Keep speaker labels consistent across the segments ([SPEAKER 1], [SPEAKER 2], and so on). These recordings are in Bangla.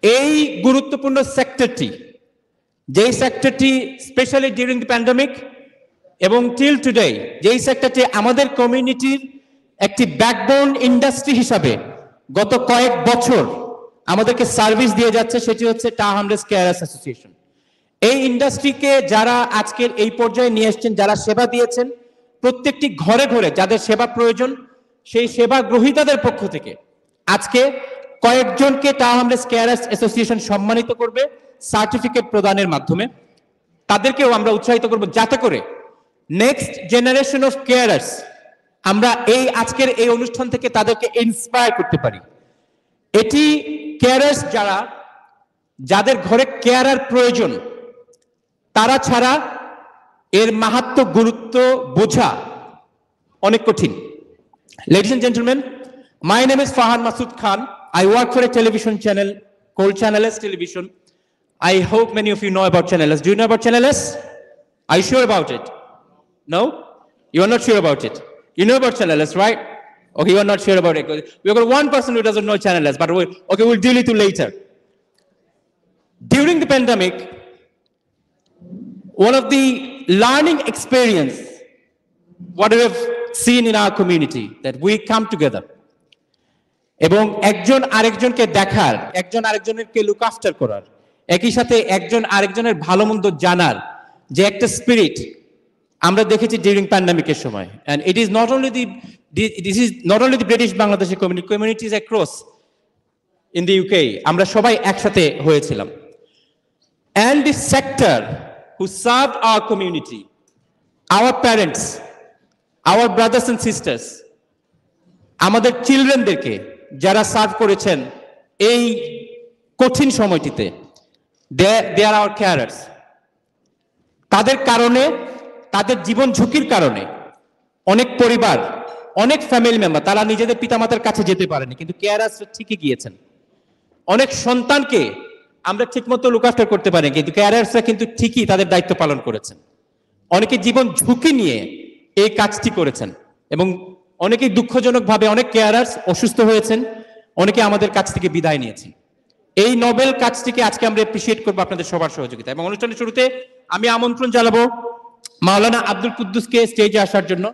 [SPEAKER 1] এই গুরুত্বপূর্ণ সেক্টরটি, যেই সেক্টরটি স্পেশালি ডিউরিং দ্য প্যান্ডেমিক এবং টিল টুডে, যেই সেক্টরটি আমাদের কমিউনিটির একটি ব্যাকবোন ইন্ডাস্ট্রি হিসাবে গত কয়েক বছর আমাদেরকে সার্ভিস দিয়ে যাচ্ছে, সেটি হচ্ছে টাওয়ার হ্যামলেটস কেয়ারার্স অ্যাসোসিয়েশন। এই ইন্ডাস্ট্রিকে যারা আজকের এই পর্যায়ে নিয়ে এসেছেন, যারা সেবা দিয়েছেন, প্রত্যেকটি ঘরে ঘরে যাদের সেবা প্রয়োজন, সেই সেবা গ্রহীতাদের পক্ষ থেকে আজকে কয়েকজনকে টাওয়ার হ্যামলেটস কেয়ারার্স অ্যাসোসিয়েশন সম্মানিত করবে সার্টিফিকেট প্রদানের মাধ্যমে। তাদেরকেও আমরা উৎসাহিত করব যাতে করে নেক্সট জেনারেশন অফ কেয়ারার্স আমরা এই আজকের এই অনুষ্ঠান থেকে তাদেরকে ইন্সপায়ার করতে পারি। এটি কেয়ারার্স যাদের ঘরে কেয়ারার প্রয়োজন, তারা ছাড়া এর মাহাত্ম্য গুরুত্ব বোঝা অনেক কঠিন। Ladies and gentlemen, my name is Fahan Masood Khan. I work for a television channel called Channel S Television. I hope many of you know about Channel S. Do you know about Channel S? Are you sure about it? No? You are not sure about it. You know about Channel S, right? Okay, you are not sure about it. We've got one person who doesn't know Channel S, but we'll deal with it later. During the pandemic, one of the learning experience, what we have seen in our community, that we come together. এবং একজন আরেকজনকে দেখার, একজন আরেকজনকে লুক আফটার করার, একই সাথে একজন আরেকজনের ভালো মন্দ জানার যে একটা স্পিরিট আমরা দেখেছি ডিউরিং প্যান্ডেমিকের সময়। And it is not only the British Bangladeshi communities across in the UK, আমরা সবাই একসাথে হয়েছিলাম। And the sector who served our community, our parents, our brothers and sisters, আমাদের চিলড্রেনদেরকে যারা সার্ভ করেছেন এই কঠিন সময়টিতে, they are our carers. তাদের কারণে, তাদের জীবন ঝুঁকির কারণে অনেক পরিবার, অনেক ফ্যামিলি মেম্বার তারা নিজেদের পিতামাতার কাছে যেতে পারেনি, কিন্তু কেয়ারার্সরা ঠিকই গিয়েছেন। অনেক সন্তানকে আমরা ঠিকমতো লুক আফটার করতে পারি, কিন্তু কেয়ারার্সরা কিন্তু ঠিকই তাদের দায়িত্ব পালন করেছেন। অনেকে জীবন ঝুঁকি নিয়ে এই কাজটি করেছেন এবং অনেকেই দুঃখজনকভাবে অনেক কেয়ারার্স অসুস্থ হয়েছেন, অনেকে আমাদের কাছ থেকে বিদায় নিয়েছেন। এই নোবেল কাজটিকে আজকে আমরা অ্যাপ্রিশিয়েট করবো আপনাদের সবার সহযোগিতা। এবং অনুষ্ঠানের শুরুতে আমি আমন্ত্রণ জানাবো মাওলানা আব্দুল কুদ্দুসকে স্টেজে আসার জন্য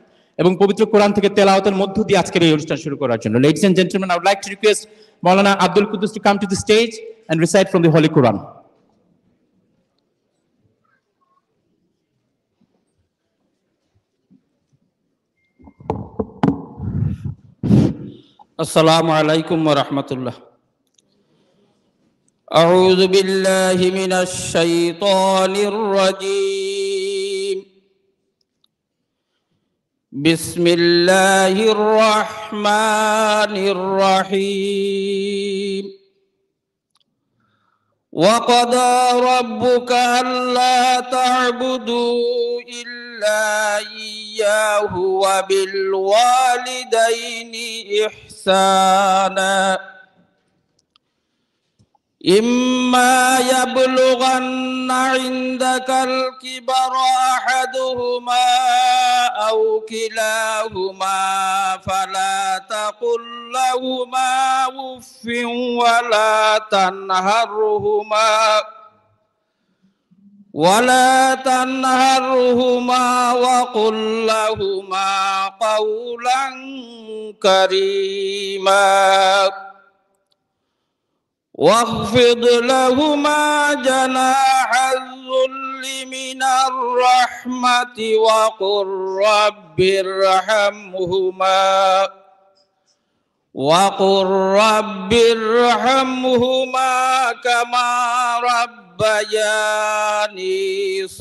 [SPEAKER 1] এবং পবিত্র কোরআন থেকে তেলাওয়াতের মধ্য দিয়ে আজকের এই অনুষ্ঠান শুরু করার জন্য। Ladies and gentlemen, I would like to request Maulana Abdul Quddus to come to the stage and recite from the Holy Quran.
[SPEAKER 2] Assalamu alaikum wa rahmatullah. A'udhu billahi minash shaitanir rajim. Bismillahir rahmanir rahim. Wa qada rabbuka alla ta'budu illa iyyahu wa bil walidayni ihsana. إما يبلغن عندك الكبر أحدهما أو كلاهما فلا تقل لهما أف ولا تنهرهما وقل لهما قولا كريما واخفض لهما جناح الذل من الرحمة وقل رب ارحمهما كما ربياني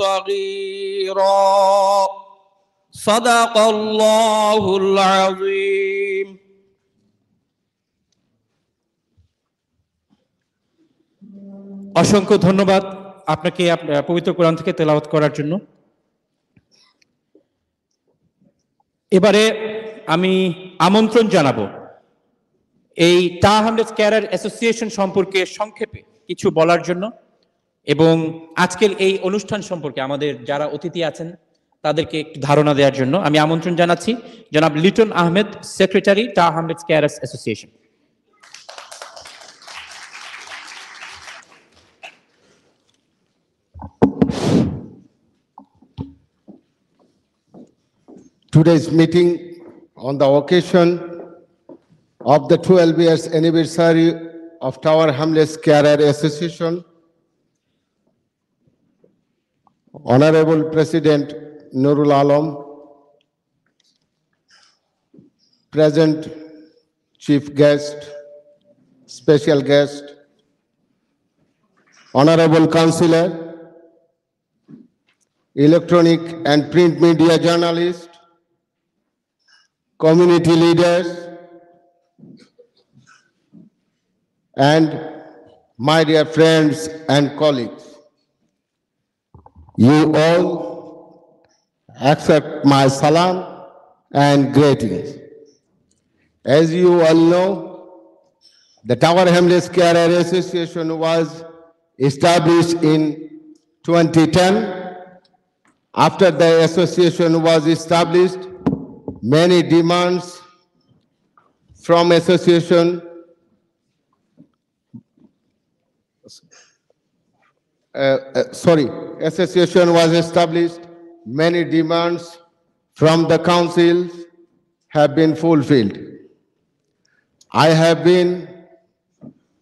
[SPEAKER 2] صغيرا صدق الله العظيم.
[SPEAKER 1] অসংখ্য ধন্যবাদ আপনাকে পবিত্র কোরআন থেকে তেলাওয়াত করার জন্য। এবারে আমি আমন্ত্রণ জানাবো এই টাওয়ার হ্যামলেটস কেয়ারার অ্যাসোসিয়েশন সম্পর্কে সংক্ষেপে কিছু বলার জন্য এবং আজকের এই অনুষ্ঠান সম্পর্কে আমাদের যারা অতিথি আছেন তাদেরকে একটু ধারণা দেওয়ার জন্য আমি আমন্ত্রণ জানাচ্ছি জনাব Liton Ahmed, secretary tower Hamlets কেয়ারার্স association.
[SPEAKER 3] today's meeting on the occasion of the 12 years anniversary of Tower Hamlets Carer Association. Honorable President Nurul Alam, present chief guest, special guest, Honorable Councillor, electronic and print media journalists, community leaders, and my dear friends and colleagues. You all accept my salam and greetings. As you all know, the Tower Hamlets Carer Association was established in 2010. After the association was established, many demands from association association was established, many demands from the councils have been fulfilled. I have been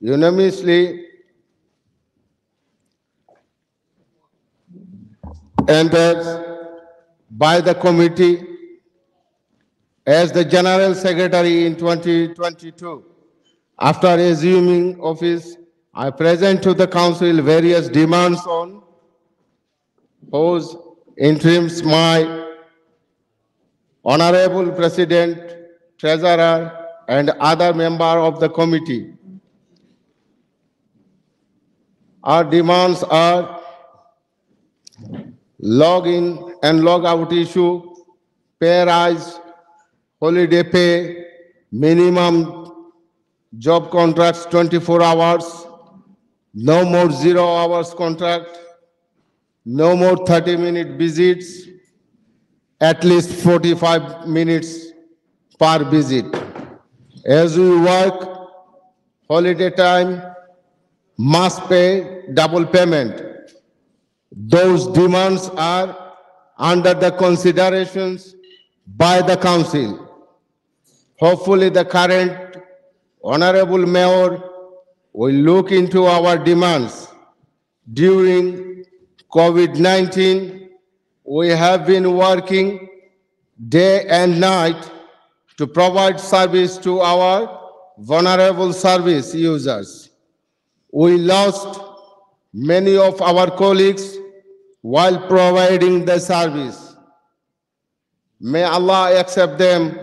[SPEAKER 3] unanimously entered by the committee as the General Secretary in 2022. After assuming office, I present to the Council various demands on whose interims my Honorable President, Treasurer, and other members of the committee. Our demands are log in and log out issue, pay rise, holiday pay, minimum job contracts 24 hours, no more 0 hours contract, no more 30-minute visits, at least 45 minutes per visit. As we work, holiday time, must pay double payment. Those demands are under the considerations by the Council. Hopefully the current Honorable Mayor will look into our demands. During COVID-19, we have been working day and night to provide service to our vulnerable service users. We lost many of our colleagues while providing the service. May Allah accept them,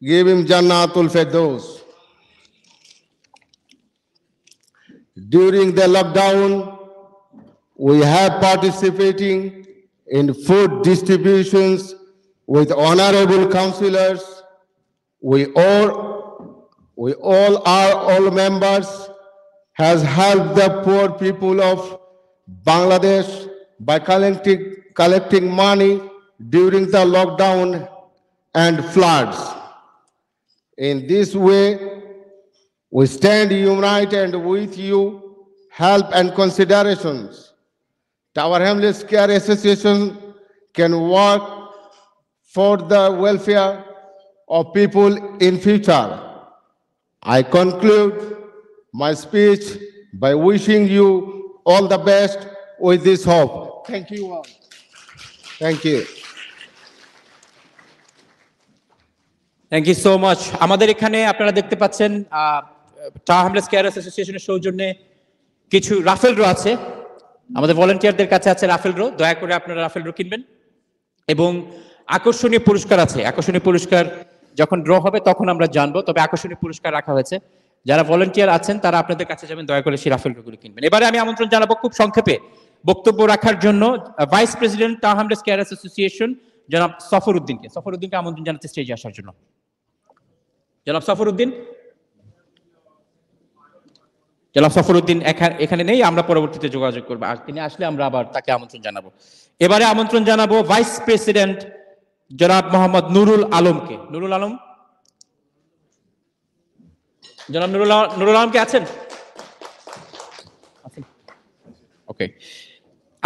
[SPEAKER 3] give him Jannatul Firdaus. During the lockdown, we have participating in food distributions with honorable councillors. We all members has helped the poor people of Bangladesh by collecting money during the lockdown and floods. In this way, we stand united with you, help and considerations. Tower Hamlets Care Association can work for the welfare of people in future. I conclude my speech by wishing you all the best with this hope. Thank you all. Thank you.
[SPEAKER 1] Thank you so much. আমাদের এখানে আপনারা দেখতে পাচ্ছেন টাওয়ার হ্যামলেটস কেয়ার অ্যাসোসিয়েশনের সৌজন্যে কিছু রাফেল ড্র আছে। আমাদের ভলান্টিয়ারদের কাছে আছে রাফেল ড্র, দয়া করে আপনারা রাফেল ড্র কিনবেন। এবং আকর্ষণীয় পুরস্কার আছে। আকর্ষণীয় পুরস্কার যখন ড্র হবে তখন আমরা জানবো, তবে আকর্ষণীয় পুরস্কার রাখা হয়েছে। যারা ভলান্টিয়ার আছেন তারা আপনাদের কাছে যাবেন, দয়া করে সেই রাফেল ড্রগুলো কিনবেন। এবারে আমি আমন্ত্রণ জানাবো খুব সংক্ষেপে বক্তব্য রাখার জন্য vice president tower Hamlets care association জনাব সফরউদ্দিনকে। সফরউদ্দিনকে আমন্ত্রণ জানাতে স্টেজে আসার জন্য। জনাব সফরউদ্দিন এখানে নেই, আমরা পরবর্তীতে যোগাযোগ করবো, আর তিনি আসলে আমরা আবার তাকে আমন্ত্রণ জানাবো। এবারে আমন্ত্রণ জানাবো ভাইস প্রেসিডেন্ট জনাব মোহাম্মদ নুরুল আলমকে। নুরুল আলম, জনাব নুরুল আলম কে আছেন? ওকে।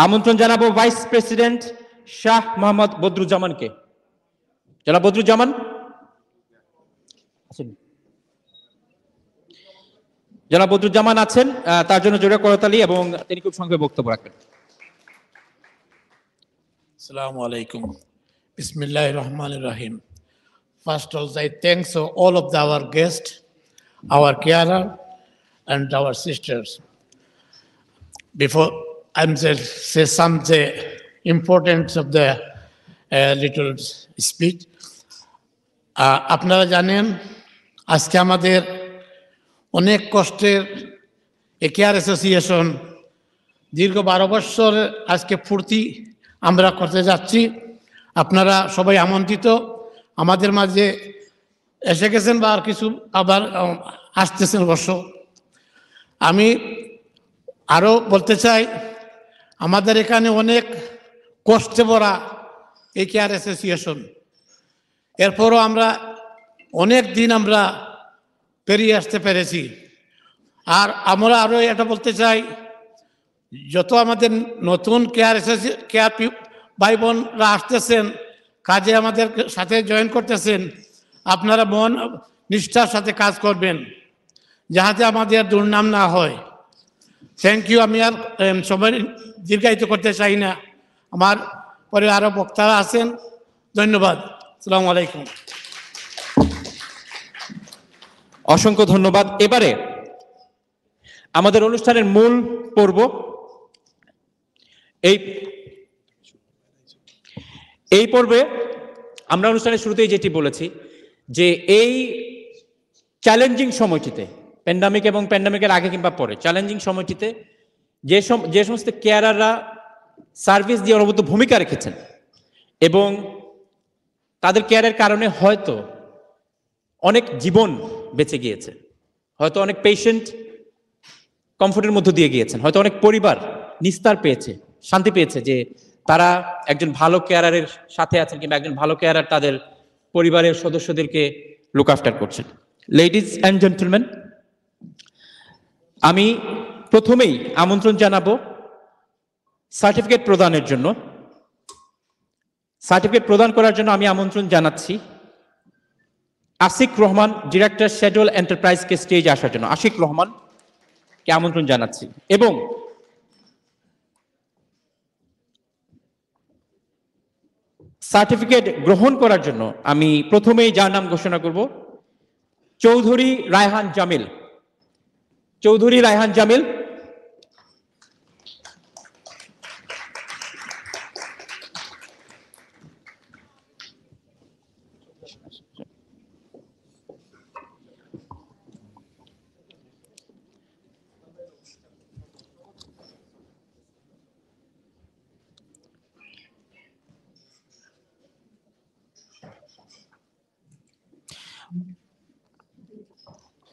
[SPEAKER 1] আমন্ত্রণ জানাবো ভাইস প্রেসিডেন্ট শাহ মোহাম্মদ বদরুজ্জামানকে। জনাব বদরুজ্জামান আছেন? জনাব বদরুজ্জামান আছেন, তার জন্য জোরে করতালি এবং তিনি খুব সংক্ষেপে বক্তব্য রাখবেন।
[SPEAKER 4] Assalamu alaikum. Bismillahir Rahmanir Rahim. First of all, I thanks to all of our guests, our carer, and our sisters. Before I'm say some the importance of the little speech. আপনারা জানেন আজকে আমাদের অনেক কষ্টের এই কেয়ার অ্যাসোসিয়েশন দীর্ঘ 12 বছর আজকে ফুর্তি আমরা করতে যাচ্ছি। আপনারা সবাই আমন্ত্রিত, আমাদের মাঝে এসে গেছেন বা আর কিছু আবার আসতেছেন অবশ্য। আমি আরও বলতে চাই, আমাদের এখানে অনেক কষ্টে ভরা এই কেয়ার অ্যাসোসিয়েশন, এরপরও আমরা অনেক দিন আমরা পেরিয়ে আসতে পেরেছি। আর আমরা আরও এটা বলতে চাই, যত আমাদের নতুন কেয়ার ভাই বোনরা আসতেছেন, কাজে আমাদের সাথে জয়েন করতেছেন, আপনারা মন নিষ্ঠার সাথে কাজ করবেন যাতে আমাদের দুর্নাম না হয়। Thank you. আমি আর সময় দীর্ঘায়িত করতে চাই না, আমার পরে আরও বক্তারা আছেন। ধন্যবাদ। আসসালামু আলাইকুম।
[SPEAKER 1] অসংখ্য ধন্যবাদ। এবারে আমাদের অনুষ্ঠানের মূল পর্ব, এই পর্বে আমরা অনুষ্ঠানের শুরুতেই যেটি বলেছি যে এই চ্যালেঞ্জিং সময়টিতে, প্যান্ডামিক এবং প্যান্ডামিকের আগে কিংবা পরে চ্যালেঞ্জিং সময়টিতে যে সমস্ত কেয়ারাররা সার্ভিস দিয়ে অনবদ্য ভূমিকা রেখেছেন এবং তাদের কেয়ারের কারণে হয়তো অনেক জীবন বেঁচে গিয়েছে, হয়তো অনেক পেশেন্ট কমফোর্টের মধ্য দিয়ে গিয়েছেন, হয়তো অনেক পরিবার নিস্তার পেয়েছে, শান্তি পেয়েছে যে তারা একজন ভালো কেয়ারারের সাথে আছেন কিংবা একজন ভালো কেয়ারার তাদের পরিবারের সদস্যদেরকে লুক আফটার করছেন। লেডিজ অ্যান্ড জেন্টলম্যান, আমি প্রথমেই আমন্ত্রণ জানাবো সার্টিফিকেট প্রদানের জন্য। সার্টিফিকেট প্রদান করার জন্য আমি আমন্ত্রণ জানাচ্ছি আশিক রহমান, ডিরেক্টর শ্যাডোল এন্টারপ্রাইজকে স্টেজে আসার জন্য। আশিক রহমানকে আমন্ত্রণ জানাচ্ছি। এবং সার্টিফিকেট গ্রহণ করার জন্য আমি প্রথমেই যার নাম ঘোষণা করব, চৌধুরী রায়হান জামিল। চৌধুরী রায়হান জামিল।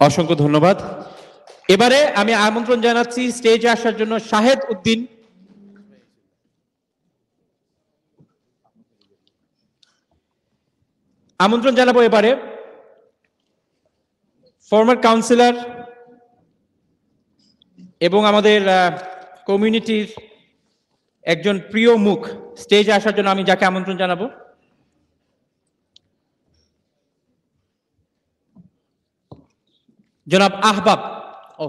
[SPEAKER 1] অসংখ্য ধন্যবাদ। এবারে আমি আমন্ত্রণ জানাচ্ছি স্টেজে আসার জন্য শাহেদ উদ্দিন। আমন্ত্রণ জানাবো এবারে ফর্মার কাউন্সিলর এবং আমাদের কমিউনিটির একজন প্রিয় মুখ, স্টেজে আসার জন্য আমি যাকে আমন্ত্রণ জানাবো জনাব Ahbab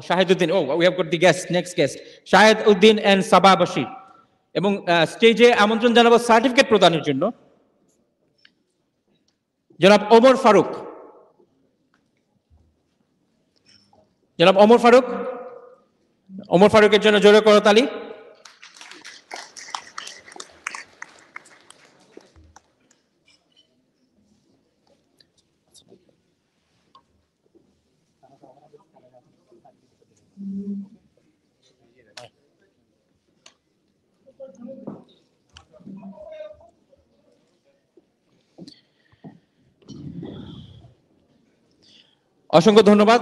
[SPEAKER 1] Shahiduddin. We have got the guest, next guest Shahid Uddin and Saba Bashir. এবং স্টেজে আমন্ত্রণ জানাবো সার্টিফিকেট প্রদানের জন্য জনাব ওমর ফারুক। জনাব ওমর ফারুক, ওমর ফারুকের জন্য জোরে করতালি। অসংখ্য ধন্যবাদ।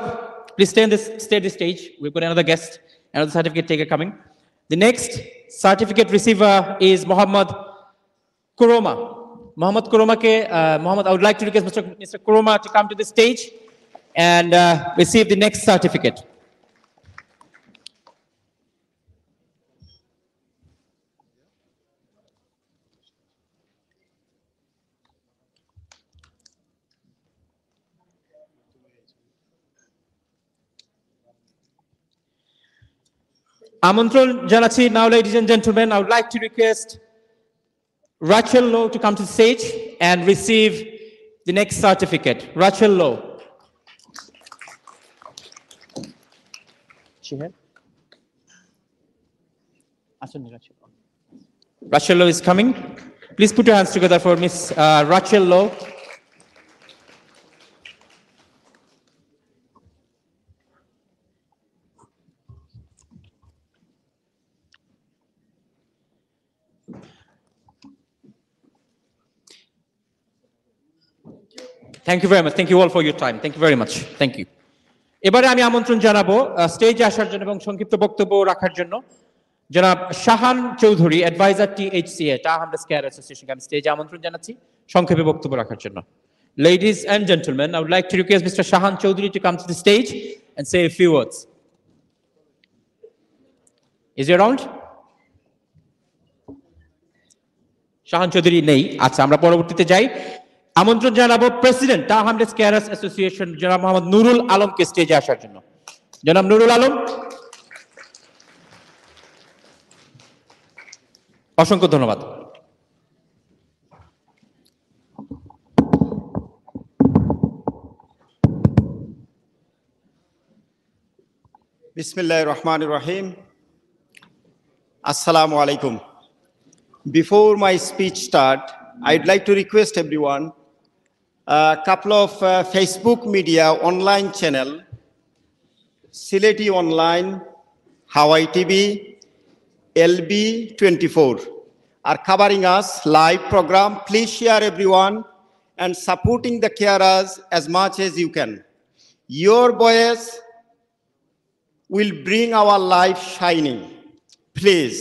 [SPEAKER 1] Please stay the stage. We've got another guest, another certificate taker coming. The next certificate receiver is Mohammad Kuroma. Mohammad Kuroma Mohammad, I would like to request Mr. Kuroma to come to the stage and receive the next certificate. আমন্ত্রণ জানাচ্ছি now, ladies and gentlemen, I would like to request Rachel Lowe to come to the stage and receive the next certificate. Rachel Lowe. She here? Rachel Lowe is coming. Please put your hands together for Miss Rachel Lowe. Thank you very much. Thank you all for your time. Thank you very much. Thank you. এবারে আমি আমন্ত্রণ জানাবো স্টেজে আসার জন্য এবং সংক্ষিপ্ত বক্তব্য রাখার জন্য জনাব Shahan Chowdhury, adviser THCA, Tower Hamlets care association. আমি স্টেজে আমন্ত্রণ জানাচ্ছি সংক্ষেপে বক্তব্য রাখার জন্য। Ladies and gentlemen, I would like to request Mr. Shahan Chaudhary to come to the stage and say a few words. Is he around? Shahan Chowdhury নেই। আচ্ছা, আমরা পরবর্তীতে যাই। আমন্ত্রণ জানাবো প্রেসিডেন্ট টাওয়ার হামলেটস কেয়ারার্স অ্যাসোসিয়েশন জনাব মোহাম্মদ নুরুল আলমকে স্টেজে আসার জন্য। জনাব নুরুল আলম, অসংখ্য ধন্যবাদ।
[SPEAKER 5] Bismillahir Rahmanir Rahim. Assalamu alaikum. Before my speech start, I'd like to request everyone, a couple of Facebook media online channel, Sileti Online, Hawaii TV, LB24 are covering us live program. Please share everyone and supporting the carers as much as you can. Your voice will bring our life shining, please.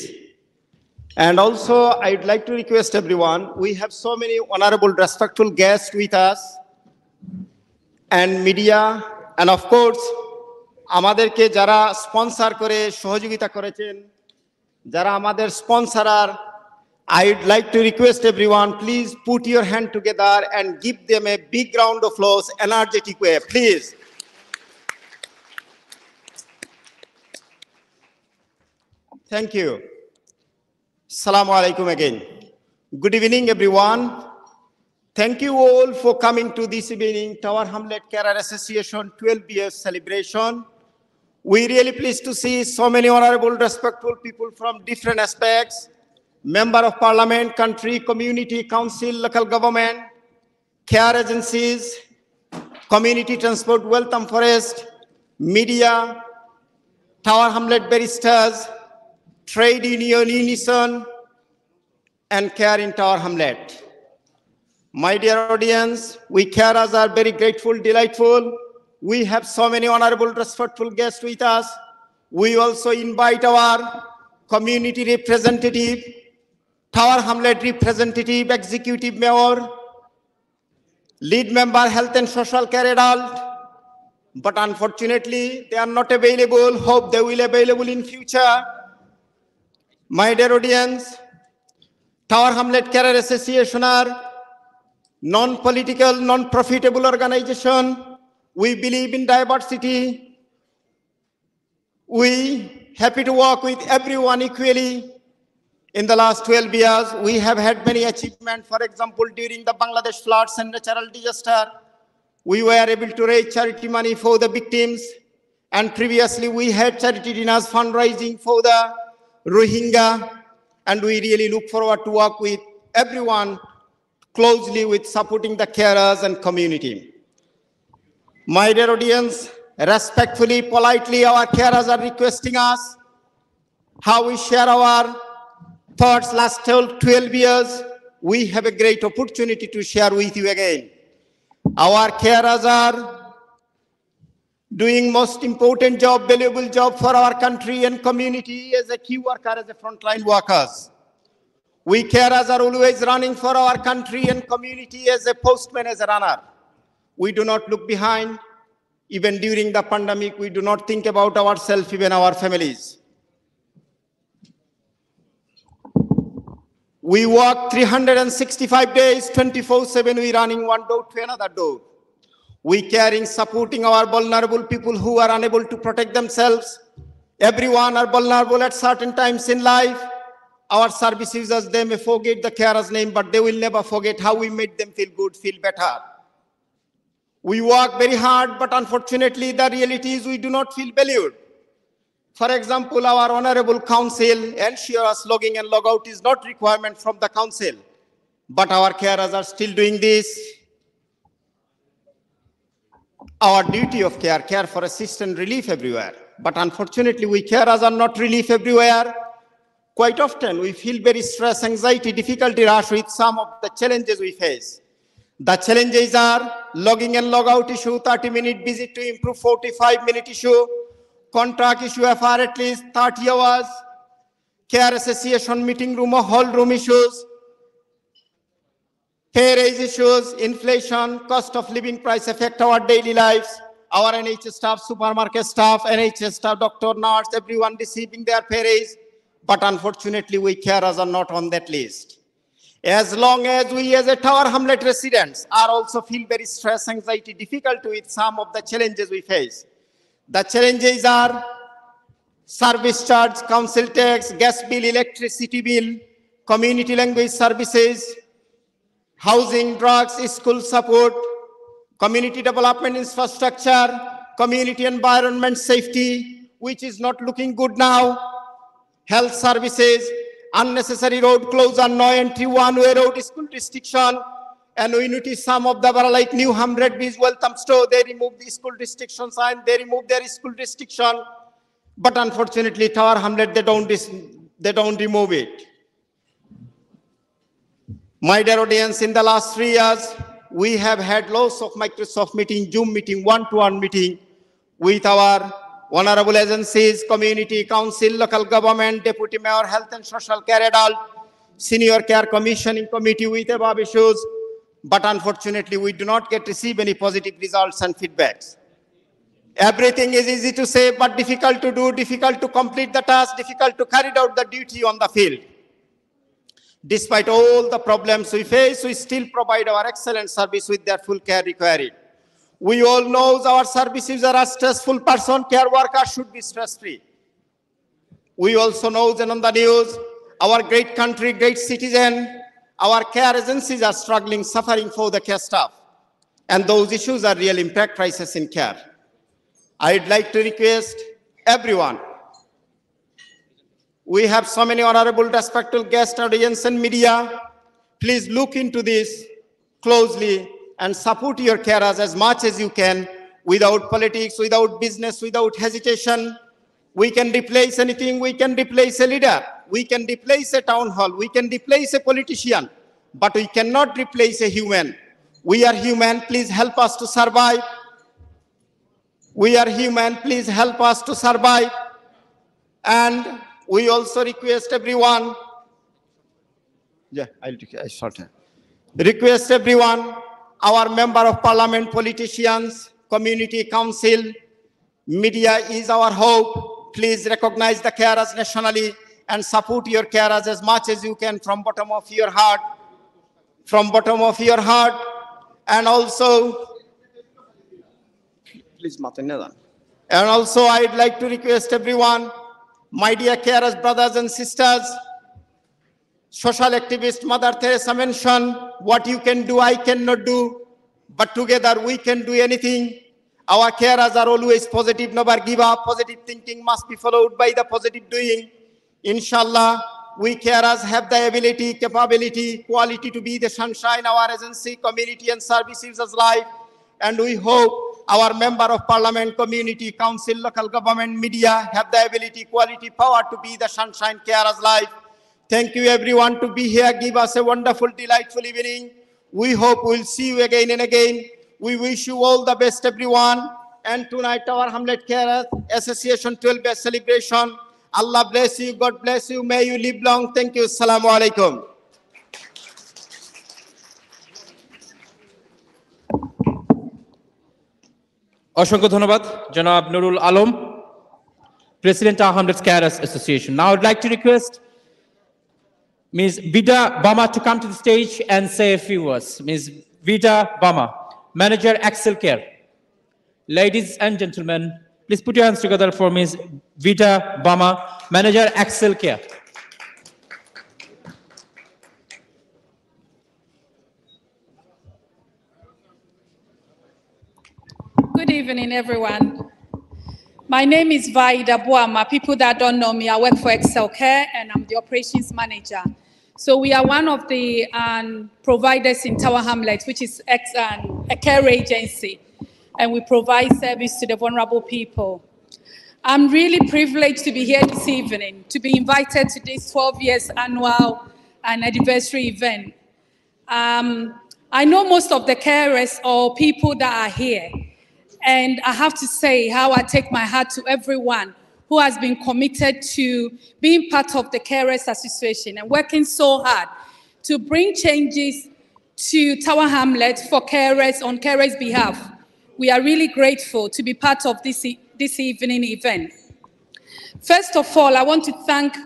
[SPEAKER 5] And also, I'd like to request everyone, we have so many honorable, respectful guests with us and media, and of course, আমাদেরকে যারা স্পন্সর করে সহযোগিতা করেছেন, যারা আমাদের স্পন্সরার, I'd like to request everyone, please put your hand together and give them a big round of applause, energetic way, please. Thank you. Assalamu alaikum again. Good evening, everyone. Thank you all for coming to this evening Tower Hamlet Carer Association 12 years celebration. We really pleased to see so many honorable, respectful people from different aspects, member of parliament, country, community, council, local government, care agencies, community transport, wealth and forest, media, Tower Hamlet baristas, trade union, unison, and care in Tower Hamlet. My dear audience, we carers are very grateful, delightful. We have so many honorable, respectful guests with us. We also invite our community representative, Tower Hamlet representative, executive mayor, lead member, health and social care adult. But unfortunately, they are not available. Hope they will be available in future. My dear audience, Tower Hamlet Carer Association are non-political, non-profitable organization. We believe in diversity. We happy to work with everyone equally. In the last 12 years, we have had many achievements. For example, during the Bangladesh floods and natural disaster, we were able to raise charity money for the victims. And previously, we had charity dinners fundraising for the Rohingya, and we really look forward to work with everyone closely with supporting the carers and community. My dear audience, respectfully, politely, our carers are requesting us how we share our thoughts last 12 years. We have a great opportunity to share with you again. Our carers are doing most important job, valuable job for our country and community as a key worker, as a frontline workers. We carers are always running for our country and community as a postman, as a runner. We do not look behind. Even during the pandemic, we do not think about ourselves, even our families. We work 365 days, 24/7, we running one door to another door. We caring, supporting our vulnerable people who are unable to protect themselves Everyone are vulnerable at certain times in life. Our service users, they may forget the carer's name, but they will never forget how we made them feel good, feel better. We work very hard, but unfortunately, the reality is we do not feel valued. For example, our honorable council ensures logging and logout is not requirement from the council, but our carers are still doing this. Our duty of care for assistance, relief everywhere. But unfortunately, we carers are not relief everywhere. Quite often, we feel very stress, anxiety, difficulty rush with some of the challenges we face. The challenges are logging and logout issue, 30-minute visit to improve 45-minute issue, contract issue FR at least 30 hours, care association meeting room or hall room issues, pay raise issues, inflation, cost of living price affect our daily lives, our NHS staff, supermarket staff, NHS staff, doctor, nurse, everyone receiving their pay raise. But unfortunately, we carers are not on that list. As long as we as a Tower Hamlet residents are also feel very stress, anxiety, difficulty with some of the challenges we face. The challenges are service charge, council tax, gas bill, electricity bill, community language services, housing, drugs, school support, community development infrastructure, community environment safety, which is not looking good now, health services, unnecessary road closure, no entry, one-way road, school restriction, and we notice some of them are like New Hamlet Beach, Welcome Store, they remove the school restriction sign, they remove their school restriction, but unfortunately, Tower Hamlet, they don't remove it. My dear audience, in the last 3 years, we have had lots of Microsoft meeting, Zoom meeting, one-to-one meeting with our honorable agencies, community, council, local government, deputy mayor, health and social care adult, senior care commissioning committee with above issues. But unfortunately, we do not receive any positive results and feedbacks. Everything is easy to say, but difficult to do, difficult to complete the task, difficult to carry out the duty on the field. Despite all the problems we face, we still provide our excellent service with their full care required. We all know our services are a stressful person, care worker should be stress-free. We also know that on the news, our great country, great citizen, our care agencies are struggling, suffering for the care staff. And those issues are real impact crisis in care. I'd like to request everyone. We have so many honorable, respectful guest audience and media. Please look into this closely and support your carers as much as you can, without politics, without business, without hesitation. We can replace anything. We can replace a leader. We can replace a town hall. We can replace a politician. But we cannot replace a human. We are human. Please help us to survive. We are human. Please help us to survive. And we also request everyone. Request everyone, our member of parliament, politicians, community council, media is our hope. Please recognize the carers nationally and support your carers as much as you can from bottom of your heart. From bottom of your heart. And also, please, and also I'd like to request everyone, my dear carers, brothers and sisters, social activist Mother Teresa mentioned, what you can do, I cannot do, but together we can do anything. Our carers are always positive, never give up. Positive thinking must be followed by the positive doing. Inshallah, we carers have the ability, capability, quality to be the sunshine, our agency, community and service users' life. And we hope our member of parliament, community, council, local government, media have the ability, quality, power to be the sunshine carers' life. Thank you everyone to be here. Give us a wonderful, delightful evening. We hope we'll see you again and again. We wish you all the best, everyone. And tonight, our Hamlet Carers Association 12th best celebration. Allah bless you. God bless you. May you live long. Thank you. Assalamu alaikum.
[SPEAKER 1] অসংখ্য ধন্যবাদ জনাব Nurul Alam, President of Hamlet Carers Association. Now I'd like to request Ms. Vida Bama to come to the stage and say a few words. Ms. Vida Bama, Manager Axel Care. Ladies and gentlemen, please Please put your hands together for Ms. Vita Bama, Manager, Axel Care.
[SPEAKER 6] Good evening, everyone. My name is Vaida Boama. People that don't know me, I work for Excel Care and I'm the operations manager. So we are one of the providers in Tower Hamlets, which is a care agency, and we provide service to the vulnerable people. I'm really privileged to be here this evening, to be invited to this 12 years annual and anniversary event. I know most of the carers or people that are here, and I have to say how I take my hat to everyone who has been committed to being part of the Carers Association and working so hard to bring changes to Tower Hamlet for carers on carers' behalf. We are really grateful to be part of this evening event. First of all, I want to thank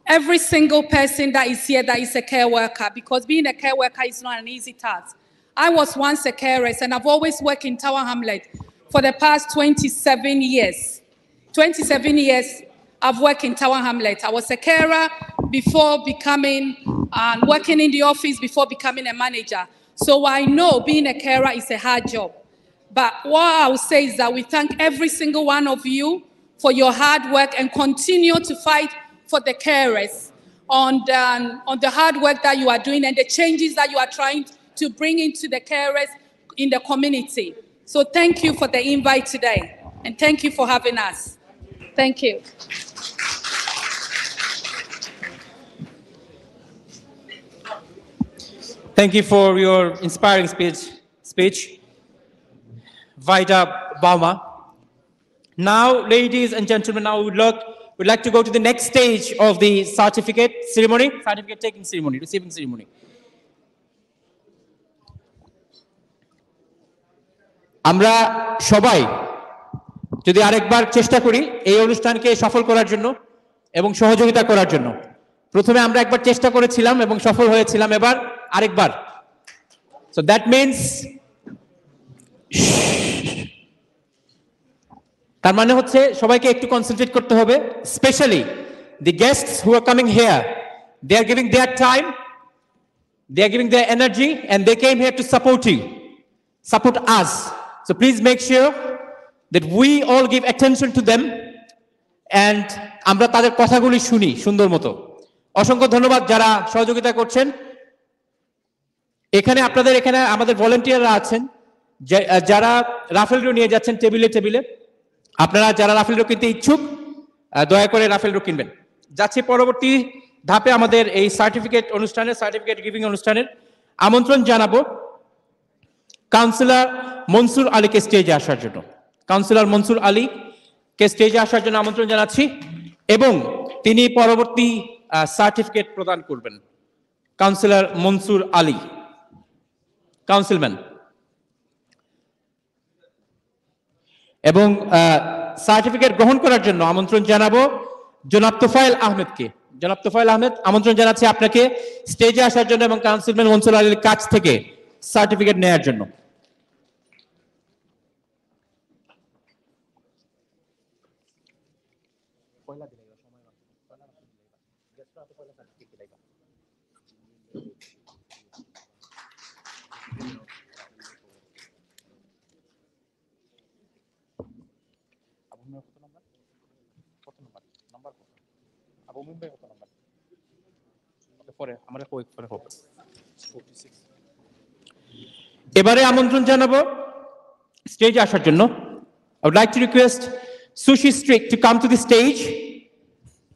[SPEAKER 6] every single person that is here that is a care worker, because being a care worker is not an easy task. I was once a carer and I've always worked in Tower Hamlet for the past 27 years. 27 years I've worked in Tower Hamlet. I was a carer before becoming, working in the office before becoming a manager. So I know being a carer is a hard job. But what I will say is that we thank every single one of you for your hard work and continue to fight for the carers on the hard work that you are doing and the changes that you are trying to bring into the carers in the community. So thank you for the invite today, and thank you for having us. Thank you.
[SPEAKER 1] Thank you for your inspiring speech, Vaida Bauma. Now, ladies and gentlemen, now we'd like to go to the next stage of the certificate taking ceremony, receiving ceremony. আমরা সবাই যদি আরেকবার চেষ্টা করি এই অনুষ্ঠানকে সফল করার জন্য এবং সহযোগিতা করার জন্য। প্রথমে আমরা একবার চেষ্টা করেছিলাম এবং সফল হয়েছিলাম, এবার আরেকবার। So that means তার মানে হচ্ছে সবাইকে একটু কনসেন্ট্রেট করতে হবে, specially the guests who are coming here. They are giving their time, they are giving their energy, and they came here to support us. So please make sure that we all give attention to them and আমরা তাদের কথাগুলি শুনি সুন্দর মতো। অসংখ্য ধন্যবাদ যারা সহযোগিতা করছেন। এখানে আমাদের ভলান্টিয়াররা আছেন যারা রাফেল ড্র নিয়ে যাচ্ছেন টেবিলে। আপনারা যারা রাফেল ড্র কিনতে ইচ্ছুক দয়া করে রাফেল ড্র কিনবেন। যাচ্ছি পরবর্তী ধাপে আমাদের এই সার্টিফিকেট গিভিং অনুষ্ঠানের আমন্ত্রণ জানাবো কাউন্সিলর মনসুর আলীকে স্টেজে আসার জন্য। কাউন্সিলর মনসুর আলীকে স্টেজে আসার জন্য আমন্ত্রণ জানাচ্ছি এবং তিনি পরবর্তী সার্টিফিকেট প্রদান করবেন। Councillor Mansur Ali, councilman. এবং সার্টিফিকেট গ্রহণ করার জন্য আমন্ত্রণ জানাবো জনাব তোফায়েল আহমেদকে। জনাব তোফায়েল আহমেদ, আমন্ত্রণ জানাচ্ছি আপনাকে স্টেজে আসার জন্য এবং কাউন্সিলম্যান মনসুর আলীর কাছ থেকে সার্টিফিকেট নেয়ার জন্য। এবারে আমন্ত্রণ জানাবো স্টেজে আসার জন্য। I would like to request Sushi Strick to come to the stage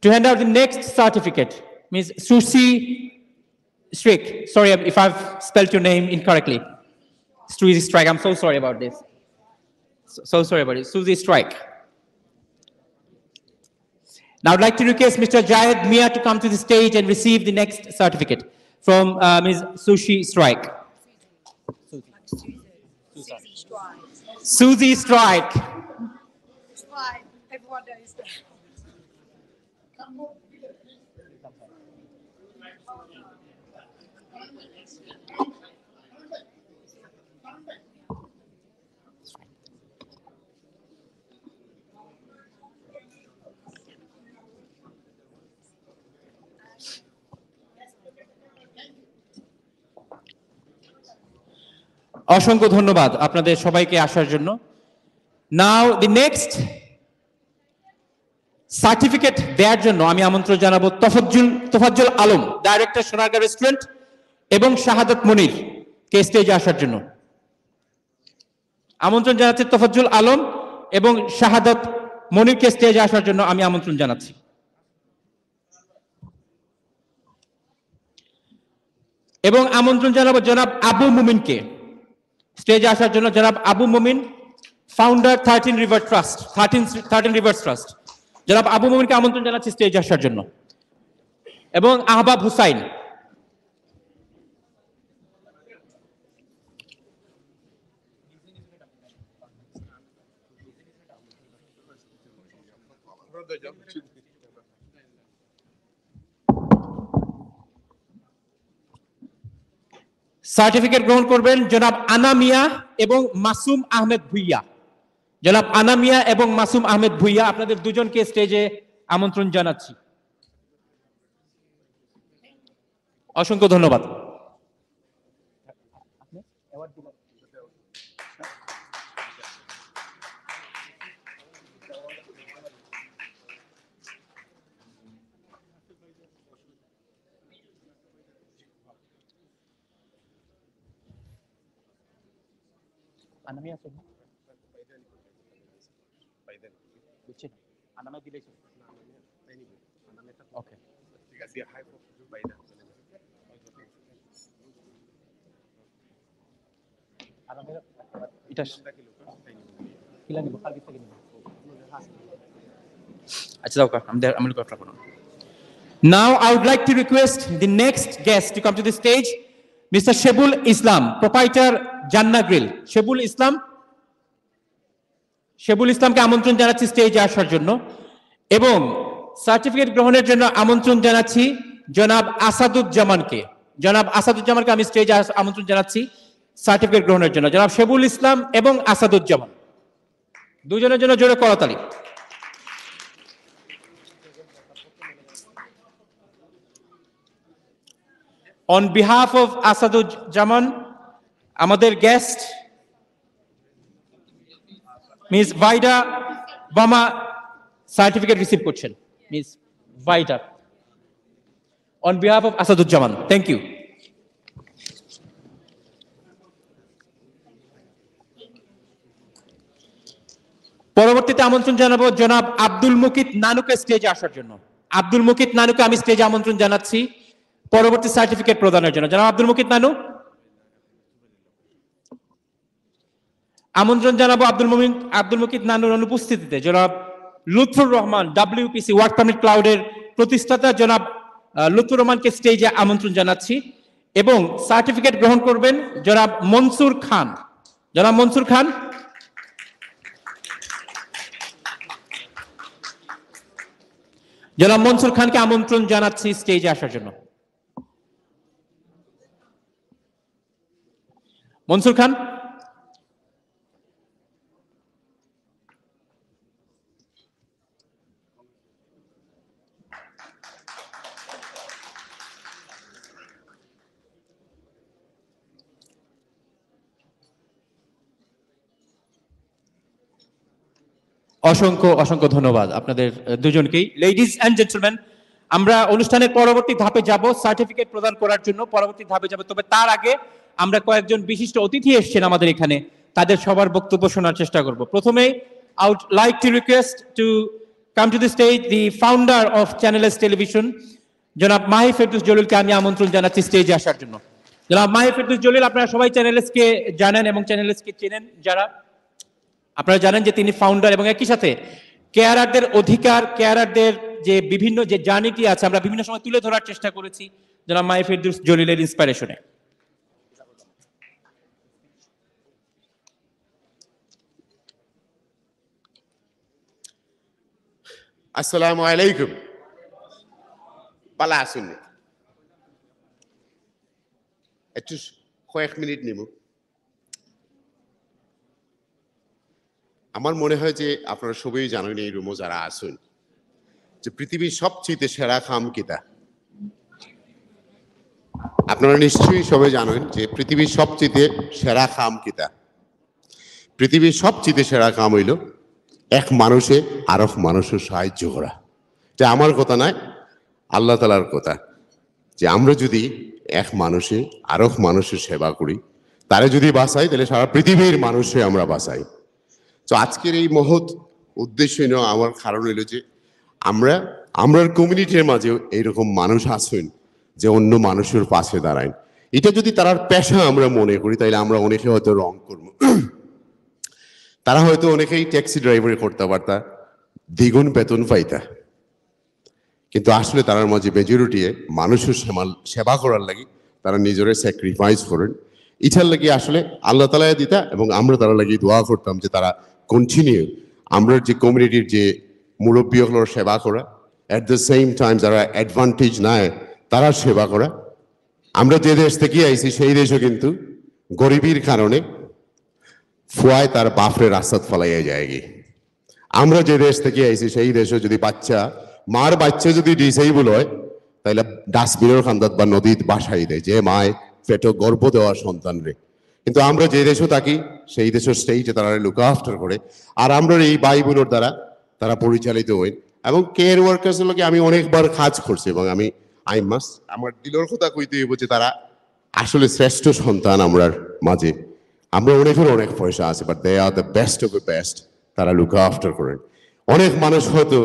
[SPEAKER 1] to hand out the next certificate. Ms. Sushi Strick, sorry if I've spelled your name incorrectly. Sushi Strike, I'm so sorry about this. So sorry about it. Sushi Strike. Now I'd like to request Mr. Jayed Mia to come to the stage and receive the next certificate from Ms. Sushi Strike. Susie Strike.
[SPEAKER 6] Fine. Everyone is there.
[SPEAKER 1] অসংখ্য ধন্যবাদ আপনাদের সবাইকে আসার জন্য। নাও দি নেক্সট সার্টিফিকেট দেওয়ার জন্য আমি আমন্ত্রণ জানাবো তোফাজ্জল আলম, ডাইরেক্টর সোনারগাঁ রেস্টুরেন্ট, এবং শাহাদাত মনির কে স্টেজে আসার জন্য আমন্ত্রণ জানাচ্ছি। তোফাজ্জল আলম এবং শাহাদাত মনিরকে স্টেজে আসার জন্য আমি আমন্ত্রণ জানাচ্ছি। এবং আমন্ত্রণ জানাবো জনাব আবু মুমিনকে স্টেজে আসার জন্য। জনাব আবু মুমিন, ফাউন্ডার 13 রিভার্স ট্রাস্ট। জনাব আবু মুমিনকে আমন্ত্রণ জানাচ্ছি স্টেজে আসার জন্য। এবং আহবাব হুসাইন। সার্টিফিকেট গ্রহণ করবেন জনাব আনা মিয়া এবং মাসুম আহমেদ ভুইয়া। জনাব আনা মিয়া এবং মাসুম আহমেদ ভুইয়া, আপনাদের দুজনকে স্টেজে আমন্ত্রণ জানাচ্ছি। অসংখ্য ধন্যবাদ। Now I would like to request the next guest to come to the stage, Mr. Shebul Islam, proprietor Jannah Grill. Shebul ইসলামকে আমন্ত্রণ জানাচ্ছি স্টেজে আসার জন্য। এবং সার্টিফিকেট গ্রহণের জন্য আমন্ত্রণ জানাচ্ছি জনাব আসাদুজ্জামানকে। জনাব আসাদুজ্জামানকে আমি স্টেজে আমন্ত্রণ জানাচ্ছি সার্টিফিকেট গ্রহণের জন্য। জনাব শেবুল ইসলাম এবং আসাদুজ্জামান, দুজনের জন্য জোরে করতালি। On behalf of Asaduzzaman, আমাদের গেস্ট মিস ভাইডা বামা সার্টিফিকেট রিসিভ করছেন। মিস ভাইডা on behalf of Asaduzzaman, thank you. পরবর্তীতে আমন্ত্রণ জানাবো জনাব আব্দুল মুকিত নানুকে স্টেজে আসার জন্য। আব্দুল মুকিত নানুকে আমি স্টেজে আমন্ত্রণ জানাচ্ছি পরবর্তী সার্টিফিকেট প্রদানের জন্য। জনাব আব্দুল মুকিত নানু, আমন্ত্রণ জানাবো আব্দুল মুকিত নানুর অনুপস্থিতিতে জনাব Lutfur Rahman, WPC work permit ক্লাউডের প্রতিষ্ঠাতা জনাব লুৎফুর রহমানকে স্টেজে আমন্ত্রণ জানাচ্ছি। এবং সার্টিফিকেট গ্রহণ করবেন জনাব মনসুর খান। জনাব মনসুর খান, জনাব মনসুর খানকে আমন্ত্রণ জানাচ্ছি স্টেজে আসার জন্য। মনসুর খান, অসংখ্য ধন্যবাদ আপনাদের দুজনকেই। লেডিজ এন্ড জেন্টলম্যান, আমরা অনুষ্ঠানের পরবর্তী ধাপে যাব সার্টিফিকেট প্রদান করার জন্য। পরবর্তী ধাপে যাব, তবে তার আগে আমরা কয়েকজন বিশিষ্ট অতিথি এসেছেন আমাদের এখানে, তাদের সবার বক্তব্য শোনার চেষ্টা করব। প্রথমে I would like to request to come to the stage the founder of Channel S Television, জনাব মাহি ফেরদৌস জলিলকে আমি আমন্ত্রণ জানাচ্ছি স্টেজে আসার জন্য। জনাব মাহি ফেরদৌস জলিল, আপনারা সবাই চ্যানেল এস কে জানেন এবং চ্যানেল এস কে চেনেন। যারা আপনারা জানেন যে তিনি ফাউন্ডার এবং একই সাথে কেয়ারারদের অধিকার, কেয়ারারদের যে বিভিন্ন যে জার্নিটি আছে আমরা বিভিন্ন সময় তুলে ধরার চেষ্টা করেছি জনাব মাহি ফেরদৌস জলিলের ইন্সপিরেশনে।
[SPEAKER 7] আসসালামু আলাইকুম। পালা আসুন, একটু কয়েক মিনিট নিব। আমার মনে হয় যে আপনারা সবাই জানেন এই রুমও যারা আসুন যে পৃথিবীর সবচেয়ে সেরা খাম কিতা। আপনারা নিশ্চয়ই সবাই জানেন যে পৃথিবীর সবচেয়ে সেরা কাম কিতা। পৃথিবীর সবচেয়ে সেরা কাম হইল এক মানুষে আরেক মানুষের সাহায্য করা। এটা আমার কথা নয়, আল্লাহ তাআলার কথা, যে আমরা যদি এক মানুষে আরেক মানুষের সেবা করি, তারে যদি বাঁচাই, তাহলে সারা পৃথিবীর মানুষে আমরা বাঁচাই। তো আজকের এই মহৎ উদ্দেশ্য নিয়ে আমার কারণ হইল যে আমরা কমিউনিটির মাঝেও এইরকম মানুষ আছেন যে অন্য মানুষের পাশে দাঁড়ায়। এটা যদি তার পেশা আমরা মনে করি, তাহলে আমরা অনেকে হয়তো রং করবো। তারা হয়তো অনেকেই ট্যাক্সি ড্রাইভারি করতে পারতা, দ্বিগুণ বেতন পাইতা, কিন্তু আসলে তার মাঝে মেজরিটি মানুষের সেবা করার লাগি তারা নিজেরা স্যাক্রিফাইস করেন। ইটার লাগি আসলে আল্লাহ তাআলা দিতা, এবং আমরা তারা লাগি দোয়া করতাম যে তারা কন্টিনিউ আমরা যে কমিউনিটির যে মুরব্বীগুলোর সেবা করা, অ্যাট দ্য সেম টাইম যারা অ্যাডভান্টেজ নেয় তারা সেবা করা। আমরা যে দেশ থেকে আইছি সেই দেশও কিন্তু গরিবীর কারণে ফুয়ায় তার বাপরে রাস্তাত ফলাইয়া যায় গিয়ে। আমরা যে দেশ থেকে আইছি সেই দেশে যদি মার বাচ্চা যদি ডিসেবল হয়, তাহলে ডাস্টবিনের খান্দাত বা নদীত বাসাই দেয়, যে মায় পেটে গর্ভ দেওয়া সন্তান রে। কিন্তু আমরা যে দেশে থাকি সেই দেশের স্টেটে তারা লুক আফটার করে, আর আমরা এই ভাই বোনের দ্বারা তারা পরিচালিত হই। এবং কেয়ার ওয়ার্কার্স লোকে আমি অনেকবার কাজ করছি, এবং আমার দিলের কথা কইতে হইব যে তারা আসলে শ্রেষ্ঠ সন্তান আমরার মাঝে। আমরা অনেকের অনেক পয়সা আছে, but they are the best of the best. তারা লুক আফটার করেন। অনেক মানুষ হয়তো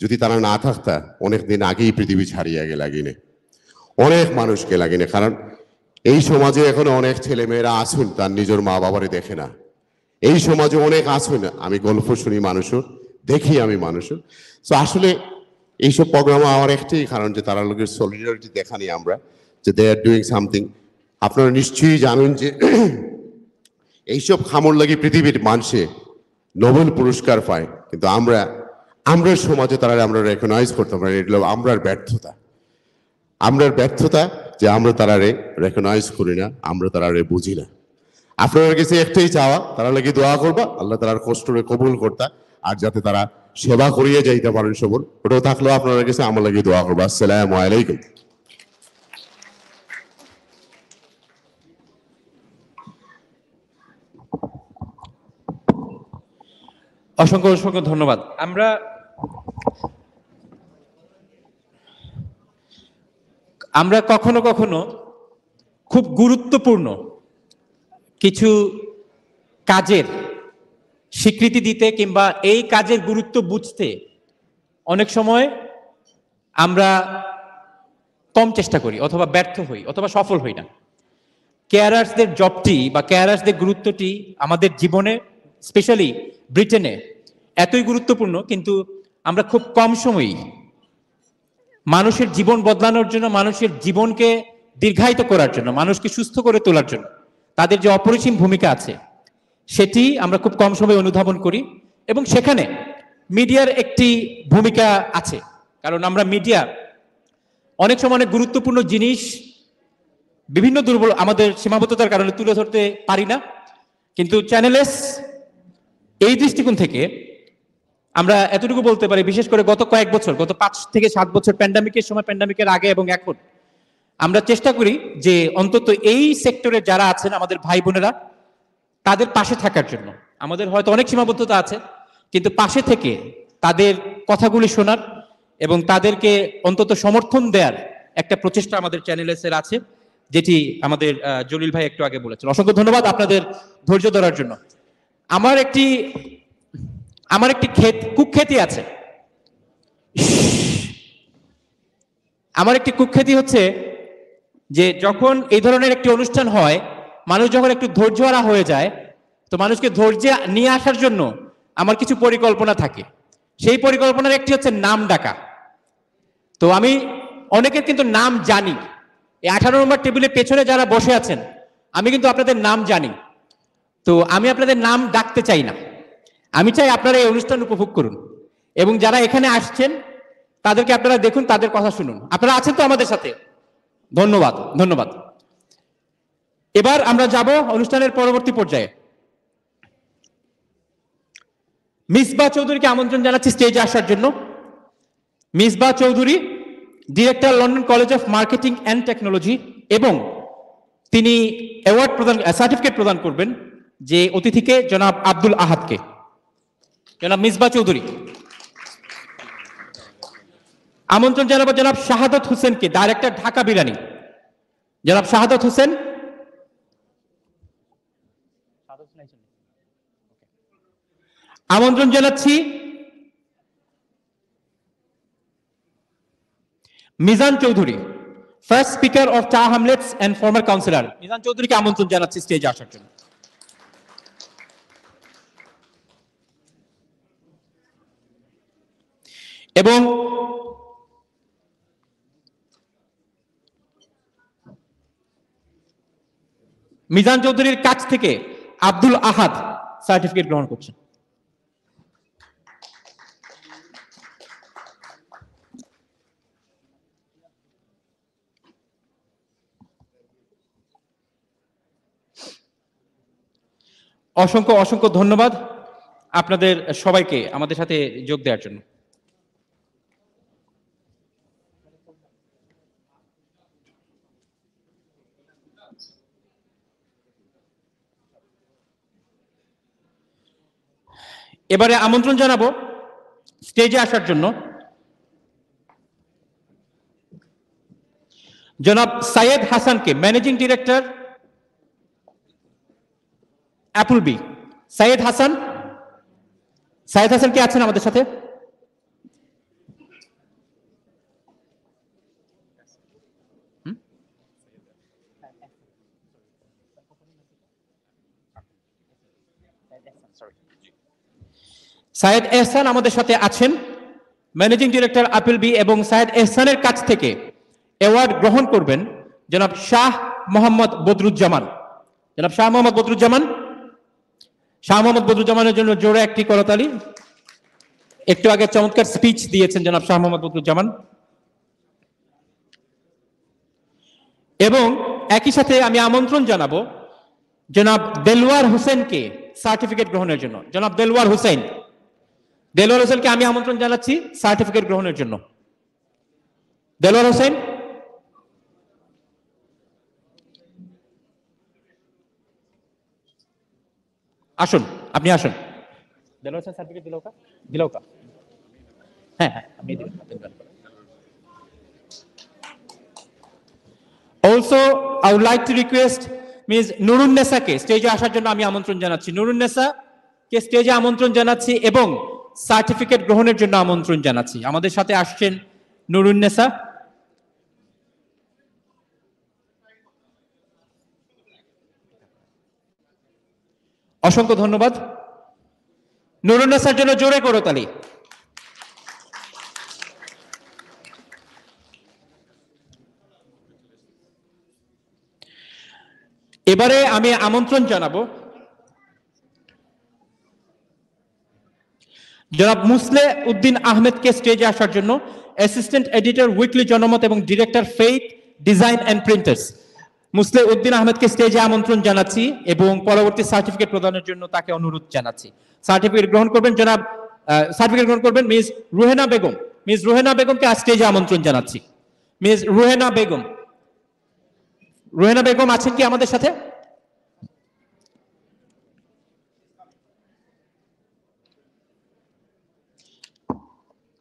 [SPEAKER 7] যদি তারা না থাকতা অনেক দিন আগেই পৃথিবী ছাড়িয়ে লাগিনে, অনেক মানুষকে লাগিনে। কারণ এই সমাজে এখন অনেক ছেলে মেয়েরা আসুন তার নিজের মা বাবারে দেখে না। এই সমাজে অনেক আসুন, আমি গল্প শুনি মানুষের, দেখি আমি মানুষের। তো আসলে এইসব প্রোগ্রাম আমার একটাই কারণ যে তারা লোকের সলিডারিটি দেখানি আমরা, যে দে আর ডুইং সামথিং। আপনারা নিশ্চয়ই জানেন যে এইসব খামর লাগি পৃথিবীর মানুষে নোবেল পুরস্কার পায়, কিন্তু আমরা সমাজে তারা আমরা রেকগনাইজ করতে পারি। এগুলো আমরার ব্যর্থতা যে আমরা তারারে রেকগনাইজ করি না, আমরা তারারে বুঝি না। আপনার কাছে একটাই চাওয়া, তারা লাগি দোয়া করবা, আল্লাহ তালার কষ্টরে কবুল করতা, আর যাতে তারা সেবা করিয়ে যাইতে পারেন সবর, ওটাও থাকলেও আপনার কাছে আমার লাগি দোয়া করবা। আসসালামু আলাইকুম।
[SPEAKER 1] অসংখ্য অসংখ্য ধন্যবাদ। আমরা কখনো কখনো খুব গুরুত্বপূর্ণ কিছু কাজের স্বীকৃতি দিতে কিংবা এই কাজের গুরুত্ব বুঝতে অনেক সময় আমরা কম চেষ্টা করি, অথবা ব্যর্থ হই, অথবা সফল হই না। কেয়ারার্সদের জবটি বা কেয়ারার্সদের গুরুত্বটি আমাদের জীবনে, স্পেশালি ব্রিটেনে, এতই গুরুত্বপূর্ণ, কিন্তু আমরা খুব কম সময়ই মানুষের জীবন বদলানোর জন্য, মানুষের জীবনকে দীর্ঘায়িত করার জন্য, মানুষকে সুস্থ করে তোলার জন্য তাদের যে অপরিসীম ভূমিকা আছে সেটি আমরা খুব কম সময়ে অনুধাবন করি। এবং সেখানে মিডিয়ার একটি ভূমিকা আছে, কারণ আমরা মিডিয়া অনেক সময় অনেক গুরুত্বপূর্ণ জিনিস বিভিন্ন আমাদের সীমাবদ্ধতার কারণে তুলে ধরতে পারি না। কিন্তু চ্যানেলস এই দৃষ্টিকোণ থেকে আমরা এতটুকু বলতে পারি, বিশেষ করে গত কয়েক বছর, গত 5 থেকে 7 বছর, প্যান্ডামিকের সময়, প্যান্ডামিকের আগে এবং এখন, আমরা চেষ্টা করি যে অন্তত এই সেক্টরে যারা আছেন আমাদের ভাই বোনেরা, তাদের পাশে থাকার জন্য। আমাদের হয়তো অনেক সীমাবদ্ধতা আছে, কিন্তু পাশে থেকে তাদের কথাগুলি শোনার এবং তাদেরকে অন্তত সমর্থন দেওয়ার একটা প্রচেষ্টা আমাদের চ্যানেলসের আছে, যেটি আমাদের জলিল ভাই একটু আগে বলেছেন। অসংখ্য ধন্যবাদ আপনাদের ধৈর্য ধরার জন্য। আমার একটি কুখ্যাতি আছে। আমার একটি কুখ্যাতি হচ্ছে যে যখন এই ধরনের একটি অনুষ্ঠান হয়, মানুষ যখন একটু ধৈর্য হারা হয়ে যায়, তো মানুষকে ধৈর্যে নিয়ে আসার জন্য আমার কিছু পরিকল্পনা থাকে। সেই পরিকল্পনার একটি হচ্ছে নাম ডাকা। তো আমি অনেকের কিন্তু নাম জানি। এই 18 নম্বর টেবিলের পেছনে যারা বসে আছেন, আমি কিন্তু আপনাদের নাম জানি। তো আমি আপনাদের নাম ডাকতে চাই না, আমি চাই আপনারা এই অনুষ্ঠান উপভোগ করুন, এবং যারা এখানে আসছেন তাদেরকে আপনারা দেখুন, তাদের কথা শুনুন। আপনারা আছেন তো আমাদের সাথে? ধন্যবাদ, ধন্যবাদ। এবার আমরা যাব অনুষ্ঠানের পরবর্তী পর্যায়ে। মিসবাহ চৌধুরীকে আমন্ত্রণ জানাচ্ছি স্টেজে আসার জন্য। Misbah Chowdhury, director, London college of marketing and technology. এবং তিনি অ্যাওয়ার্ড প্রদান সার্টিফিকেট প্রদান করবেন যে অতিথিকে জনাব আব্দুল আহাদকে। জনাব মিসবাহ চৌধুরী। আমন্ত্রণ জানাবো জনাব শাহাদত হোসেনকে, ডাইরেক্টর ঢাকা বিরিয়ানি। জনাব শাহাদত হোসেন। আমন্ত্রণ জানাচ্ছি Mizan Chowdhury, first speaker of চা Hamlets and former councillor. Mizan চৌধুরীকে আমন্ত্রণ জানাচ্ছি স্টেজে আসার জন্য। এবং মিজান চৌধুরীর কাছ থেকে আব্দুল আহাদ সার্টিফিকেট গ্রহণ করছেন। অসংখ্য অসংখ্য ধন্যবাদ আপনাদের সবাইকে আমাদের সাথে যোগ দেওয়ার জন্য। এবারে আমন্ত্রণ জানাবো স্টেজে আসার জন্য জনাব সাইয়েদ হাসানকে, ম্যানেজিং ডিরেক্টর অ্যাপলবি। সাইয়েদ হাসান, সাইয়েদ হাসান কে আছেন আমাদের সাথে? সাইয়েদ এহসান আমাদের সাথে আছেন, ম্যানেজিং ডিরেক্টর অ্যাপলবি। এবং সাইয়েদ এহসানের কাছ থেকে অ্যাওয়ার্ড গ্রহণ করবেন জনাব শাহ মোহাম্মদ বদরুজ্জামান। জনাব শাহ মোহাম্মদ বদরুজ্জামান। শাহ মোহাম্মদ বদরুজ্জামানের জন্য জোরে একটি করতালি। একটু আগে চমৎকার স্পিচ দিয়েছেন জনাব শাহ মোহাম্মদ বদরুজ্জামান। এবং একই সাথে আমি আমন্ত্রণ জানাবো জনাব দেলওয়ার হোসেনকে সার্টিফিকেট গ্রহণের জন্য। জনাব দেলওয়ার হোসেন, দেলওয়ার হোসেনকে আমি আমন্ত্রণ জানাচ্ছি সার্টিফিকেট গ্রহণের জন্য। দেলওয়ার হোসেন। আসুন, আপনি আসুন। দেলওয়ার হোসেন সার্টিফিকেট দিলাও কা? হ্যাঁ হ্যাঁ, আমি দিলাম। Also, I would like to request Ms. Nurunnesa কে স্টেজে আসার জন্য আমি আমন্ত্রণ জানাচ্ছি। নুরুন্নেসা কে স্টেজে আমন্ত্রণ জানাচ্ছি এবং সার্টিফিকেট গ্রহণের জন্য আমন্ত্রণ জানাচ্ছি। আমাদের সাথে আসছেন নুরুন্নেসা। অসংখ্য ধন্যবাদ। নুরুন্নেসার জন্য জোরে করতালি। এবারে আমি আমন্ত্রণ জানাবো জনাব মুসলে উদ্দিন আহমেদকে স্টেজে আসার জন্য, অ্যাসিস্ট্যান্ট এডিটর উইকলি জনমত এবং director faith design and printers. Musleh Uddin আহমেদকে স্টেজে আমন্ত্রণ জানাচ্ছি এবং পরবর্তী সার্টিফিকেট প্রদানের জন্য তাকে অনুরোধ জানাচ্ছি। সার্টিফিকেট গ্রহণ করবেন মিস রুহেনা বেগম। মিস রুহেনা বেগমকে স্টেজে আমন্ত্রণ জানাচ্ছি। মিস রুহেনা বেগম। রুহেনা বেগম আছেন কি আমাদের সাথে?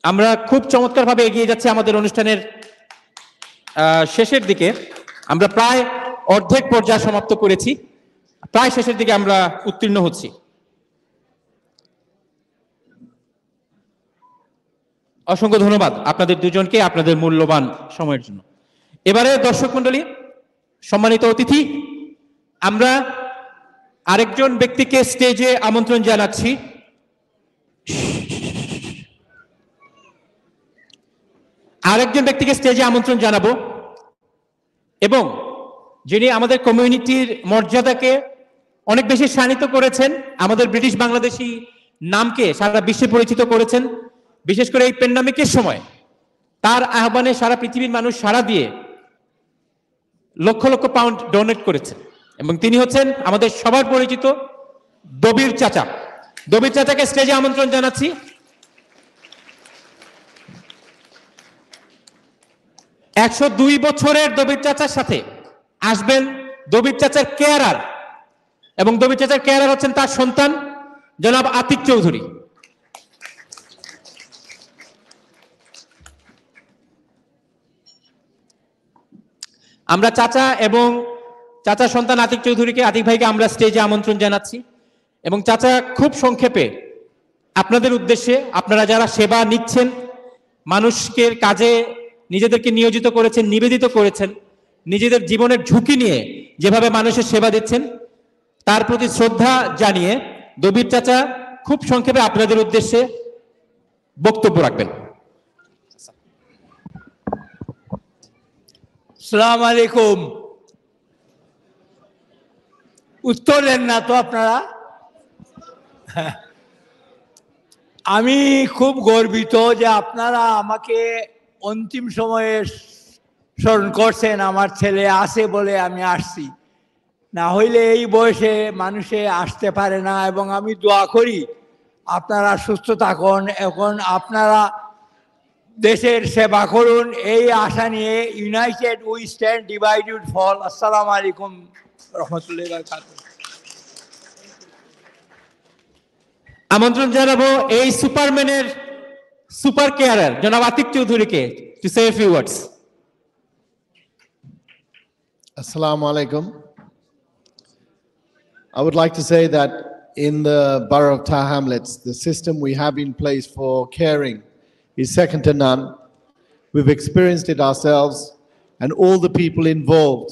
[SPEAKER 1] আমরা খুব চমৎকারভাবে এগিয়ে যাচ্ছি আমাদের অনুষ্ঠানের শেষের দিকে। আমরা প্রায় অর্ধেক পর্যায়ে সমাপ্ত করেছি, প্রায় শেষের দিকে আমরা উত্তীর্ণ হচ্ছি। অসংখ্য ধন্যবাদ আপনাদের দুজনকে আপনাদের মূল্যবান সময়ের জন্য। এবারে দর্শক মণ্ডলী, সম্মানিত অতিথি, আমরা আরেকজন ব্যক্তিকে স্টেজে আমন্ত্রণ জানাচ্ছি। আরেকজন ব্যক্তিকে স্টেজে আমন্ত্রণ জানাবো এবং যিনি আমাদের কমিউনিটির মর্যাদাকে অনেক বেশি শানিত করেছেন, আমাদের ব্রিটিশ বাংলাদেশি নামকে সারা বিশ্বে পরিচিত করেছেন। বিশেষ করে এই প্যান্ডেমিকের সময় তার আহ্বানে সারা পৃথিবীর মানুষ সাড়া দিয়ে লক্ষ লক্ষ পাউন্ড ডোনেট করেছেন এবং তিনি হচ্ছেন আমাদের সবার পরিচিত দবির চাচা। দবির চাচাকে স্টেজে আমন্ত্রণ জানাচ্ছি। 102 বছরের দবির চাচার সাথে আসবেন দবির চাচার কেয়ারার, এবং দবির চাচার কেয়ারার হচ্ছেন তার সন্তান জনাব আতিক চৌধুরী। আমরা চাচা এবং চাচার সন্তান আতিক চৌধুরীকে, আতিক ভাইকে আমরা স্টেজে আমন্ত্রণ জানাচ্ছি। এবং চাচা খুব সংক্ষেপে আপনাদের উদ্দেশ্যে, আপনারা যারা সেবা নিচ্ছেন, মানুষকে কাজে নিজেদেরকে নিয়োজিত করেছেন, নিবেদিত করেছেন, নিজেদের জীবনের ঝুঁকি নিয়ে যেভাবে মানুষের সেবা দিচ্ছেন, তার প্রতি শ্রদ্ধা জানিয়ে দবির চাচা খুব সংক্ষেপে আপনাদের উদ্দেশ্যে বক্তব্য রাখবেন।
[SPEAKER 8] আসসালামু আলাইকুম। উত্তর দেন না তো আপনারা? আমি খুব গর্বিত যে আপনারা আমাকে অন্তিম সময়ে স্মরণ করছেন। আমার ছেলে আছে বলে আমি আসছি, না হইলে এই বয়সে মানুষে আসতে পারে না। এবং আমি দোয়া করি আপনারা সুস্থ থাকুন, এখন আপনারা দেশের সেবা করুন, এই আশা নিয়ে ইউনাইটেড উই স্ট্যান্ড, ডিভাইডেড ফল। আসসালামু আলাইকুম রহমতুল্লাহি ওয়া বারাকাতুহু।
[SPEAKER 1] আমন্ত্রণ জানাবো এই সুপারম্যানের সুপার কেয়ারার জনাব আতিক চৌধুরীকে to say few words.
[SPEAKER 9] Assalamu alaikum. I would like to say that in the borough of Tower Hamlets, the system we have in place for caring is second to none. We've experienced it ourselves, and all the people involved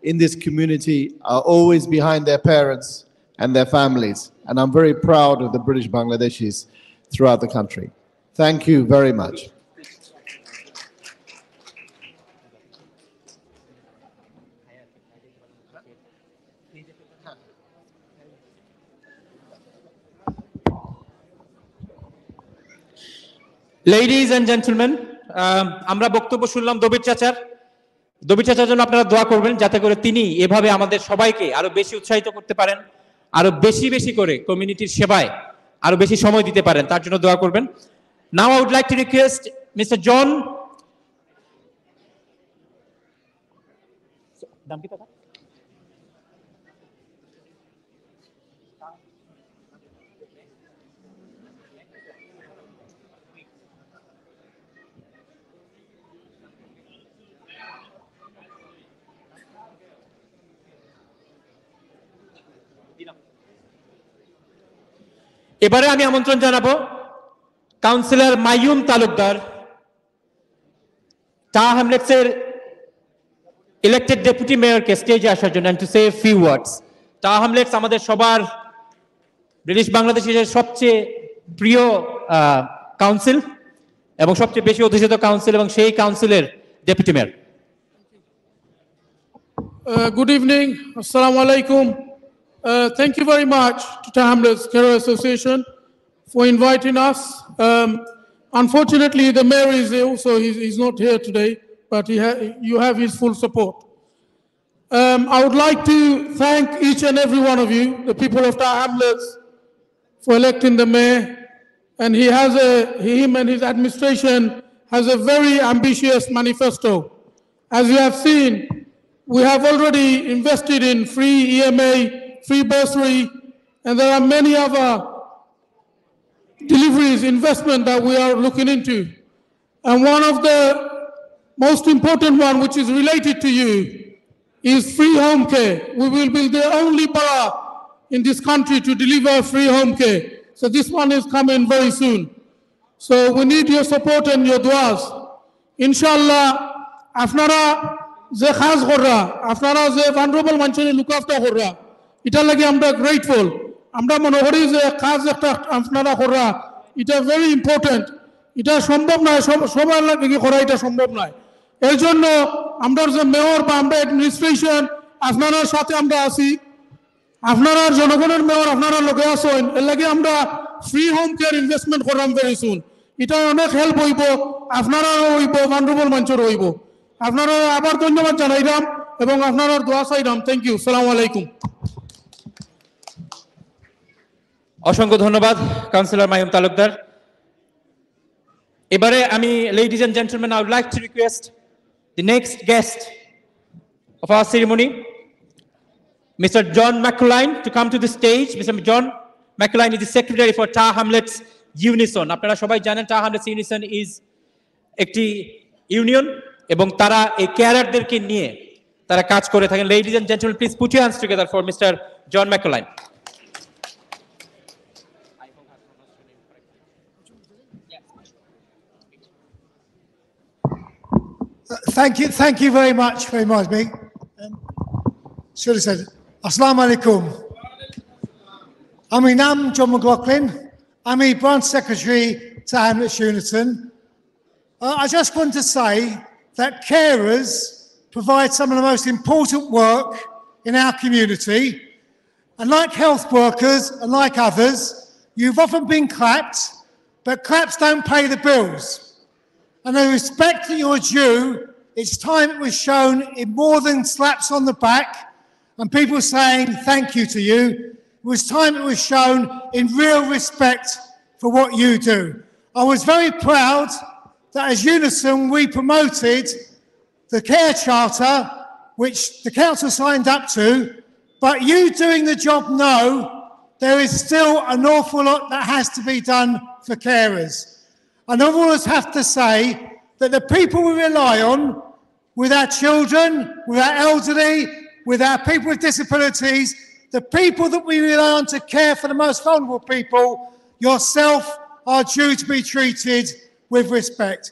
[SPEAKER 9] in this community are always behind their parents and their families. And I'm very proud of the British Bangladeshis throughout the country. Thank you very much.
[SPEAKER 1] Ladies and gentleman, আমরা বক্তব্য শুনলাম দবির চাচার। দবির চাচার জন্য আপনারা দোয়া করবেন যাতে করে তিনি এভাবে আমাদের সবাইকে আরো বেশি উৎসাহিত করতে পারেন, আরো বেশি বেশি করে কমিউনিটির সেবায় আরো বেশি সময় দিতে পারেন, তার জন্য দোয়া করবেন। Now I would like to request mister John. এবারে আমি আমন্ত্রণ জানাবো কাউন্সিলর মাইয়ুম তালুকদার, টাওয়ার হ্যামলেটসের ইলেক্টেড ডেপুটি মেয়রকে স্টেজে আসার জন্য and to say a few words. Tower Hamlets আমাদের সবার, ব্রিটিশ বাংলাদেশের সবচেয়ে প্রিয় কাউন্সিল এবং সবচেয়ে বেশি অধিষ্ঠিত কাউন্সিল, এবং সেই কাউন্সিলের deputy mayor.
[SPEAKER 10] Good evening. Assalamu alaikum. Thank you very much to Tower Hamlets Carer Association for inviting us. Unfortunately, the mayor is ill, so he's not here today, but you have his full support. I would like to thank each and every one of you, the people of Tower Hamlets, for electing the mayor. And him and his administration has a very ambitious manifesto. As you have seen, we have already invested in free EMA, free bursary, and there are many other deliveries, investment that we are looking into. And one of the most important one, which is related to you, is free home care. We will be the only borough in this country to deliver free home care. So this one is coming very soon. So we need your support and your duas. Inshallah, আপনারা যে কাজ কররা, আপনারা যে vulnerable মানুষের look after কররা, এটা লাগে আমরা গ্রেটফুল। আমরা মনে করি যে কাজ একটা আপনারা কররা, এটা ভেরি ইম্পর্টেন্ট। এটা সম্ভব নয়, সবার লাগে করা এটা সম্ভব নয়। এর জন্য আমরা যে মেয়র বা আমরা অ্যাডমিনিস্ট্রেশন আপনার সাথে আমরা আছি, আপনারা জনগণের মেয়র আপনারা লোকে আসেন, এর লাগে আমরা ফ্রি হোম কেয়ার ইনভেস্টমেন্ট করলাম ভেরি সুন। এটা অনেক হেল্প হইব, আপনারাও হইব, ভান্ডারেবল মানুষের হইব। আপনারা আবার ধন্যবাদ জানাইলাম এবং আপনারা দোয়া চাইলাম। Thank you. আসসালামু আলাইকুম।
[SPEAKER 1] অসংখ্য ধন্যবাদ কাউন্সিলর মাইয়ুম তালুকদার। এবারে আমি, ladies and gentleman, I would like to request the next guest of our ceremony, Mr. John McLean, to come to the stage. Mr. John McLean is the secretary for Tower Hamlets Unison. আপনারা সবাই জানেন Tower Hamlets Unison is একটি ইউনিয়ন এবং তারা এই কেয়ারারদেরকে নিয়ে তারা কাজ করে থাকেন. Ladies and gentlemen, please put your hands together for Mr. John McLean.
[SPEAKER 11] Thank you very much for inviting me. Should have said, Assalamu alaikum. I'm Nam John McLaughlin. I'm the branch secretary to Hamlets Unison. I just want to say that carers provide some of the most important work in our community. And like health workers and like others, you've often been clapped, but claps don't pay the bills. And the respect that you're due, it's time it was shown in more than slaps on the back and people saying thank you to you. It was time it was shown in real respect for what you do. I was very proud that as Unison we promoted the Care Charter, which the council signed up to, but you doing the job know there is still an awful lot that has to be done for carers. And I always have to say that the people we rely on, with our children, with our elderly, with our people with disabilities, the people that we rely on to care for the most vulnerable people, yourself, are due to be treated with respect.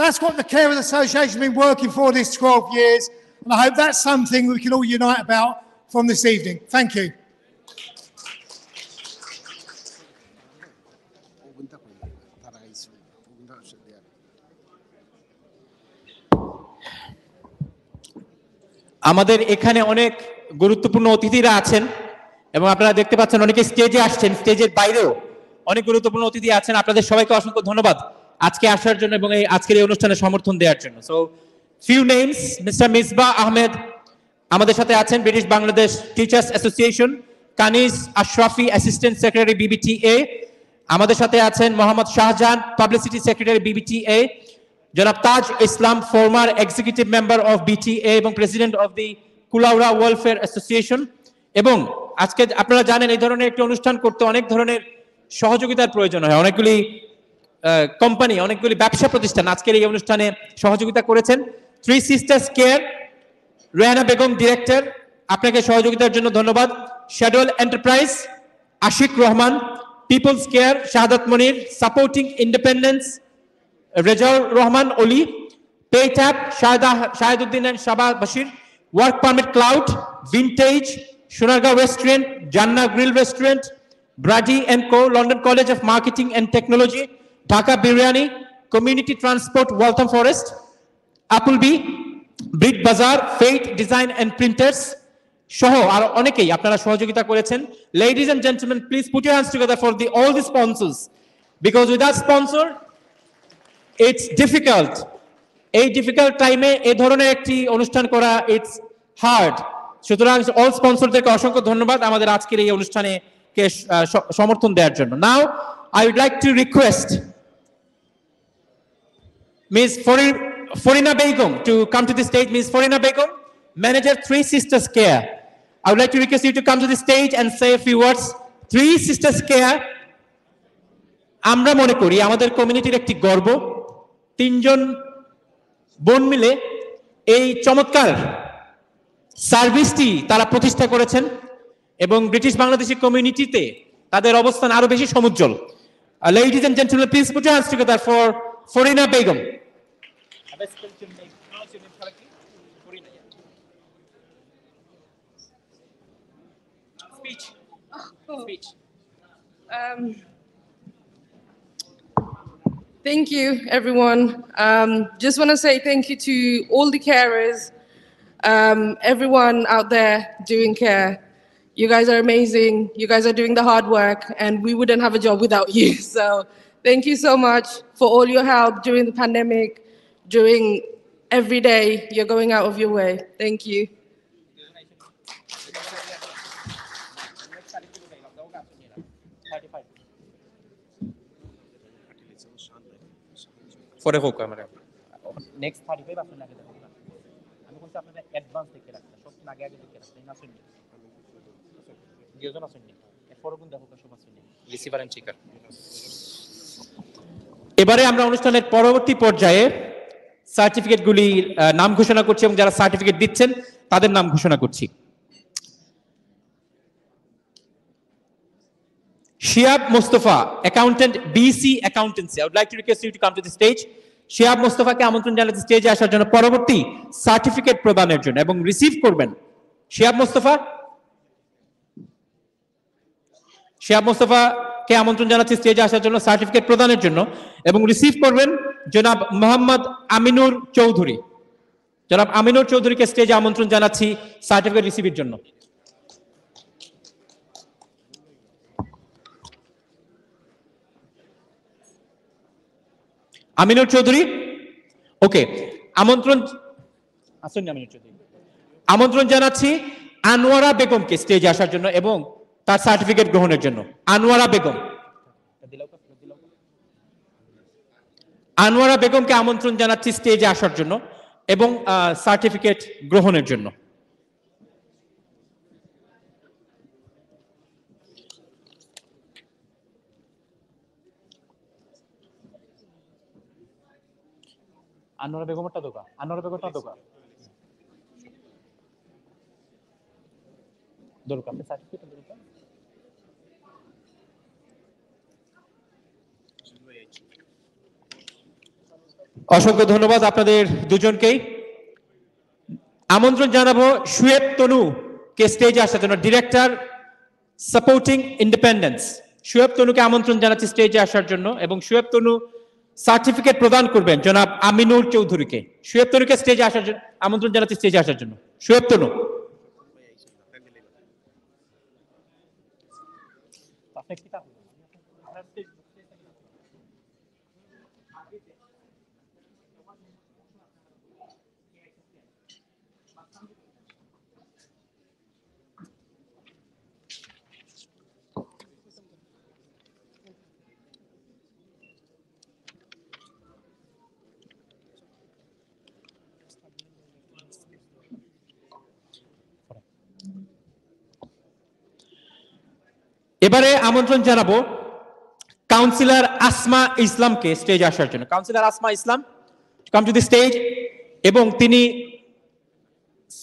[SPEAKER 11] That's what the Carers Association has been working for these 12 years, and I hope that's something we can all unite about from this evening. Thank you.
[SPEAKER 1] আমাদের এখানে অনেক গুরুত্বপূর্ণ অতিথিরা আছেন এবং আপনারা দেখতে পাচ্ছেন অনেকে স্টেজে আসছেন, স্টেজের বাইরেও অনেক গুরুত্বপূর্ণ অতিথি আছেন. আপনাদের সবাইকে অসংখ্য ধন্যবাদ আজকে আসার জন্য এবং এই আজকের এই অনুষ্ঠানে সমর্থন দেওয়ার জন্য. So few names, mister Misbah Ahmed আমাদের সাথে আছেন, British Bangladesh teachers association. Kaniz Ashrafi, assistant secretary BBTA. আমাদের সাথে আছেন Mohammad Shahjahan, publicity secretary BBTA. জনাব Taj Islam, former executive member of BTA এবং president of the Kulaura welfare association. এবং আজকে আপনারা জানেন এই ধরনের একটি অনুষ্ঠান করতে অনেক ধরনের সহযোগিতার প্রয়োজন হয়. অনেকগুলি কোম্পানি, অনেকগুলি ব্যবসা প্রতিষ্ঠান আজকের এই অনুষ্ঠানে সহযোগিতা করেছেন. Three sisters care, Rehana Begum director, আপনাকে সহযোগিতার জন্য ধন্যবাদ. শ্যাডোল enterprise, Ashiq Rahman, people's care, Shahadat Monir, supporting independence, Rezaur Rahman Oli, পেট্যাপ, Shaheduddin and Shaba Bashir, work permit cloud, vintage, Sonargaon restaurant, Janna grill restaurant, Brady and co, London college of marketing and technology, Dhaka biryani, community transport Waltham Forest, Appleby, ব্রিড বাজার, ফেইট ডিজাইন এন্ড প্রিন্টার্স সহ আর অনেকেই আপনারা সহযোগিতা করেছেন. Ladies and gentlemen, please put your hands together for all the sponsors, because without sponsor it's difficult. এই ডিফিকাল্ট টাইমে এই ধরনের একটি অনুষ্ঠান করা ইটস হার্ড. সুতরাং অল স্পন্সরদেরকে অসংখ্য ধন্যবাদ আমাদের আজকের এই অনুষ্ঠানে কে সমর্থন দেওয়ার জন্য. নাও I would like to request Ms. Forina Begum to come to the stage. Ms. Forina Begum, manager Three Sisters Care. I would like to request you to come to the stage and say a few words. Three Sisters Care, আমরা মনে করি আমাদের কমিউনিটির একটি গর্ব. তিনজন বোন মিলে এই চমৎকার সার্ভিসটি তারা প্রতিষ্ঠা করেছেন এবং ব্রিটিশ বাংলাদেশি কমিউনিটিতে তাদের অবস্থান আরো বেশি সমুজ্জ্বল. Ladies and gentlemen, please put your hands together for Forina Begum.
[SPEAKER 12] Speech. Thank you, everyone. Just want to say thank you to all the carers, everyone out there doing care. You guys are amazing. You guys are doing the hard work, and we wouldn't have a job without you. So thank you so much for all your help during the pandemic, during every day you're going out of your way. Thank you.
[SPEAKER 1] For a hook, next 35 after বলছি আপনাদের অ্যাডভান্স দেখে রাখতে, সব আগে আগে দেখে রাখতে না শুনি দুজন আছেন এরপরও কোন দেখো সব আছেন রিসিভার এন্ড চেকার। এবারে আমরা অনুষ্ঠানের পরবর্তী পর্যায়ে সার্টিফিকেটগুলির নাম ঘোষণা করছি এবং যারা সার্টিফিকেট দিচ্ছেন তাদের নাম ঘোষণা করছি। Shiab Mustafa, accountant, BC Accountancy. I would like to request you to come to the stage. Shiab Mustafa কে আমন্ত্রণ জানাচ্ছি স্টেজে আসার জন্য পরবর্তী সার্টিফিকেট প্রদানের জন্য এবং রিসিভ করবেন। শিহাব মুস্তাফা কে আমন্ত্রণ জানাচ্ছি স্টেজে আসার জন্য সার্টিফিকেট প্রদানের জন্য এবং রিসিভ করবেন জনাব মোহাম্মদ আমিনুর চৌধুরী। জনাব আমিনুর চৌধুরীকে স্টেজে আমন্ত্রণ জানাচ্ছি সার্টিফিকেট রিসিভের জন্য। আমিনুর চৌধুরী, ওকে, আমন্ত্রণ আসুন। আমিনুর চৌধুরী, আমন্ত্রণ জানাচ্ছি আনোয়ারা বেগমকে স্টেজে আসার জন্য এবং তার সার্টিফিকেট গ্রহণের জন্য। আনোয়ারা বেগমকে আমন্ত্রণ জানাচ্ছি স্টেজে আসার জন্য এবং সার্টিফিকেট গ্রহণের জন্য। আনোয়ারা বেগমটা দোকা, আনোয়ারা বেগমটা দোকা দরকার আপনি সার্টিফিকেট দরকার। অসংখ্য ধন্যবাদ আপনাদের দুজনকেই। আমন্ত্রণ জানাবো শুয়েব তনু কে স্টেজে আসার জন্য, ডিরেক্টর সাপোর্টিং ইন্ডিপেন্ডেন্স। শুয়েব তনুকে আমন্ত্রণ জানাচ্ছি স্টেজে আসার জন্য এবং শুয়েব তনু সার্টিফিকেট প্রদান করবেন জনাব আমিনুর চৌধুরীকে। শুয়েব তনুকে স্টেজে আসার জন্য আমন্ত্রণ জানাচ্ছি স্টেজে আসার জন্য। শুয়েব তনু, এবারে আমন্ত্রণ জানাবো কাউন্সিলর আসমা ইসলামকে স্টেজে আসার জন্য। Councillor Asma Islam, come to the stage এবং তিনি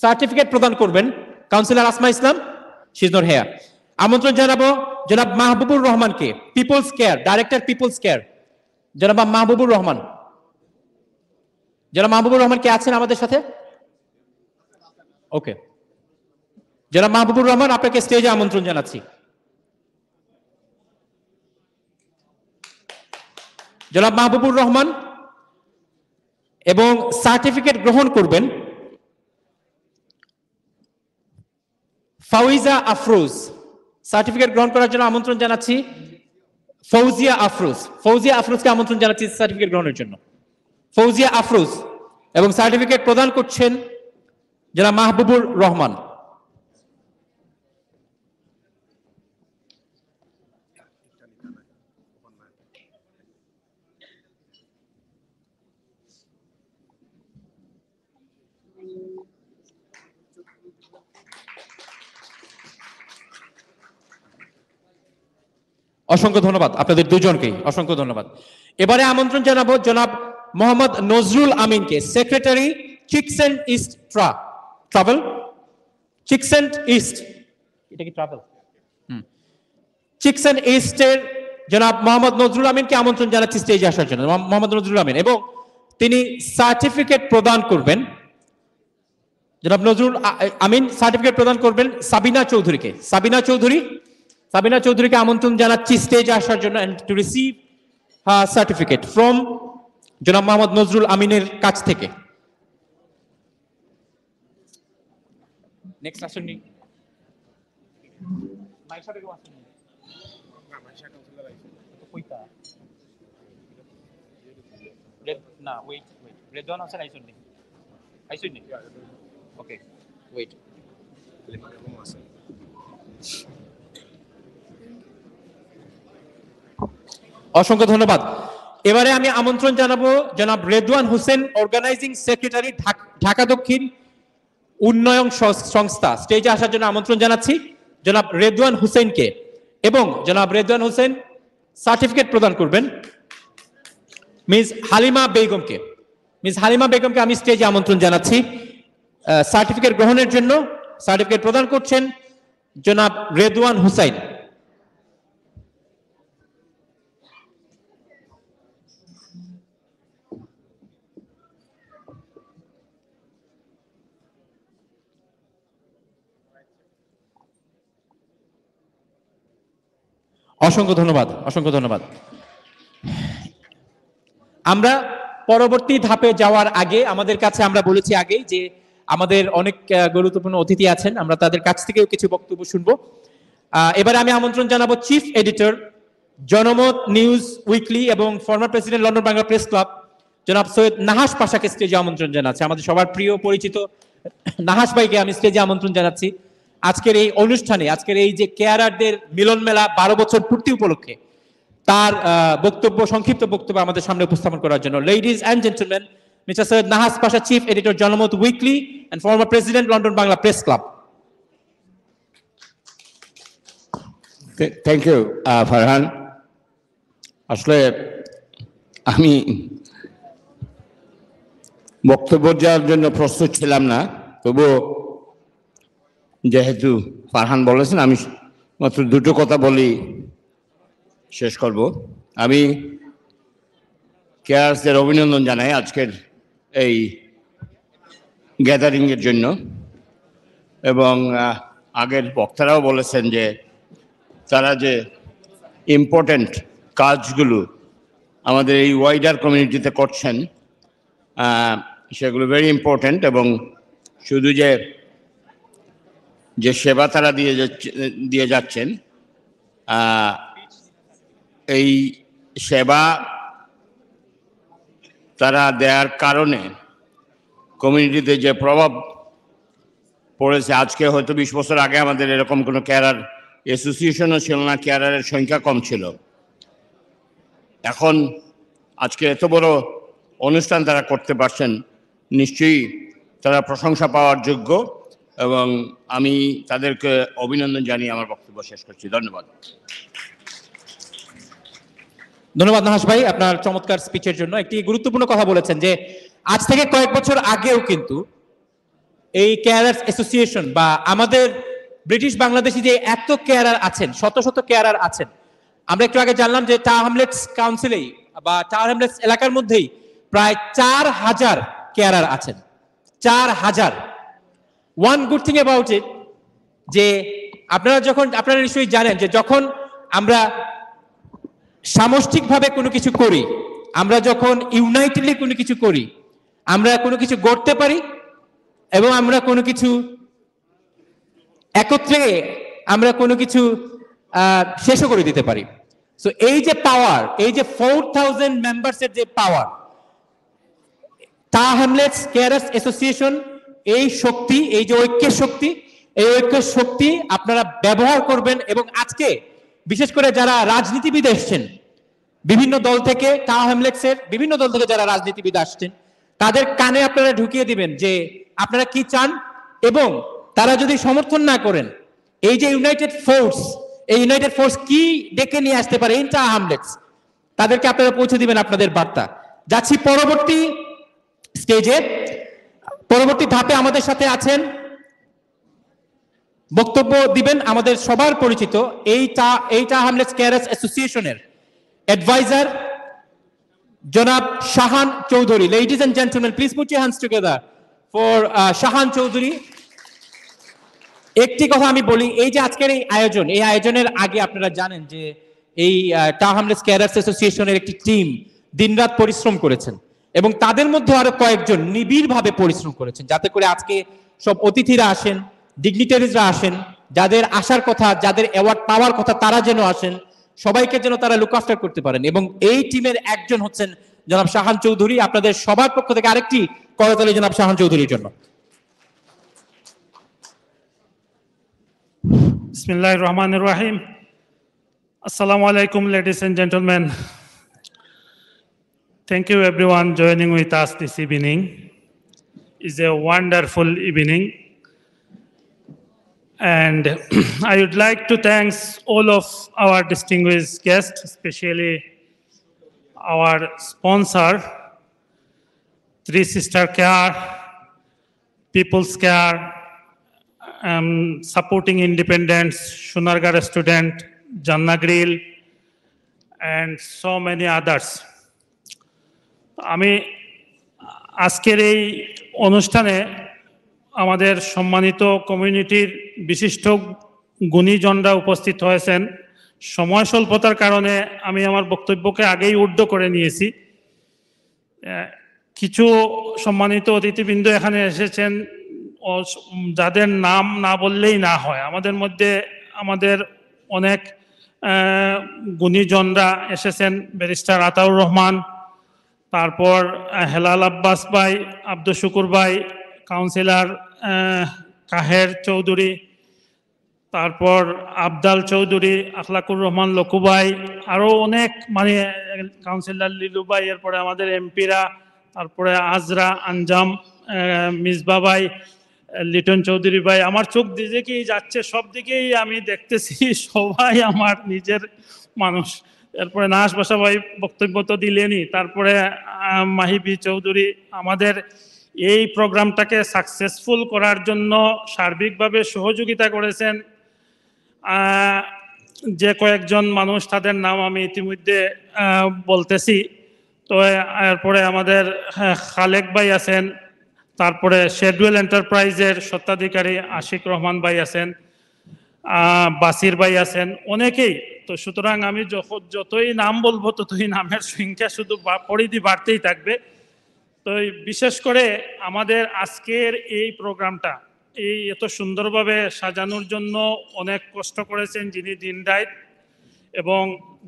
[SPEAKER 1] সার্টিফিকেট প্রদান করবেন। Councillor Asma Islam, she is not here. আমন্ত্রণ জানাবো জনাব মাহবুবুর রহমানকে, people's care, director people's care, জনাব মাহবুবুর রহমান। জনাব মাহবুবুর রহমান কে আছেন আমাদের সাথে? ওকে, জনাব মাহবুবুর রহমান, আপনাকে স্টেজে আমন্ত্রণ জানাচ্ছি। জনাব মাহবুবুর রহমান এবং সার্টিফিকেট গ্রহণ করবেন ফাউজিয়া আফরোজ। সার্টিফিকেট গ্রহণ করার জন্য আমন্ত্রণ জানাচ্ছি ফৌজিয়া আফরোজ। ফৌজিয়া আফরোজকে আমন্ত্রণ জানাচ্ছি সার্টিফিকেট গ্রহণের জন্য। ফৌজিয়া আফরোজ এবং সার্টিফিকেট প্রদান করছেন জনাব মাহবুবুর রহমান। অসংখ্য ধন্যবাদ আপনাদের দুজনকেই, অসংখ্য ধন্যবাদ। এবারে আমন্ত্রণ জানাবো জনাব মোহাম্মদ নজরুল আমিনকে, secretary Chicksand east travel. Chicksand east, এটা কি ট্রাভেল? চিকসেন্ট ইস্টের জনাব মোহাম্মদ নজরুল আমিনকে আমন্ত্রণ জানাচ্ছি স্টেজে আসার জন্য। মোহাম্মদ নজরুল আমিন এবং তিনি সার্টিফিকেট প্রদান করবেন। জনাব নজরুল আমিন সার্টিফিকেট প্রদান করবেন সাবিনা চৌধুরীকে। সাবিনা চৌধুরীকে আমন্ত্রণ জানাচ্ছি স্টেজে আসার জন্য and to receive her certificate from জনাব মোহাম্মদ নজরুল আমিনের কাছ থেকে। নেক্সট আসুন নি মাইশা বেগম আসুন নি না মাইশা কাউন্সিলর কইতা না ওয়েট রেদওয়ান হাসান আইসুন নি ওকে ওয়েট অসংখ্য ধন্যবাদ। এবারে আমি আমন্ত্রণ জানাবো জনাব রেদওয়ান হোসেন, অর্গানাইজিং সেক্রেটারি ঢাকা দক্ষিণ উন্নয়ন সংস্থা স্টেজে আসার জন্য আমন্ত্রণ জানাচ্ছি জনাব রেদওয়ান হোসেনকে, এবং জনাব রেদওয়ান হোসেন সার্টিফিকেট প্রদান করবেন মিস হালিমা বেগমকে। মিস হালিমা বেগমকে আমি স্টেজে আমন্ত্রণ জানাচ্ছি সার্টিফিকেট গ্রহণের জন্য। সার্টিফিকেট প্রদান করছেন জনাব রেদওয়ান হোসেন। অসংখ্য ধন্যবাদ, অসংখ্য ধন্যবাদ। আমরা পরবর্তী ধাপে যাওয়ার আগে আমাদের কাছে আমরা বলেছি আগেই যে আমাদের অনেক গুরুত্বপূর্ণ অতিথি আছেন, আমরা তাদের কাছ থেকেও কিছু বক্তব্য শুনবো। এবারে আমি আমন্ত্রণ জানাবো চিফ এডিটর, জনমত নিউজ উইকলি এবং former president London Bangla press club জনাব সৈয়দ নাহাস পাশাকে স্টেজে আমন্ত্রণ জানাচ্ছি। আমাদের সবার প্রিয় পরিচিত নাহাস ভাইকে আমি স্টেজে আমন্ত্রণ জানাচ্ছি আজকের এই অনুষ্ঠানে, আজকের এই যে কেয়ারারদের মিলন মেলা 12 বছর পূর্তি উপলক্ষে তার বক্তব্য, সংক্ষিপ্ত বক্তব্য আমাদের সামনে উপস্থাপন করার জন্য। Ladies and gentleman, mister Syed Nahas Pasha, chief editor, Janomot weekly and former president, London Bangla press club.
[SPEAKER 13] Thank you Farhan. আসলে আমি বক্তব্য দেওয়ার জন্য প্রস্তুত ছিলাম না, তবুও যেহেতু ফারহান বলেছেন আমি মাত্র দুটো কথা বলি শেষ করব। আমি কেয়ারসদের অভিনন্দন জানাই আজকের এই গ্যাদারিংয়ের জন্য, এবং আগের বক্তারাও বলেছেন যে তারা যে ইম্পর্ট্যান্ট কাজগুলো আমাদের এই ওয়াইডার কমিউনিটিতে করছেন সেগুলো ভেরি ইম্পর্ট্যান্ট, এবং শুধু যে সেবা তারা দিয়ে যাচ্ছেন এই সেবা তারা দেওয়ার কারণে কমিউনিটিতে যে প্রভাব পড়েছে, আজকে হয়তো 20 বছর আগে আমাদের এরকম কোনো কেয়ারার অ্যাসোসিয়েশনও ছিল না, কেয়ারারের সংখ্যা কম ছিল। এখন আজকে এত বড় অনুষ্ঠান তারা করতে পারছেন, নিশ্চয়ই তারা প্রশংসা পাওয়ার যোগ্য, এবং আমি তাদেরকে অভিনন্দন জানিয়ে আমার বক্তব্য শেষ করছি। ধন্যবাদ।
[SPEAKER 1] ধন্যবাদ নাহাস ভাই আপনার চমৎকার স্পিচের জন্য। একটি গুরুত্বপূর্ণ কথা বলেছেন যে আজ থেকে কয়েক বছর আগেও কিন্তু এই কেয়ারার্স অ্যাসোসিয়েশন বা আমাদের ব্রিটিশ বাংলাদেশি যে এত কেয়ারার আছেন, শত শত কেয়ারার আছেন, আমরা একটু আগে জানলাম যে টাওয়ার হ্যামলেটস কাউন্সিলেই বা টাওয়ার হ্যামলেটস এলাকার মধ্যেই প্রায় 4000 কেয়ারার আছেন। 4000। One good thing about it যে আপনারা নিশ্চয়ই জানেন যে যখন আমরা সামষ্টিকভাবে কোনো কিছু করি, আমরা যখন ইউনাইটেডলি কোনো কিছু করি, আমরা কোনো কিছু গড়তে পারি এবং আমরা কোনো কিছু একত্রে আমরা কোনো কিছু শেষও করে দিতে পারি। সো এই যে পাওয়ার, এই যে 4000 মেম্বার্সের যে পাওয়ার, টাওয়ার হ্যামলেটস কেয়ারার্স অ্যাসোসিয়েশন, এই শক্তি, এই যে ঐক্যের শক্তি, এই ঐক্যের শক্তি আপনারা ব্যবহার করবেন। এবং আজকে বিশেষ করে যারা রাজনীতিবিদ এসছেন বিভিন্ন দল থেকে, টাওয়ার হ্যামলেটসের বিভিন্ন দল থেকে যারা রাজনীতিবিদ আসছেন, তাদের কানে আপনারা ঢুকিয়ে দিবেন যে আপনারা কি চান, এবং তারা যদি সমর্থন না করেন এই যে ইউনাইটেড ফোর্স, এই ইউনাইটেড ফোর্স কি ডেকে নিয়ে আসতে পারে ইন টাওয়ার হ্যামলেটস, তাদেরকে আপনারা পৌঁছে দিবেন আপনাদের বার্তা। যাচ্ছি পরবর্তী স্টেজে। পরবর্তী ধাপে আমাদের সাথে আছেন, বক্তব্য দিবেন আমাদের সবার পরিচিত এই টাওয়ার হ্যামলেটস কেয়ারার্স অ্যাসোসিয়েশনের অ্যাডভাইজার জনাব Shahan Chowdhury. Ladies and gentleman, please put your hands together for Shahan Chowdhury. একটি কথা আমি বলি, এই যে আজকের এই আয়োজন, এই আয়োজনের আগে আপনারা জানেন যে এই টাওয়ার হ্যামলেটস কেয়ারার্স অ্যাসোসিয়েশনের একটি টিম দিনরাত পরিশ্রম করেছেন, এবং তাদের মধ্যে আরো কয়েকজন নিবিড়ভাবে পরিশ্রম করেছেন যাতে করে আজকে সব অতিথিরা আসেন, ডিগনিটারিজরা আসেন, যাদের আসার কথা, যাদের অ্যাওয়ার্ড পাওয়ার কথা তারা যেন আসেন, সবাইকে যেন তারা লুক আফটার করতে পারেন। এবং এই টিমের একজন হচ্ছেন জনাব শাহান চৌধুরী। আপনাদের সবার পক্ষ থেকে আরেকটি করতালি জনাব শাহান চৌধুরীর জন্য।
[SPEAKER 14] Bismillahir Rahmanir Rahim. Assalamu alaikum, ladies and gentlemen. Thank you everyone joining with us this evening. It's a wonderful evening And I would like to thank all of our distinguished guests, especially our sponsor, Three Sister Care, People's Care, Supporting Independence, Shunargarh Student, Janna Grill, and so many others. আমি আজকের এই অনুষ্ঠানে আমাদের সম্মানিত কমিউনিটির বিশিষ্ট গুণীজনরা উপস্থিত হয়েছেন। সময় স্বল্পতার কারণে আমি আমার বক্তব্যকে আগেই ঊর্ধ্ব করে নিয়েছি। কিছু সম্মানিত অতিথিবৃন্দ এখানে এসেছেন যাদের নাম না বললেই না হয়। আমাদের মধ্যে আমাদের অনেক গুণীজনরা এসেছেন, ব্যারিস্টার আতাউর রহমান, তারপর হেলাল আব্বাস ভাই, আব্দুল শুকুর ভাই, কাউন্সিলর কাহের চৌধুরী, তারপর আবদাল চৌধুরী, আখলাকুর রহমান লকু ভাই, আরও অনেক মানে কাউন্সিলর লিলু ভাই, এরপরে আমাদের এমপিরা, তারপরে আজরা, আঞ্জাম, মিসবা ভাই, লিটন চৌধুরী ভাই। আমার চোখ দিকেই যাচ্ছে, সব দিকেই আমি দেখতেছি সবাই আমার নিজের মানুষ। এরপরে নাস বাসা ভাই বক্তব্য তো দিলেনই, তারপরে মাহিবি চৌধুরী আমাদের এই প্রোগ্রামটাকে সাকসেসফুল করার জন্য সার্বিকভাবে সহযোগিতা করেছেন। যে কয়েকজন মানুষ তাদের নাম আমি ইতিমধ্যে বলতেছি। তো এরপরে আমাদের খালেক ভাই আছেন, তারপরে শেডুয়েল এন্টারপ্রাইজের স্বত্বাধিকারী আশিক রহমান ভাই আছেন, বাসির ভাই আছেন, অনেকেই। তো সুতরাং আমি যতই নাম বলবো ততই নামের সংখ্যা শুধু পরিধি বাড়তেই থাকবে। তো বিশেষ করে আমাদের আজকের এই প্রোগ্রামটা এই এত সুন্দরভাবে সাজানোর জন্য অনেক কষ্ট করেছেন যিনি দিনরাত, এবং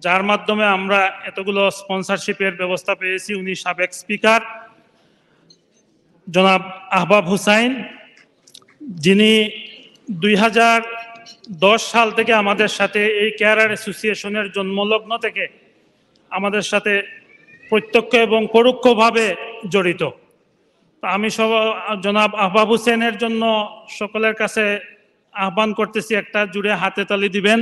[SPEAKER 14] যার মাধ্যমে আমরা এতগুলো স্পন্সরশিপের ব্যবস্থা পেয়েছি। উনি সাবেক স্পিকার জনাব আহবাব হুসাইন, যিনি 2010 সাল থেকে আমাদের সাথে এই কেয়ারার অ্যাসোসিয়েশনের জন্মলগ্ন থেকে আমাদের সাথে প্রত্যক্ষ এবং পরোক্ষভাবে জড়িত। আমি জনাব আহবাব হুসেনের জন্য সকলের কাছে আহ্বান করতেছি, একটা জুড়ে হাতে তালি দিবেন।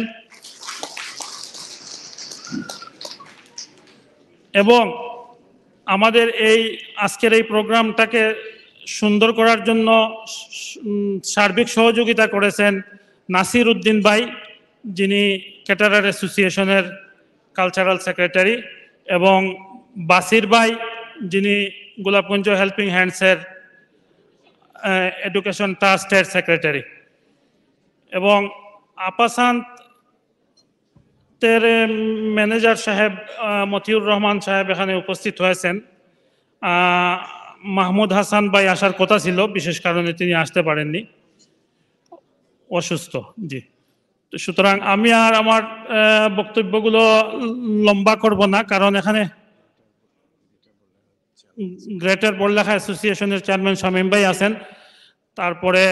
[SPEAKER 14] এবং আমাদের এই আজকের এই প্রোগ্রামটাকে সুন্দর করার জন্য সার্বিক সহযোগিতা করেছেন নাসির উদ্দিন ভাই, যিনি ক্যাটারার অ্যাসোসিয়েশনের কালচারাল সেক্রেটারি, এবং বাসির ভাই, যিনি গোলাপগঞ্জ হেল্পিং হ্যান্ডসের এডুকেশন ট্রাস্টের সেক্রেটারি, এবং আপাসান্তের ম্যানেজার সাহেব মতিউর রহমান সাহেব এখানে উপস্থিত হয়েছেন। মাহমুদ হাসান ভাই আসার কথা ছিল, বিশেষ কারণে তিনি আসতে পারেননি, অসুস্থ। জি, সুতরাং আমি আর আমার বক্তব্যগুলো লম্বা করব না, কারণ এখানে গ্রেটার বড়লেখা অ্যাসোসিয়েশনের চেয়ারম্যান শামীম ভাই আছেন। তারপরে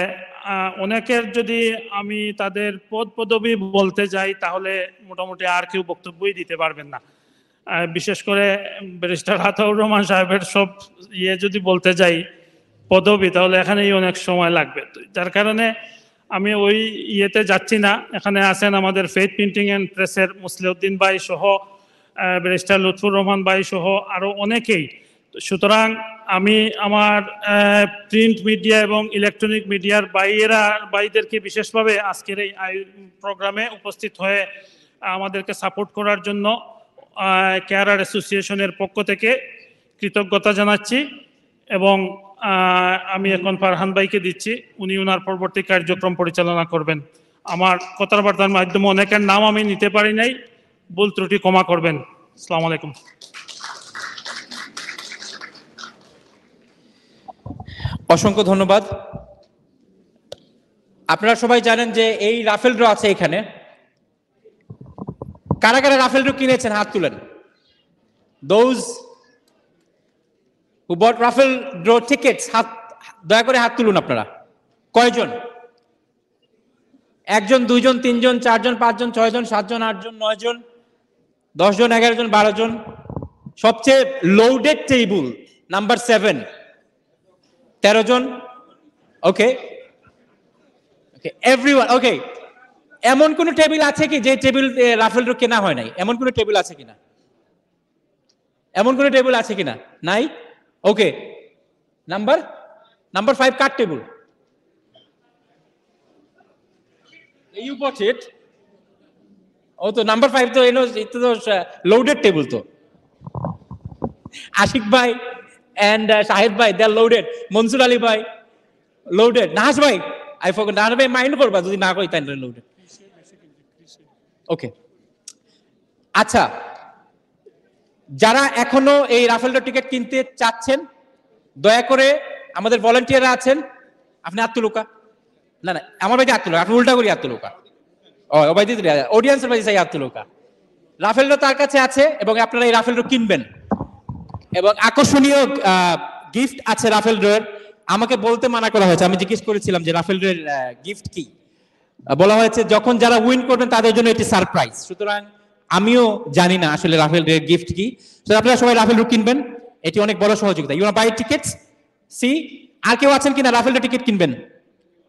[SPEAKER 14] অনেকের যদি আমি তাদের পদবি বলতে যাই তাহলে মোটামুটি আর কেউ বক্তব্যই দিতে পারবেন না। বিশেষ করে ব্যারিস্টার আতাউর রহমান সাহেবের সব যদি বলতে যাই পদবি, তাহলে এখানেই অনেক সময় লাগবে। যার কারণে আমি ওই যাচ্ছি না। এখানে আছেন আমাদের ফেইথ প্রিন্টিং অ্যান্ড প্রেসের মুসলিউদ্দিন ভাই সহ, ব্যারিস্টার লুৎফুর রহমান ভাই সহ আরও অনেকেই। সুতরাং আমি আমার প্রিন্ট মিডিয়া এবং ইলেকট্রনিক মিডিয়ার ভাইদেরকে বিশেষভাবে আজকের এই প্রোগ্রামে উপস্থিত হয়ে আমাদেরকে সাপোর্ট করার জন্য কেয়ারার অ্যাসোসিয়েশনের পক্ষ থেকে কৃতজ্ঞতা জানাচ্ছি। এবং আমি এখন ফারহান ভাইকে দিচ্ছি, উনি ওনার পরবর্তী কার্যক্রম পরিচালনা করবেন। আমার কথাবার্তার মাধ্যমে অনেকের নাম আমি নিতে পারি নাই, ভুল ত্রুটি ক্ষমা করবেন। আসসালামু আলাইকুম।
[SPEAKER 1] অসংখ্য ধন্যবাদ। আপনারা সবাই জানেন যে এই রাফেল ড্র আছে এখানে। কারা কারা রাফেল ড্র কিনেছেন হাত তুলেন। Those who bought raffle draw tickets, হাত দয়া করে হাত তুলুন আপনারা। কয়জন? একজন, দুইজন, তিনজন, চারজন, পাঁচজন, ছয়জন, সাতজন, আটজন, 9 জন, 10 জন, 11 জন, 12 জন। সবচেয়ে লোডেড টেবিল নাম্বার 7, 13 জন। ওকে, Okay, everyone. Okay. এমন কোন টেবিল আছে কি যে টেবিল রাফেল ড্র কেনা হয় নাই? এমন কোন টেবিল আছে কিনা? এমন কোন টেবিল আছে কিনা? নাই? Okay. Number 5 cut table. You bought it. Oh, তো নাম্বার 5 তো এটা তো লোডেড টেবিল তো। আশিক ভাই and Shahid ভাই they are loaded. Mansur Ali ভাই loaded. নাহাস ভাই I forgot. নাহাস ভাই মাইন্ড করবা যদি না কই তাইলে loaded. ওকে। আচ্ছা, যারা এখনো এই রাফেল ড্র টিকিট কিনতে চাচ্ছেন দয়া করে আমাদের ভলান্টিয়াররা আছেন, আপনি আত্মলোকা না না আমার ভাই আত্মলোকা, আপনি উল্টা করি আত্মলোকা। ও ভাই দিদি অডিয়েন্সের ভাই চাই আত্মলোকা। রাফেল ড্র তার কাছে আছে এবং আপনারা এই রাফেল ড্র কিনবেন এবং আকর্ষণীয় গিফট আছে রাফেল ড্রয়ের। আমাকে বলতে মানা করা হয়েছে, আমি জিজ্ঞেস করেছিলাম যে রাফেল ড্রয়ের গিফট কি, বলা হয়েছে যখন যারা উইন করবেন তাদের জন্য এটি সারপ্রাইজ। সুতরাং আমিও জানি না আসলে রাফেল ড্রয়ের গিফট কি। তো আপনারা সবাই রাফেল ড্র কিনবেন, এটি অনেক বড় সহযোগিতা। You want buy tickets? See, আর কেউ আছেন কিনা রাফেল ড্র টিকিট কিনবেন?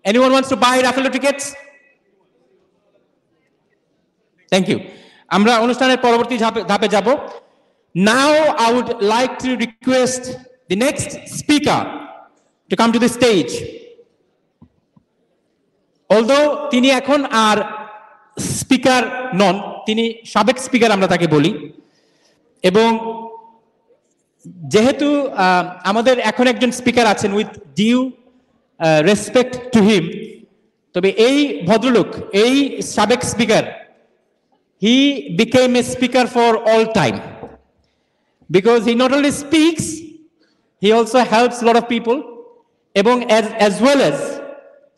[SPEAKER 1] Anyone wants to buy raffle draw tickets? Thank you. আমরা অনুষ্ঠানের পরবর্তী ধাপে যাব। Now I would like to request the next speaker to come to the stage. Although তিনি এখন আর স্পিকার নন, তিনি সাবেক স্পিকার আমরা তাকে বলি, এবং যেহেতু আমাদের এখন একজন স্পিকার আছেন with due respect to him, তবে এই ভদ্রলোক, এই সাবেক speaker, he became a speaker for all time because he not only speaks, he also helps a lot of people, এবং as well as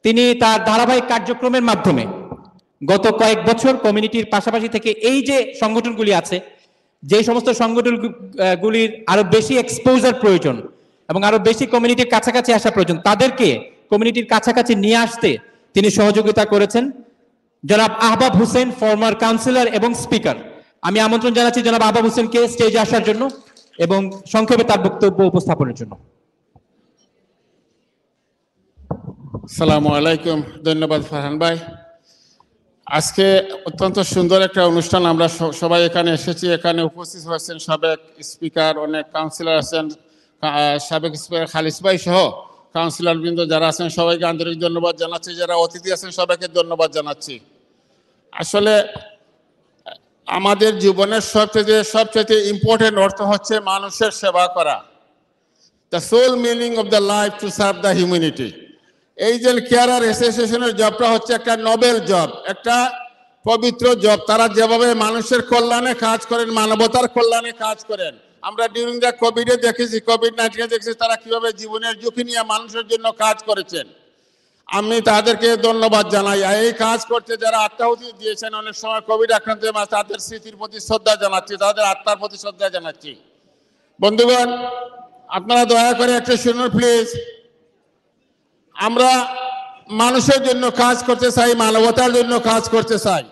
[SPEAKER 1] তিনি তার ধারাবাহিক কার্যক্রমের মাধ্যমে গত কয়েক বছর কমিউনিটির পাশাপাশি থেকে এই যে সংগঠনগুলি আছে, যে সমস্ত সংগঠনগুলির আরো বেশি এক্সপোজার প্রয়োজন এবং আরো বেশি কমিউনিটির কাছাকাছি আসা প্রয়োজন, তাদেরকে কমিউনিটির কাছাকাছি নিয়ে আসতে তিনি সহযোগিতা করেছেন। জনাব আহবাব হোসেন, ফর্মার কাউন্সিলর এবং স্পিকার, আমি আমন্ত্রণ জানাচ্ছি জনাব আহবাব হোসেনকে স্টেজে আসার জন্য এবং সংক্ষেপে তার বক্তব্য উপস্থাপনের জন্য।
[SPEAKER 15] আসসালামু আলাইকুম। ধন্যবাদ ফারহান ভাই। আজকে অত্যন্ত সুন্দর একটা অনুষ্ঠান, আমরা সবাই এখানে এসেছি। এখানে উপস্থিত হয়েছেন সাবেক স্পিকার, অনেক কাউন্সিলর আছেন, সাবেক স্পিকার খালিস ভাই সহ কাউন্সিলর বৃন্দ যারা আছেন সবাইকে আন্তরিক ধন্যবাদ জানাচ্ছি। যারা অতিথি আছেন সবাইকে ধন্যবাদ জানাচ্ছি। আসলে আমাদের জীবনের সবচেয়ে ইম্পর্টেন্ট অর্থ হচ্ছে মানুষের সেবা করা। The soul meaning of the life to serve the humanity. এই যে কেয়ারার অ্যাসোসিয়েশনের জবটা হচ্ছে একটা নোবেল জব, একটা পবিত্র জব। তারা যেভাবে মানুষের কল্যাণে কাজ করেন, মানবতার কল্যাণে কাজ করেন, আমরা ডিউরিং দ্য কোভিডে দেখেছি, কোভিড-19 দেখেছি তারা কিভাবে জীবনের ঝুঁকি নিয়ে মানুষের জন্য কাজ করেছেন। আমি তাদেরকে ধন্যবাদ জানাই। এই কাজ করতে যারা আত্মাহুতি দিয়েছেন অনেক সময় কোভিড আক্রান্ত, তাদের স্মৃতির প্রতি শ্রদ্ধা জানাচ্ছি, তাদের আত্মার প্রতি শ্রদ্ধা জানাচ্ছি। বন্ধুগণ, আপনারা দয়া করে একটা শুনুন প্লিজ। আমরা মানুষের জন্য কাজ করতে চাই, মানবতার জন্য কাজ করতে চাই।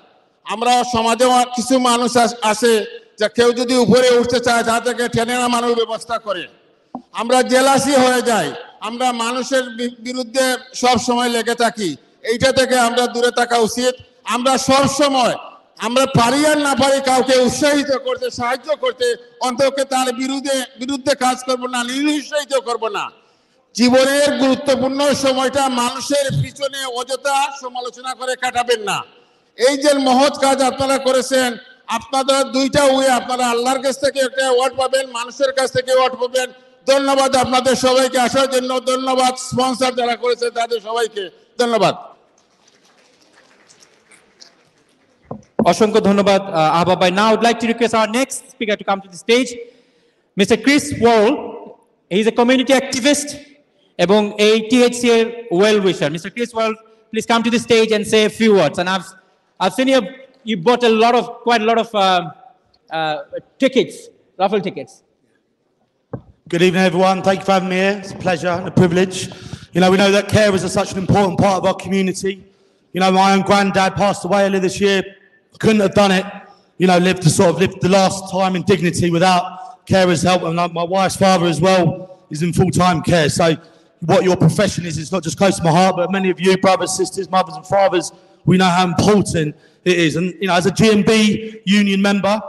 [SPEAKER 15] আমরা সমাজে কিছু মানুষ আছে যে কেউ যদি উপরে উঠতে চায় তাদেরকে টেনে নামানোর ব্যবস্থা করে। আমরা জেলাসি হয়ে যাই, আমরা মানুষের বিরুদ্ধে সব সময় লেগে থাকি। এইটা থেকে আমরা দূরে থাকা উচিত। আমরা সব সময়, আমরা পারি আর না পারি, কাউকে উৎসাহিত করতে, সাহায্য করতে, অন্তত তার বিরুদ্ধে কাজ করব না, নিরুৎসাহিত করব না। জীবনের গুরুত্বপূর্ণ সময়টা মানুষের পিছনে অযথা সমালোচনা করে কাটাবেন না। এই যে মহৎ কাজ আপনারা করেছেন, আপনারা দুইটা ওয়ে, আপনারা আল্লাহর কাছ থেকে একটা অ্যাওয়ার্ড পাবেন, মানুষের কাছ থেকে অ্যাওয়ার্ড পাবেন। ধন্যবাদ আপনাদের সবাইকে আসার জন্য, ধন্যবাদ স্পন্সর যারা করেছে তাদের সবাইকে ধন্যবাদ।
[SPEAKER 1] অসংখ্য ধন্যবাদ আহবাব ভাই। Now I would like to request our next speaker to come to the stage, Mr. Chris Wall. He is a community activist এবং এই THC এর well wisher. Mr. Chris Wall, please come to the stage and say a few words. And I've seen you bought quite a lot of tickets, raffle tickets.
[SPEAKER 16] Good evening, everyone. Thank you for having me here. It's a pleasure and a privilege. You know, we know that carers are such an important part of our community. You know, my own granddad passed away earlier this year. Couldn't have done it, you know, lived the last time in dignity without carers' help. And my wife's father as well is in full-time care. So what your profession is. It's not just close to my heart, but many of you, brothers, sisters, mothers and fathers, we know how important it is. And, as a GMB union member,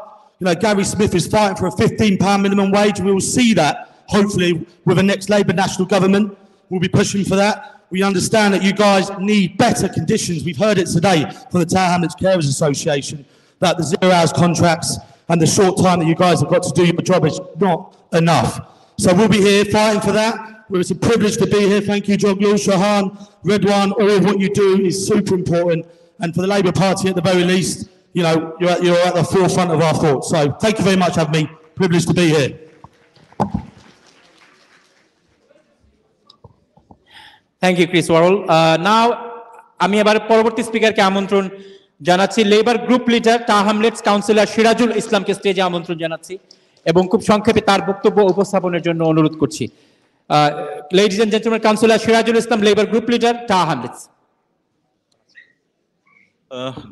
[SPEAKER 16] Gary Smith is fighting for a £15 minimum wage. We will see that, hopefully, with the next Labour national government. We'll be pushing for that. We understand that you guys need better conditions. We've heard it today from the Tower Hamlets Carers Association that the 0 hours contracts and the short time that you guys have got to do your job is not enough. So we'll be here fighting for that. It's a privilege to be here. Thank you, Joglu, Shahan, Redwan. All of what you do is super important. And for the Labour Party, at the very least, you're at the forefront of our thoughts. So thank you very much for having me. Privileged to be here.
[SPEAKER 1] Thank you, Chris Worrell. Now, আমি এবার পরবর্তী স্পিকারকে আমন্ত্রণ জানাচ্ছি labour group leader tower Hamlets councillor Sirajul ইসলামকে স্টেজে আমন্ত্রণ জানাচ্ছি এবং খুব সংক্ষেপে তার বক্তব্য উপস্থাপনের জন্য অনুরোধ করছি। Ladies and gentlemen, Councillor Shirajul Islam, Labour Group Leader, Tower Hamlets.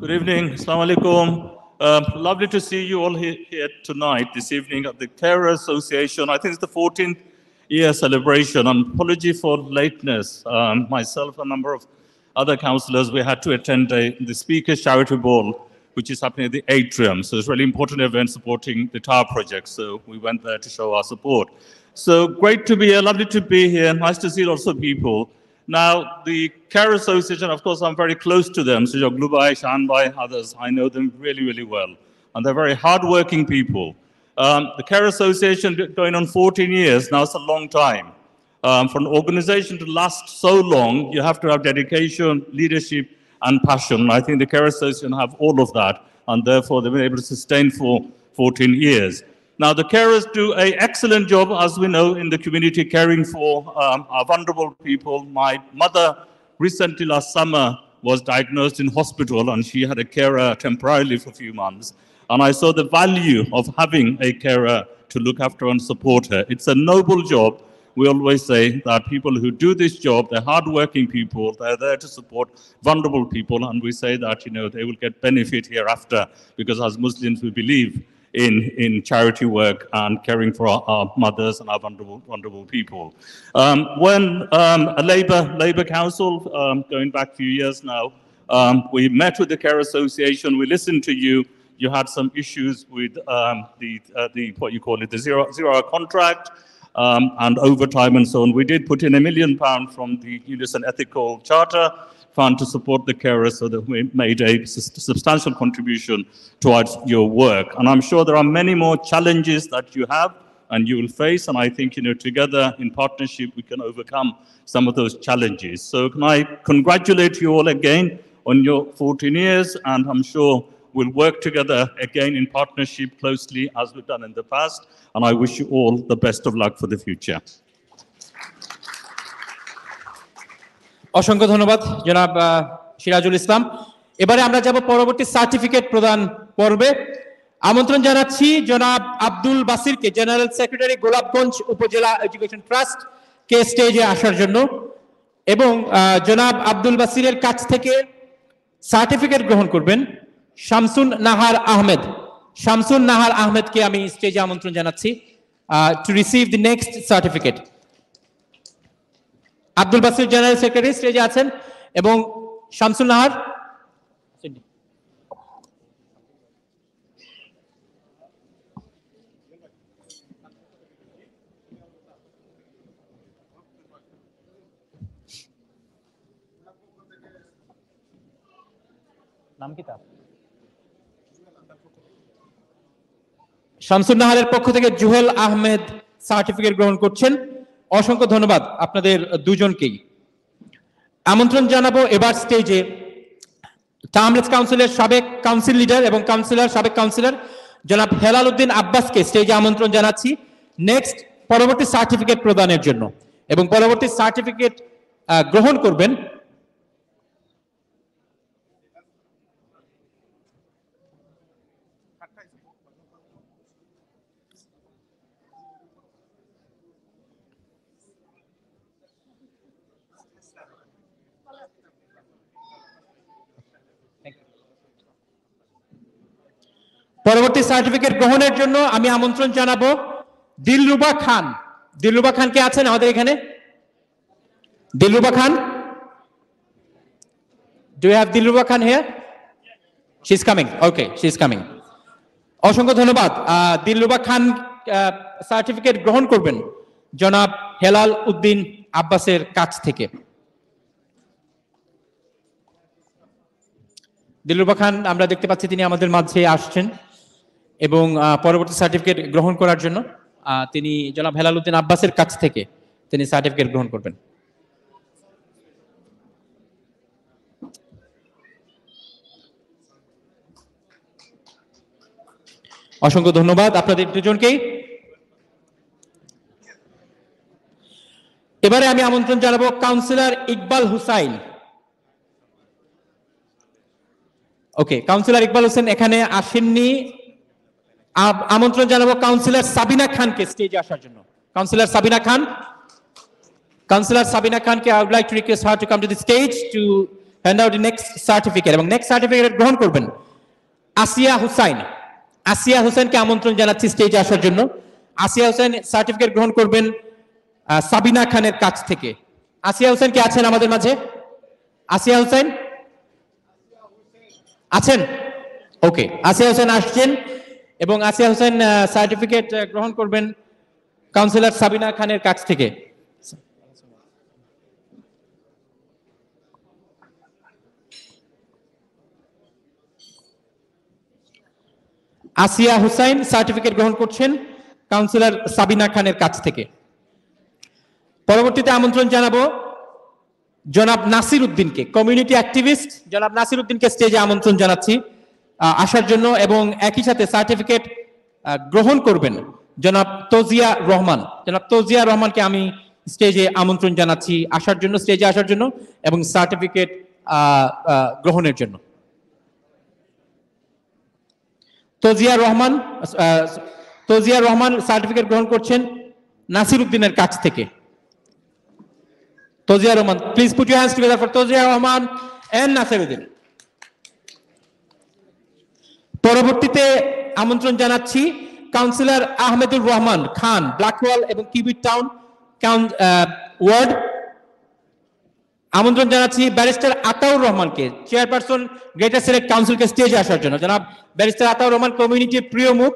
[SPEAKER 17] Good evening. Assalamu alaikum. Lovely to see you all here tonight, this evening at the Carer Association. I think it's the 14th year celebration. Apology for lateness. Myself, a number of other councillors, we had to attend the Speaker's Charity Ball, which is happening at the Atrium. So it's a really important event supporting the Tower project. So we went there to show our support. So great to be here, lovely to be here. Nice to see lots of people. Now, the Carer Association, of course, I'm very close to them. So Joglubai, Shanbai, others, I know them really, really well. And they're very hardworking people. The Carer Association going on 14 years, now it's a long time. For an organization to last so long, you have to have dedication, leadership, and passion. I think the Carer Association have all of that, and therefore they've been able to sustain for 14 years. Now, the carers do an excellent job, as we know, in the community, caring for our vulnerable people. My mother recently last summer was diagnosed in hospital, and she had a carer temporarily for a few months. And I saw the value of having a carer to look after and support her. It's a noble job. We always say that people who do this job, they're hardworking people, they're there to support vulnerable people, and we say that, they will get benefit hereafter, because as Muslims, we believe in charity work and caring for our mothers and our vulnerable people. When a Labour Council, going back a few years now, we met with the Care Association, we listened to you. You had some issues with the what you call it, the zero-hour contract and overtime and so on. We did put in £1 million from the Unison Ethical Charter Fund to support the carers, so that we made a substantial contribution towards your work. And I'm sure there are many more challenges that you have and you will face. And I think, together in partnership, we can overcome some of those challenges. So can I congratulate you all again on your 14 years, and I'm sure we'll work together again in partnership closely as we've done in the past. And I wish you all the best of luck for the future.
[SPEAKER 1] অসংখ্য ধন্যবাদ জনাব সিরাজুল ইসলাম। এবারে আমরা যাব পরবর্তী সার্টিফিকেট প্রদান পর্বে। আমন্ত্রণ জানাচ্ছি জনাব আব্দুল বাসিরকে, জেনারেল সেক্রেটারি, গোলাপগঞ্জ উপজেলা এডুকেশন ট্রাস্ট, কে স্টেজে আসার জন্য, এবং জনাব আব্দুল বাসিরের কাছ থেকে সার্টিফিকেট গ্রহণ করবেন শামসুন নাহার আহমেদ। শামসুন নাহার আহমেদকে আমি স্টেজে আমন্ত্রণ জানাচ্ছি to receive the next certificate. Abdul Basir general secretary স্টেজে আছেন এবং শামসুল নাহার নাম কি তার? শামসুল নাহারের পক্ষ থেকে জুহেল আহমেদ সার্টিফিকেট গ্রহণ করছেন। অসংখ্য ধন্যবাদ আপনাদের দুজনকেই। আমন্ত্রণ জানাবো এবার স্টেজে টাওয়ার হ্যামলেটস কাউন্সিলের সাবেক কাউন্সিল লিডার এবং সাবেক কাউন্সিলর জনাব হেলাল উদ্দিন আব্বাসকে স্টেজে আমন্ত্রণ জানাচ্ছি নেক্সট পরবর্তী সার্টিফিকেট প্রদানের জন্য, এবং পরবর্তী সার্টিফিকেট গ্রহণ করবেন পরবর্তী সার্টিফিকেট গ্রহণের জন্য আমি আমন্ত্রণ জানাবো দিলরুবা খান। দিলরুবা খান কে আছেন আমাদের এখানে? Dilruba Khan? Do you have Dilruba Khan here? She's coming. Okay, she's coming. অসংখ্য ধন্যবাদ। দিলরুবা খান সার্টিফিকেট গ্রহণ করবেন জনাব হেলাল উদ্দিন আব্বাসের কাছ থেকে। দিলরুবা খান আমরা দেখতে পাচ্ছি তিনি আমাদের মাঝে আসছেন এবং পরবর্তী সার্টিফিকেট গ্রহণ করার জন্য তিনি জনাব হেলাল উদ্দিন আব্বাসের কাছ থেকে তিনি সার্টিফিকেট গ্রহণ করবেন। অসংখ্য ধন্যবাদ আপনাদের দুজনকেই। এবারে আমি আমন্ত্রণ জানাবো কাউন্সিলর ইকবাল হুসাইন। ওকে, কাউন্সিলর ইকবাল হোসেন এখানে আসেননি। আমন্ত্রণ জানাবো কাউন্সিলর সাবিনা খানকে স্টেজে আসার জন্য। কাউন্সিলর সাবিনা খান, কাউন্সিলর সাবিনা খানকে I would like to request her to come to the stage to hand out the next certificate এবং নেক্সট সার্টিফিকেট গ্রহণ করবেন আসিয়া হুসাইন। আসিয়া হোসেনকে আমন্ত্রণ জানাচ্ছি স্টেজে আসার জন্য। আসিয়া হোসেন সার্টিফিকেট গ্রহণ করবেন সাবিনা খানের কাছ থেকে। আসিয়া হোসেন কি আছেন আমাদের মাঝে? আসিয়া হোসেন আছেন? ওকে, আসিয়া হোসেন আসছেন এবং আসিয়া হোসেন সার্টিফিকেট গ্রহণ করবেন কাউন্সিলর সাবিনা খানের কাছ থেকে। আসিয়া হুসাইন সার্টিফিকেট গ্রহণ করছেন কাউন্সিলর সাবিনা খানের কাছ থেকে। পরবর্তীতে আমন্ত্রণ জানাবো জনাব নাসির উদ্দিনকে, কমিউনিটি অ্যাক্টিভিস্ট জনাব নাসির উদ্দিনকে স্টেজে আমন্ত্রণ জানাচ্ছি আসার জন্য এবং একই সাথে সার্টিফিকেট গ্রহণ করবেন জনাব তৌজিয়া রহমান। জনাব তৌজিয়া রহমানকে আমি স্টেজে আমন্ত্রণ জানাচ্ছি আসার জন্য, স্টেজে আসার জন্য এবং সার্টিফিকেট গ্রহণের জন্য। তৌজিয়া রহমান সার্টিফিকেট গ্রহণ করছেন নাসির উদ্দিনের কাছ থেকে। Tauzia Rahman, please put your hands together for Tauzia Rahman and Nasir Uddin. পরবর্তীতে আমন্ত্রণ জানাচ্ছি কাউন্সিলর আহমেদুর রহমান খান, ব্ল্যাকওয়াল এবং কিউবিট টাউন ওয়ার্ড। আমন্ত্রণ জানাচ্ছি ব্যারিস্টার আতাউর রহমানকে, চেয়ারপারসন গ্রেটার সিলেট কাউন্সিলকে স্টেজে আসার জন্য। জনাব ব্যারিস্টার আতাউর রহমান কমিউনিটির প্রিয় মুখ,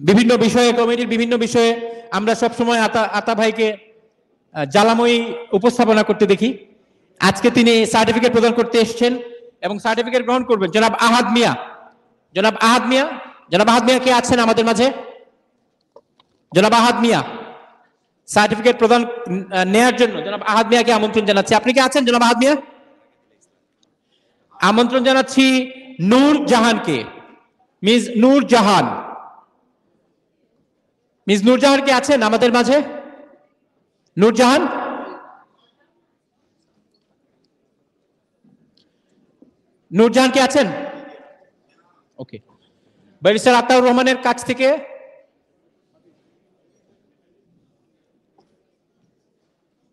[SPEAKER 1] বিভিন্ন বিষয়ে কমিউনিটির বিভিন্ন বিষয়ে আমরা সবসময় আতা ভাইকে জ্বালাময়ী উপস্থাপনা করতে দেখি। আজকে তিনি সার্টিফিকেট প্রদান করতে এসেছেন এবং সার্টিফিকেট গ্রহণ করবেন জনাব আহাদ মিয়া। জনাব আহাদ মিয়া কে আছেন আমাদের মাঝে? জনাব আহাদ মিয়া সার্টিফিকেট প্রদান নেয়ার জন্য জনাব আহাদ মিয়াকে আমন্ত্রণ জানাচ্ছি। আপনি কি আছেন জনাব আহাদ মিয়া? আমন্ত্রণ জানাচ্ছি নূর জাহানকে, মিস নূর জাহান। মিস নূর জাহান কে আছেন আমাদের মাঝে? নূর জাহান, নূর জাহান কে আছেন? ওকে, ব্যারিস্টার আতাউর রহমানের কাছ থেকে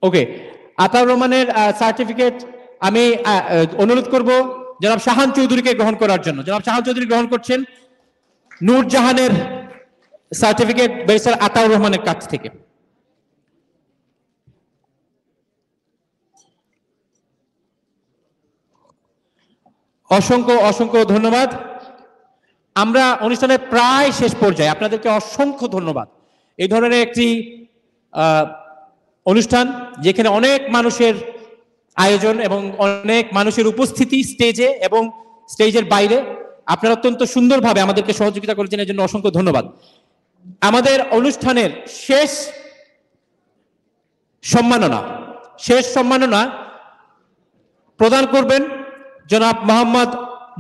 [SPEAKER 1] ওকে, আতাউর রহমানের সার্টিফিকেট আমি অনুরোধ করব জনাব শাহান চৌধুরীকে গ্রহণ করার জন্য। জনাব শাহান চৌধুরী গ্রহণ করছেন নূর জাহানের সার্টিফিকেট ব্যারিস্টার আতাউর রহমানের কাছ থেকে। অসংখ্য ধন্যবাদ। আমরা অনুষ্ঠানের প্রায় শেষ পর্যায়ে, আপনাদেরকে অসংখ্য ধন্যবাদ। এই ধরনের একটি অনুষ্ঠান যেখানে অনেক মানুষের আয়োজন এবং অনেক মানুষের উপস্থিতি স্টেজে এবং স্টেজের বাইরে, আপনারা অত্যন্ত সুন্দরভাবে আমাদেরকে সহযোগিতা করেছেন, এর জন্য অসংখ্য ধন্যবাদ। আমাদের অনুষ্ঠানের শেষ সম্মাননা প্রদান করবেন জনাব মোহাম্মদ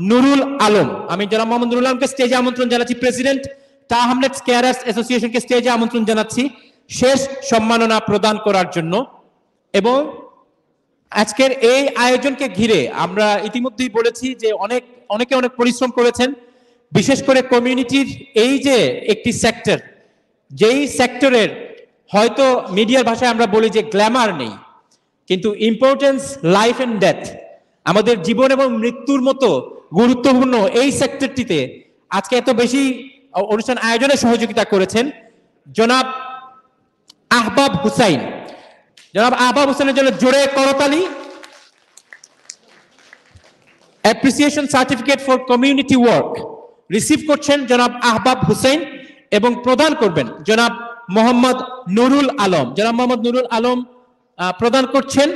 [SPEAKER 1] নুরুল আলম। আমি জনাব মোহাম্মদ নুরুল আলমকে স্টেজে আমন্ত্রণ জানাচ্ছি, প্রেসিডেন্ট টাওয়ার হ্যামলেটস কেয়ারার্স অ্যাসোসিয়েশনকে স্টেজে আমন্ত্রণ জানাচ্ছি শেষ সম্মাননা প্রদান করার জন্য। এবং আজকের এই আয়োজনকে ঘিরে আমরা ইতিমধ্যেই বলেছি যে অনেকে অনেক পরিশ্রম করেছেন, বিশেষ করে কমিউনিটির এই যে একটি সেক্টর, যেই সেক্টরের হয়তো মিডিয়ার ভাষায় আমরা বলি যে গ্ল্যামার নেই, কিন্তু ইম্পর্টেন্স লাইফ এন্ড ডেথ, আমাদের জীবন এবং মৃত্যুর মতো গুরুত্বপূর্ণ এই সেক্টরটিতে আজকে এত বেশি অনুষ্ঠান আয়োজনে সহযোগিতা করেছেন জনাব আহবাব হুসাইন। জনাব আহবাব হোসেনের জন্য জোরে করতালি। Appreciation certificate for community work receive করছেন জনাব আহবাব হোসেন এবং প্রদান করবেন জনাব মোহাম্মদ নুরুল আলম। জনাব মোহাম্মদ নুরুল আলম প্রদান করছেন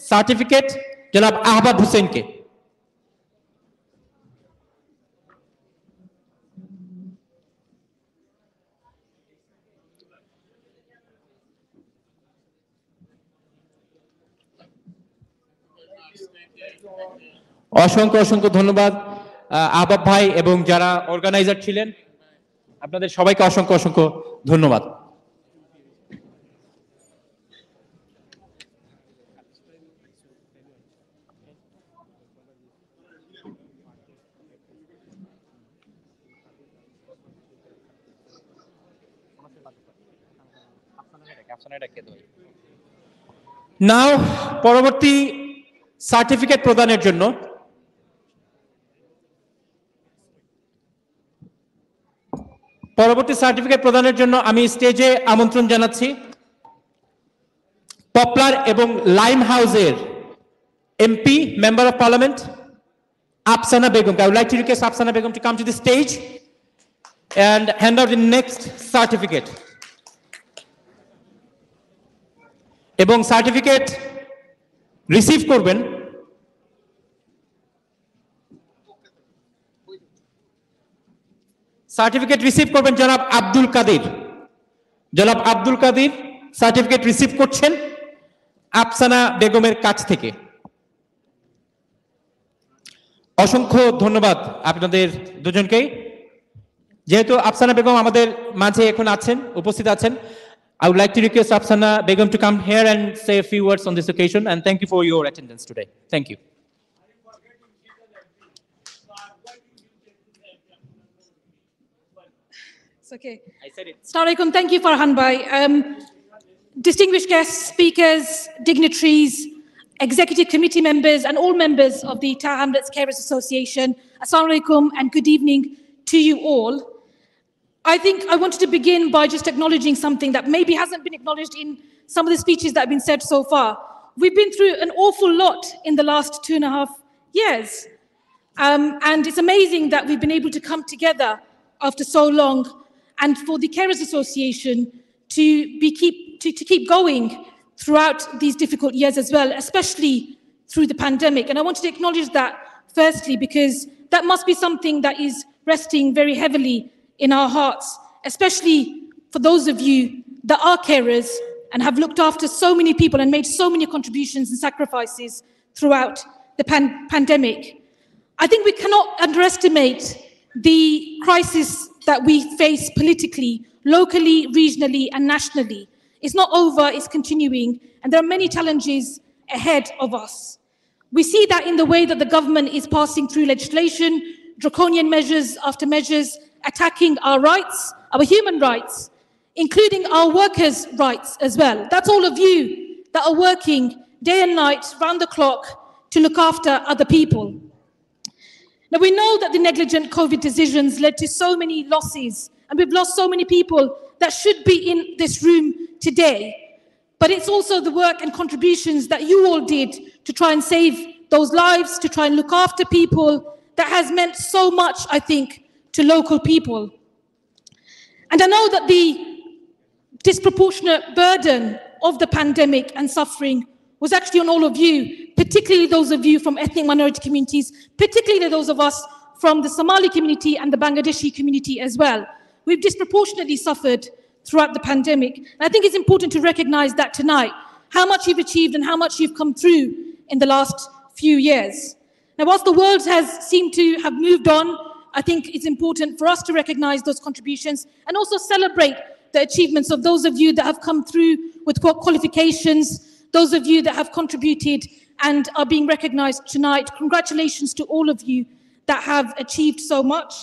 [SPEAKER 1] সার্টিফিকেট জনাব আহবাব হোসেনকে। অসংখ্য অসংখ্য ধন্যবাদ আহবাব ভাই এবং যারা অর্গানাইজার ছিলেন, আপনাদের সবাইকে অসংখ্য অসংখ্য ধন্যবাদ। নাও পরবর্তী সার্টিফিকেট প্রদানের জন্য আমি স্টেজে আমন্ত্রণ জানাচ্ছি পপলার এবং লাইম হাউসের MP member of parliament Afsana Begum. I would like to request Afsana Begum to come to the stage and hand out the next certificate. এবং সার্টিফিকেট রিসিভ করবেন জনাব আব্দুল কাদের। জনাব আব্দুল কাদের সার্টিফিকেট রিসিভ করছেন আফসানা বেগমের কাছ থেকে। অসংখ্য ধন্যবাদ আপনাদের দুজনকে। যেহেতু আফসানা বেগম আমাদের মাঝে এখন আছেন, উপস্থিত আছেন, I would like to request Afsana Begum to come here and say a few words on this occasion, and thank you for your attendance today. Thank you.
[SPEAKER 18] It's okay. I said it. Assalamu alaikum. Thank you, Farhan Bhai. Distinguished guests, speakers, dignitaries, executive committee members, and all members of the Tower Hamlets Carers Association, Assalamu alaikum and good evening to you all. I think I wanted to begin by just acknowledging something that maybe hasn't been acknowledged in some of the speeches that have been said so far. We've been through an awful lot in the last 2.5 years. And it's amazing that we've been able to come together after so long, and for the Carers Association to keep going throughout these difficult years as well, especially through the pandemic. And I wanted to acknowledge that firstly, because that must be something that is resting very heavily in our hearts, especially for those of you that are carers and have looked after so many people and made so many contributions and sacrifices throughout the pandemic. I think we cannot underestimate the crisis that we face politically, locally, regionally, and nationally. It's not over, it's continuing, and there are many challenges ahead of us. We see that in the way that the government is passing through legislation, draconian measures after measures, attacking our rights, our human rights, including our workers' rights as well. That's all of you that are working day and night, round the clock, to look after other people. Now, we know that the negligent COVID decisions led to so many losses, and we've lost so many people that should be in this room today. But it's also the work and contributions that you all did to try and save those lives, to try and look after people, that has meant so much, I think, to local people. And I know that the disproportionate burden of the pandemic and suffering was actually on all of you, particularly those of you from ethnic minority communities, particularly those of us from the Somali community and the Bangladeshi community as well. We've disproportionately suffered throughout the pandemic. And I think it's important to recognize that tonight, how much you've achieved and how much you've come through in the last few years. Now, whilst the world has seemed to have moved on, I think it's important for us to recognize those contributions and also celebrate the achievements of those of you that have come through with qualifications, those of you that have contributed and are being recognized tonight. Congratulations to all of you that have achieved so much.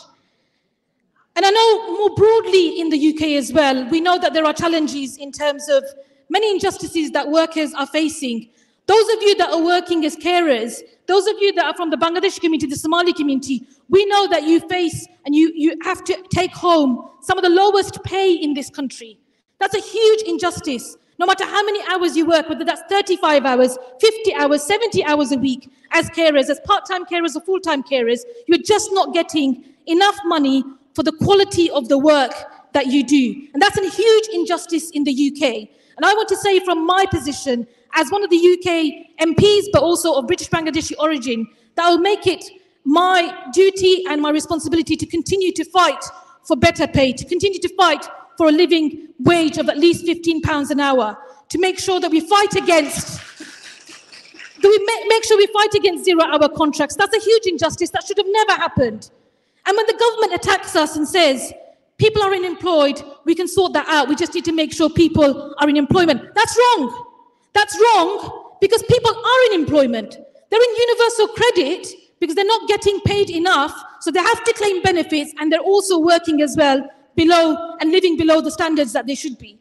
[SPEAKER 18] And I know more broadly in the UK as well, we know that there are challenges in terms of many injustices that workers are facing. Those of you that are working as carers, those of you that are from the Bangladeshi community, the Somali community, we know that you face and you have to take home some of the lowest pay in this country. That's a huge injustice. No matter how many hours you work, whether that's 35 hours, 50 hours, 70 hours a week as carers, as part-time carers or full-time carers, you're just not getting enough money for the quality of the work that you do. And that's a huge injustice in the UK. And I want to say from my position as one of the UK MPs, but also of British Bangladeshi origin, that I will make it my duty and my responsibility to continue to fight for better pay, to continue to fight for a living wage of at least £15 an hour, to make sure that we fight against zero-hour contracts. That's a huge injustice that should have never happened. And when the government attacks us and says, people are unemployed, we can sort that out, we just need to make sure people are in employment. That's wrong. That's wrong because people are in employment. They're in universal credit because they're not getting paid enough, so they have to claim benefits, and they're also working as well below and living below the standards that they should be.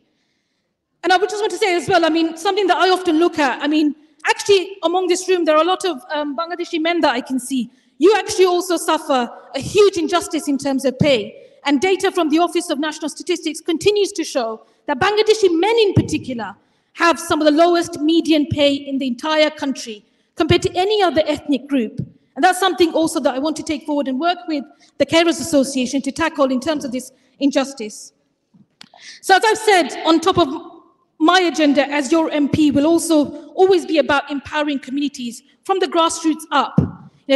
[SPEAKER 18] And I would just want to say as well, I mean, something that I often look at, I mean, actually among this room, there are a lot of Bangladeshi men that I can see. You actually also suffer a huge injustice in terms of pay. And data from the Office of National Statistics continues to show that Bangladeshi men in particular have some of the lowest median pay in the entire country compared to any other ethnic group. And that's something also that I want to take forward and work with the Carers Association to tackle in terms of this injustice. So as I've said, on top of my agenda as your MP will also always be about empowering communities from the grassroots up,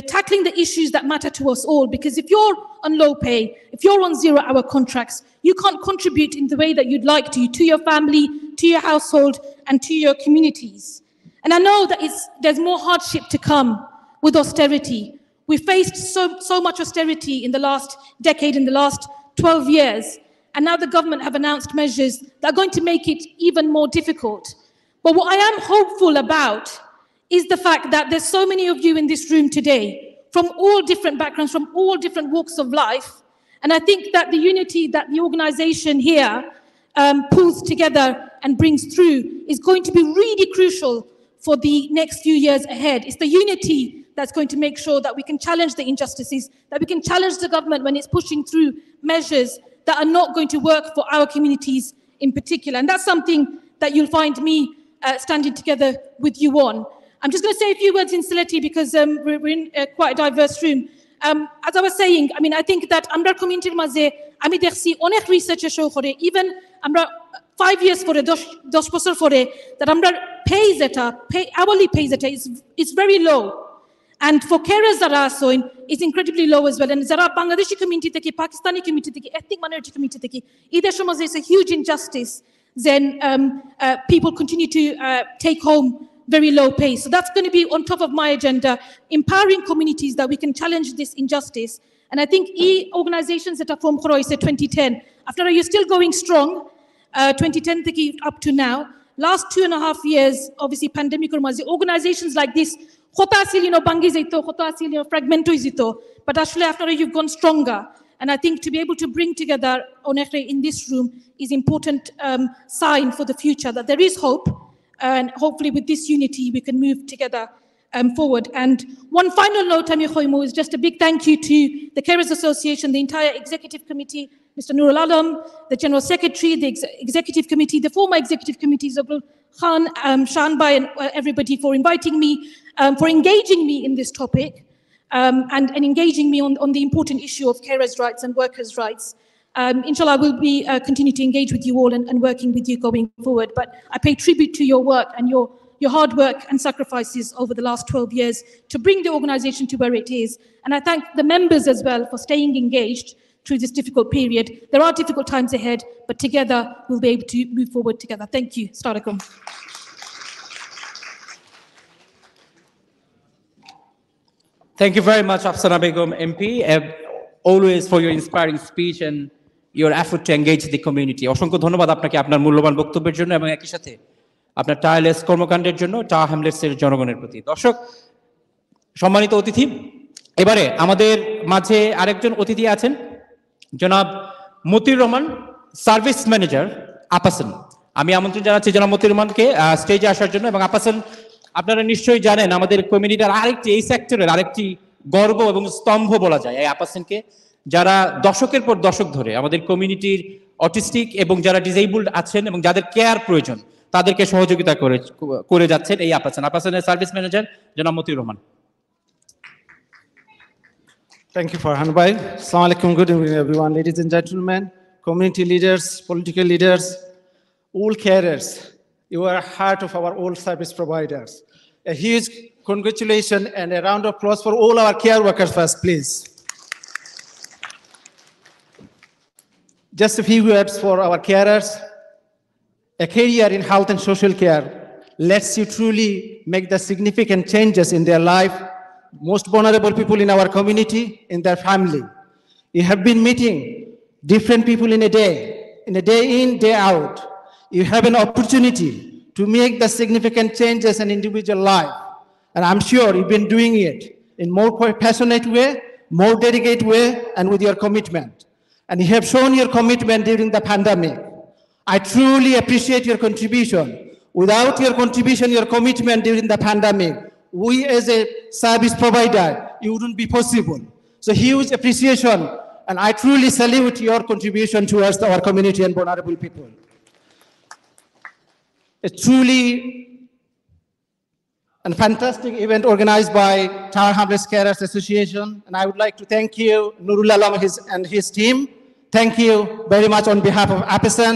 [SPEAKER 18] tackling the issues that matter to us all, because if you're on low pay, if you're on zero-hour contracts, you can't contribute in the way that you'd like to your family, to your household, and to your communities. And I know that there's more hardship to come with austerity. We faced so much austerity in the last decade, in the last 12 years, and now the government have announced measures that are going to make it even more difficult. But what I am hopeful about is the fact that there's so many of you in this room today, from all different backgrounds, from all different walks of life, and I think that the unity that the organization here pulls together and brings through is going to be really crucial for the next few years ahead. It's the unity that's going to make sure that we can challenge the injustices, that we can challenge the government when it's pushing through measures that are not going to work for our communities in particular. And that's something that you'll find me standing together with you on. I'm just going to say a few words in Sylheti because we're in quite a diverse room. As I was saying, I mean, I think that আমরা community মাঝে আমি দেখছি অনেক research show করে, even আমরা 5 years পরে 10 বছর পরে that আমরা hourly pay যেটা is very low. And for carers that are so it's incredibly low as well. And যারা Bangladeshi community থেকে, Pakistani community থেকে, ethnic minority community থেকে, either সমাজে it's a huge injustice, then people continue to take home very low pay. So that's going to be on top of my agenda, empowering communities that we can challenge this injustice. And I think organizations that are from Khoroise 2010, after you're still going strong, 2010 up to now, last 2.5 years, obviously pandemic organizations like this, but actually after you've gone stronger. And I think to be able to bring together Onekre in this room is important sign for the future that there is hope. And hopefully with this unity, we can move together forward. And one final note, Amir Khoimo, is just a big thank you to the Carers Association, the entire executive committee, Mr. Nurul Alam, the General Secretary, the executive committee, the former executive committees of Khan, Shanbai, and everybody for inviting me, for engaging me in this topic, and engaging me on the important issue of carers' rights and workers' rights. Inshallah, I will be continue to engage with you all and working with you going forward. But I pay tribute to your work and your hard work and sacrifices over the last 12 years to bring the organization to where it is. And I thank the members as well for staying engaged through this difficult period. There are difficult times ahead, but together we'll be able to move forward together. Thank you. Assalamualaikum.
[SPEAKER 1] Thank you very much, Afsana Begum MP, always for your inspiring speech and your effort to engage the community. অসংখ্য ধন্যবাদ আপনাকে আপনার মূল্যবান বক্তব্যের জন্য এবং একই সাথে আপনার টায়ারলেস কর্মকাণ্ডের জন্য টাওয়ার হ্যামলেটসের জনগণের প্রতি। দর্শক, সম্মানিত অতিথি, এবারে আমাদের মাঝে আরেকজন অতিথি আছেন, জনাব মতিউর রহমান, সার্ভিস ম্যানেজার আপাসন। আমি আমন্ত্রণ জানাচ্ছি জনাব মতিউর রহমানকে স্টেজে আসার জন্য। এবং আপাসন, আপনারা নিশ্চয়ই জানেন আমাদের কমিউনিটির আরেকটি, এই সেক্টরের আরেকটি গর্ব এবং স্তম্ভ বলা যায় এই আপাসনকে, যারা দশকের পর দশক ধরে আমাদের কমিউনিটির অটিস্টিক এবং যারা ডিসেবলড আছেন এবং যাদের কেয়ার প্রয়োজন তাদেরকে সহযোগিতা করে যাচ্ছেন এই আপাসানের সার্ভিস ম্যানেজার জনাব Motiur Rahman.
[SPEAKER 19] Thank you, Farhan Bhai. Assalamu alaikum, good evening, everyone. Ladies and gentlemen, community leaders, political leaders, all carers, you are heart of our all service providers. A huge congratulations and a round of applause for all our care workers first, please. Just a few words for our carers. A career in health and social care lets you truly make the significant changes in their life, most vulnerable people in our community, in their family. You have been meeting different people in a day in, day out. You have an opportunity to make the significant changes in individual life. And I'm sure you've been doing it in more passionate way, more dedicated way, and with your commitment. And you have shown your commitment during the pandemic. I truly appreciate your contribution. Without your contribution, your commitment during the pandemic, we as a service provider, it wouldn't be possible. So huge appreciation, and I truly salute your contribution towards our community and vulnerable people. It's truly a fantastic event organized by Tower Hamlets Carers Association, and I would like to thank you, Nurul Alam and his team. Thank you very much on behalf of APSAN.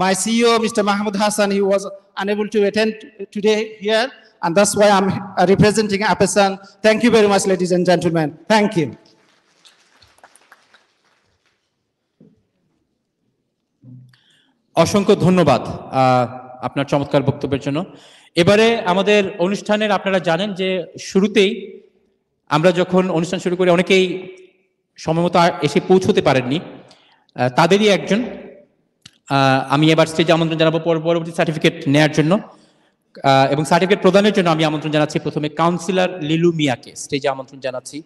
[SPEAKER 19] My CEO, Mr. Mahmoud Hassan, he was unable to attend today here, and that's why I'm representing APSAN. Thank you very much, ladies and gentlemen. Thank you.
[SPEAKER 1] অসংখ্য ধন্যবাদ আপনার চমৎকার বক্তব্যের জন্য। এবারে আমাদের অনুষ্ঠানের আপনারা জানেন যে শুরুতেই আমরা যখন অনুষ্ঠান শুরু করি অনেকেই সময়মতো এসে পৌঁছতে পারেননি, তাদেরই একজন আমি এবার স্টেজে আমন্ত্রণ জানাবো পরবর্তী সার্টিফিকেট নেয়ার জন্য, এবং সার্টিফিকেট প্রদানের জন্য আমি আমন্ত্রণ জানাচ্ছি প্রথমে কাউন্সিলর লিলু মিয়াকে স্টেজে আমন্ত্রণ জানাচ্ছি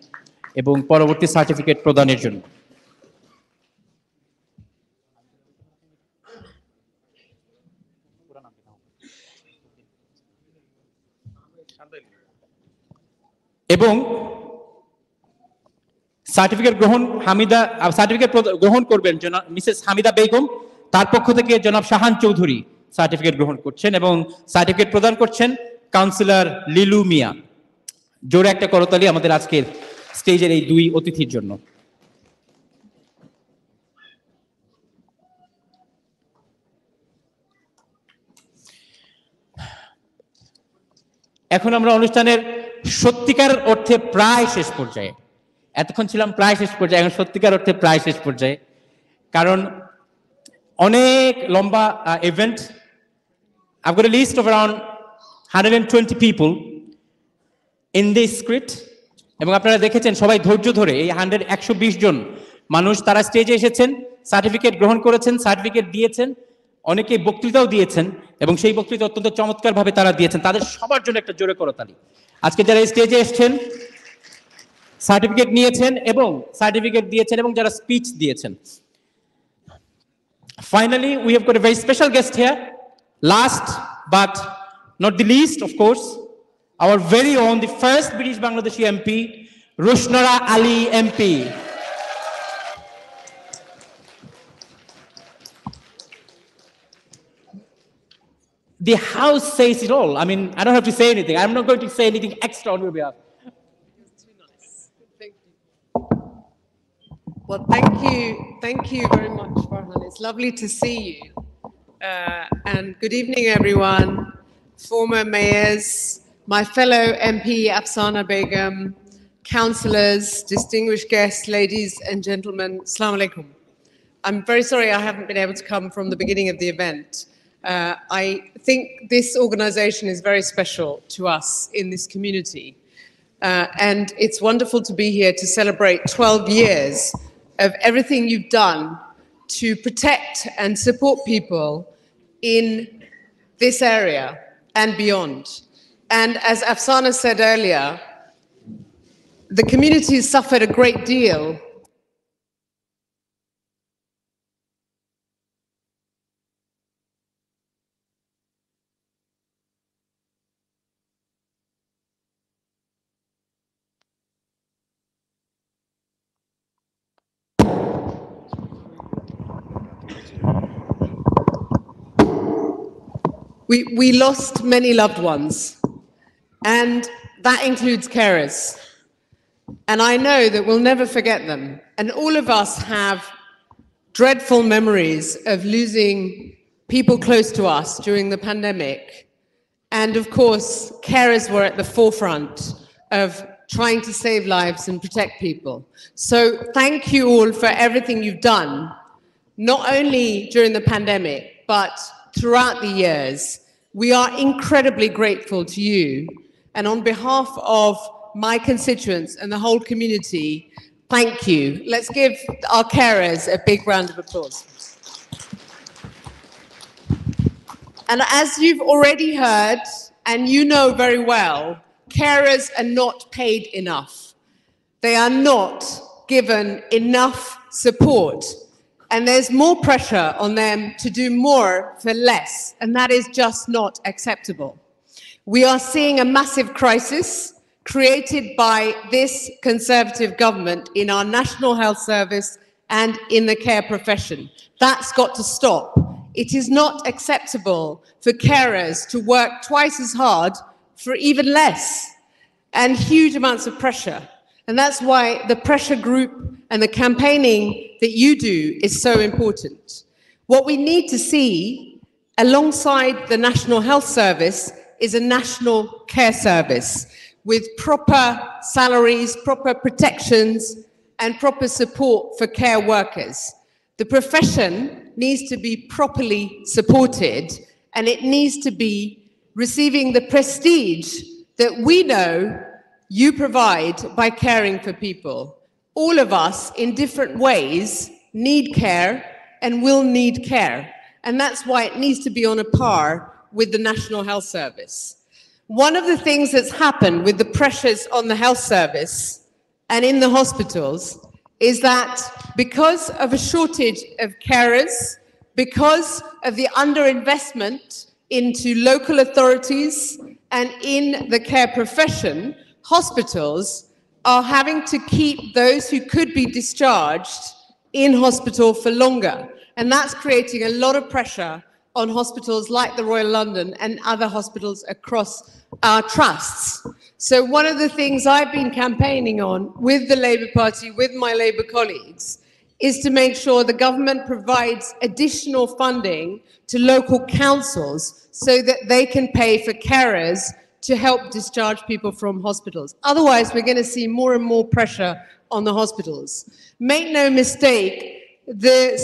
[SPEAKER 1] এবং পরবর্তী সার্টিফিকেট প্রদানের জন্য। এবং সার্টিফিকেট গ্রহণ করবেন মিসেস হামিদা বেগম, তার পক্ষ থেকে জনাব শাহান চৌধুরী সার্টিফিকেট গ্রহণ করছেন এবং সার্টিফিকেট প্রদান করছেন কাউন্সিলর লিলু মিয়া। জোরে একটা করতালি আমাদের আজকের স্টেজের এই দুই অতিথির জন্য। এখন আমরা অনুষ্ঠানের সত্যিকার অর্থে প্রায় শেষ পর্যায়ে, এতক্ষণ ছিলাম প্রায় শেষ পর্যায়ে, এখন সত্যিকার অর্থে প্রায় শেষ পর্যায়ে, কারণ অনেক লম্বা event. I've got a list of around 120 people in this script, এবং আপনারা দেখেছেন সবাই ধৈর্য ধরে এই 120 জন মানুষ তারা স্টেজে এসেছেন, সার্টিফিকেট গ্রহণ করেছেন, সার্টিফিকেট দিয়েছেন, অনেকে বক্তৃতাও দিয়েছেন এবং সেই বক্তৃতা অত্যন্ত চমৎকার ভাবে তারা দিয়েছেন। তাদের সবার জন্য একটা জোরে করতালি। আজকে যারা স্টেজে এসেছেন, সার্টিফিকেট নিয়েছেন এবং সার্টিফিকেট দিয়েছেন এবং যারা স্পিচ দিয়েছেন। Finally, we have got a very special guest here. Last but not the least, of course, our very own, the first British Bangladeshi MP, Rushnara Ali MP. The House says it all. I mean, I don't have to say anything. I'm not going to say anything extra on your behalf.
[SPEAKER 20] Well, thank you very much, Farhan. It's lovely to see you. And good evening, everyone. Former mayors, my fellow MP Afsana Begum, councillors, distinguished guests, ladies and gentlemen, Assalamu alaikum. I'm very sorry I haven't been able to come from the beginning of the event. I think this organization is very special to us in this community. And it's wonderful to be here to celebrate 12 years of everything you've done to protect and support people in this area and beyond. And as Afsana said earlier, the community has suffered a great deal we lost many loved ones, and that includes carers. And I know that we'll never forget them. And all of us have dreadful memories of losing people close to us during the pandemic. And of course, carers were at the forefront of trying to save lives and protect people. So thank you all for everything you've done, not only during the pandemic, but throughout the years. We are incredibly grateful to you. And on behalf of my constituents and the whole community, thank you. Let's give our carers a big round of applause. And as you've already heard, and you know very well, carers are not paid enough. They are not given enough support. And there's more pressure on them to do more for less, and that is just not acceptable. We are seeing a massive crisis created by this Conservative government in our National Health Service and in the care profession. That's got to stop. It is not acceptable for carers to work twice as hard for even less, and huge amounts of pressure. And that's why the pressure group and the campaigning that you do is so important. What we need to see alongside the National Health Service is a national care service with proper salaries, proper protections, and proper support for care workers. The profession needs to be properly supported, and it needs to be receiving the prestige that we know you provide by caring for people. All of us, in different ways, need care and will need care. And that's why it needs to be on a par with the National Health Service. One of the things that's happened with the pressures on the health service and in the hospitals is that because of a shortage of carers, because of the underinvestment into local authorities and in the care profession, hospitals are having to keep those who could be discharged in hospital for longer. And that's creating a lot of pressure on hospitals like the Royal London and other hospitals across our trusts. So one of the things I've been campaigning on with the Labour Party, with my Labour colleagues, is to make sure the government provides additional funding to local councils so that they can pay for carers to help discharge people from hospitals. Otherwise, we're going to see more and more pressure on the hospitals. Make no mistake, the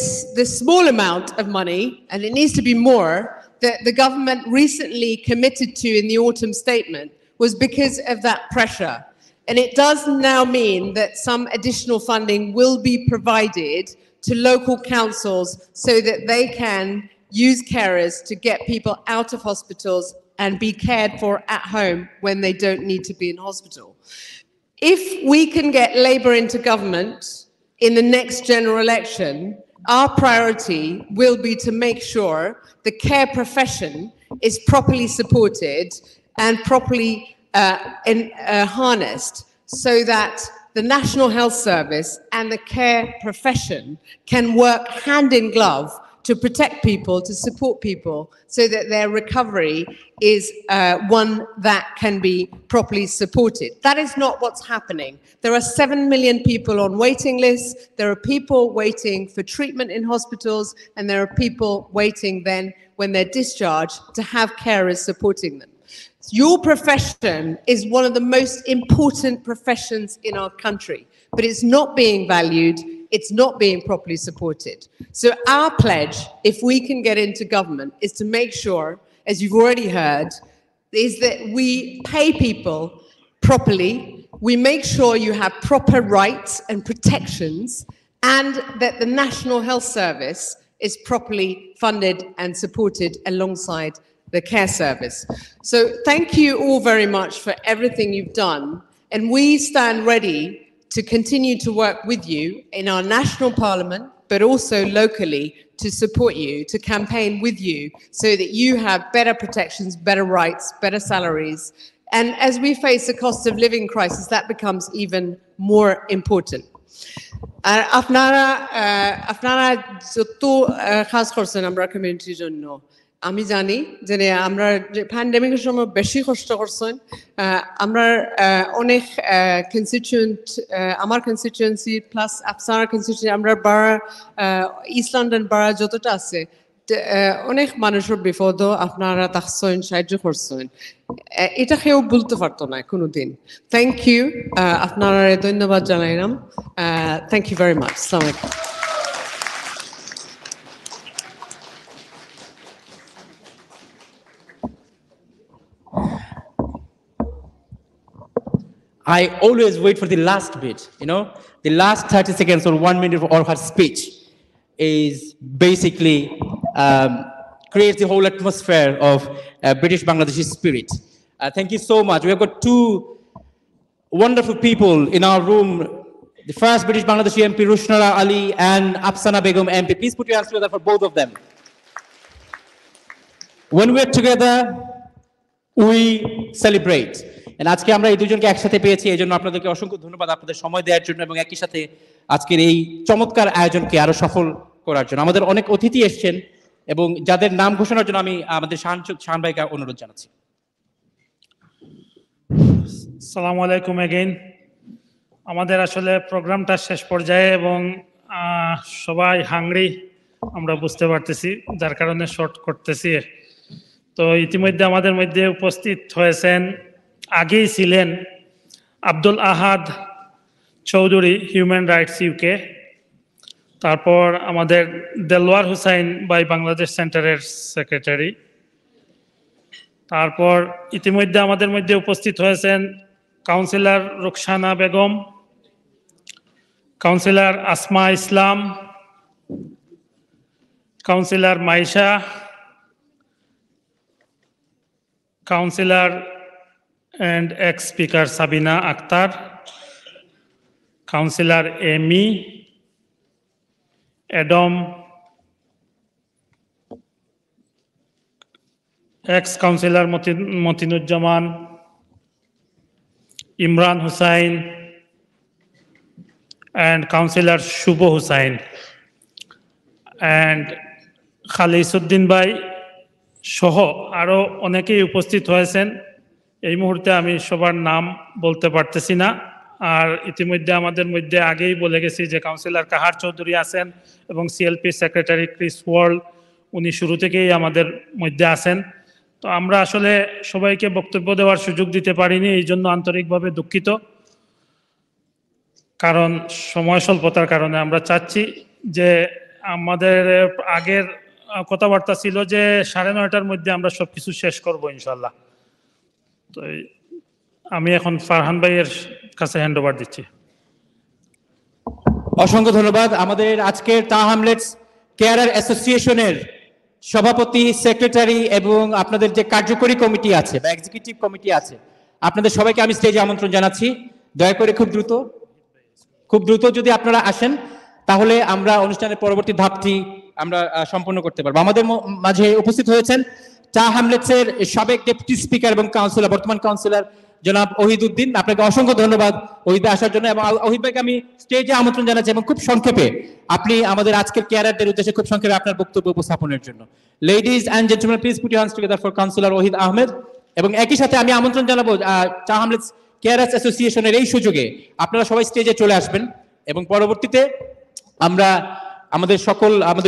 [SPEAKER 20] small amount of money, and it needs to be more, that the government recently committed to in the autumn statement was because of that pressure. And it does now mean that some additional funding will be provided to local councils so that they can use carers to get people out of hospitals and be cared for at home when they don't need to be in hospital. If we can get Labour into government in the next general election, our priority will be to make sure the care profession is properly supported and properly harnessed so that the National Health Service and the care profession can work hand in glove to protect people, to support people, so that their recovery is one that can be properly supported. That is not what's happening. There are 7 million people on waiting lists, there are people waiting for treatment in hospitals, and there are people waiting then when they're discharged to have carers supporting them. Your profession is one of the most important professions in our country, but it's not being valued, it's not being properly supported. So our pledge, if we can get into government, is to make sure, as you've already heard, is that we pay people properly, we make sure you have proper rights and protections, and that the National Health Service is properly funded and supported alongside the care service. So thank you all very much for everything you've done, and we stand ready to continue to work with you in our national parliament, but also locally to support you, to campaign with you so that you have better protections, better rights, better salaries. And as we face a cost of living crisis, that becomes even more important. আপনারা যত কাজ করছেন আমরা কমিউনিটির জন্য, আমি জানি যে আমরা যে প্যান্ডেমিকের সময় বেশি কষ্ট করছেন আমরা অনেক কনস্টিটিউয়েন্ট আমার কনস্টিটিউয়েন্সি প্লাস আফসানার কনস্টিটিউয়েন্সি আমরা বাড়া ইস্ট লন্ডন বাড়া যতটা আছে অনেক মানুষের বিপদও আপনারা থাকছেন সাহায্য করছেন এটা কেউ বলতে পারতো না কোনোদিন থ্যাংক ইউ আপনারা ধন্যবাদ জানাইলাম থ্যাংক ইউ ভেরি মাচ আসসালামু আলাইকুম
[SPEAKER 1] I always wait for the last bit, the last 30 seconds or 1 minute of her speech is basically creates the whole atmosphere of British Bangladeshi spirit. Thank you so much. We have got two wonderful people in our room. The first British Bangladeshi MP, Rushnara Ali, and Afsana Begum MP. Please put your hands together for both of them. When we're together, we celebrate. আজকে আমরা এই দুজনকে একসাথে পেয়েছি এই জন্য আপনাদেরকে অসংখ্য ধন্যবাদ আপনাদের সময় দেওয়ার জন্য এবং একই সাথে আজকের এই চমৎকার আয়োজনকে আরো সফল করার জন্য আমাদের অনেক অতিথি এসেছেন এবং যাদের নাম ঘোষণার জন্য আমি আমাদের শাহান ভাইকে অনুরোধ জানাচ্ছি।
[SPEAKER 14] আসসালামু আলাইকুম এগেইন। আমাদের আসলে প্রোগ্রামটা শেষ পর্যায়ে এবং সবাই হাংরি আমরা বুঝতে পারতেছি যার কারণে শর্ট করতেছি। তো ইতিমধ্যে আমাদের মধ্যে উপস্থিত হয়েছেন আগেই ছিলেন আব্দুল আহাদ চৌধুরী হিউম্যান রাইটস ইউকে, তারপর আমাদের দেলওয়ার হুসাইন বাই বাংলাদেশ সেন্টারের সেক্রেটারি, তারপর ইতিমধ্যে আমাদের মধ্যে উপস্থিত হয়েছেন councillor Rukhsana Begum, councillor Asma Islam, councillor Maisha, councillor and ex-speaker Sabina Akhtar, Councillor Amy, Adam, ex-councillor Motinujjaman, Imran Hussain, and Councillor Shubho Hussain, and Khalisuddin Bhai সহ আরো অনেকেই উপস্থিত হয়েছেন। এই মুহূর্তে আমি সবার নাম বলতে পারতেছি না। আর ইতিমধ্যে আমাদের মধ্যে আগেই বলে গেছি যে কাউন্সিলর কাহার চৌধুরী আছেন এবং সিএলপি সেক্রেটারি ক্রিস ওয়ার্ল্ড উনি শুরু থেকেই আমাদের মধ্যে আছেন। তো আমরা আসলে সবাইকে বক্তব্য দেওয়ার সুযোগ দিতে পারিনি, এই জন্য আন্তরিকভাবে দুঃখিত, কারণ সময় স্বল্পতার কারণে। আমরা চাচ্ছি যে আমাদের আগের কথাবার্তা ছিল যে 9:30টার মধ্যে আমরা সবকিছু শেষ করব ইনশাল্লাহ। তো আমি এখন ফারহান ভাইয়ের কাছে হ্যান্ড ওভার দিচ্ছি।
[SPEAKER 1] অসংখ্য ধন্যবাদ। আমাদের আজকের টা হ্যামলেটস কেয়ারার অ্যাসোসিয়েশনের সভাপতি, সেক্রেটারি এবং আপনাদের যে কার্যকরী কমিটি আছে বা এক্সিকিউটিভ কমিটি আছে, আপনাদের সবাইকে আমি স্টেজে আমন্ত্রণ জানাচ্ছি। দয়া করে খুব দ্রুত যদি আপনারা আসেন তাহলে আমরা অনুষ্ঠানের পরবর্তী ধাপটি আমরা সম্পন্ন করতে পারবো। আমাদের মাঝে উপস্থিত হয়েছেন টা হ্যামলেটসের সাবেক ডেপুটি স্পিকার এবং কাউন্সিলর, বর্তমান কাউন্সিলর জনাব ওহিদ উদ্দিন। আপনাকে অসংখ্য ধন্যবাদ ওহিদ ভাই আসার জন্য এবং ওহিদ ভাইকে আমি স্টেজে আমন্ত্রণ জানাচ্ছি এবং খুব সংক্ষেপে আপনি আমাদের আজকের কেয়ারারদের উদ্দেশ্যে খুব সংক্ষেপে আপনার বক্তব্য উপস্থাপনের জন্য। Ladies and gentleman, please put your hands together for councillor Ohid Ahmed. এবং একই সাথে আমি আমন্ত্রণ জানাবো টা হ্যামলেটস কেয়ারার্স অ্যাসোসিয়েশনের এই সুযোগে আপনারা সবাই স্টেজে চলে আসবেন এবং পরবর্তীতে আমরা আমাদের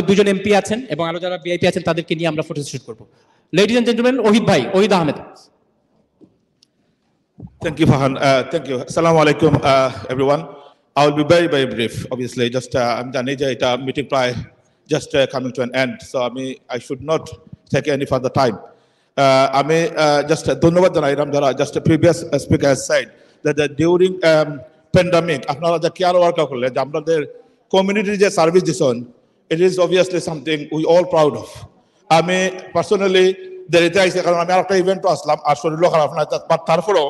[SPEAKER 1] দুজন এমপি আছেন এবং আরো যারা ভিআইপি আছেন তাদেরকে নিয়ে আমরা ফটো শুট করব। Ladies and gentlemen, Ohid Ahmed.
[SPEAKER 21] Thank you, Farhan. Thank you. Assalamu alaikum, everyone. I will be very, very brief. Obviously, just I'm the meeting just coming to an end, so I should not take any further time. Just dhanyabad janairam jara just a previous speaker has said that during pandemic, আপনারা যে কেয়ার ওয়ার্কার করলে যে আমাদের কমিউনিটি যে সার্ভিস দিছেন, it is obviously something we all proud of. আমি পার্সোনালি দেরিতে আইছি কারণ আমি আরেকটা ইভেন্টও আসলাম আর শরীরও খারাপ না, তারপরেও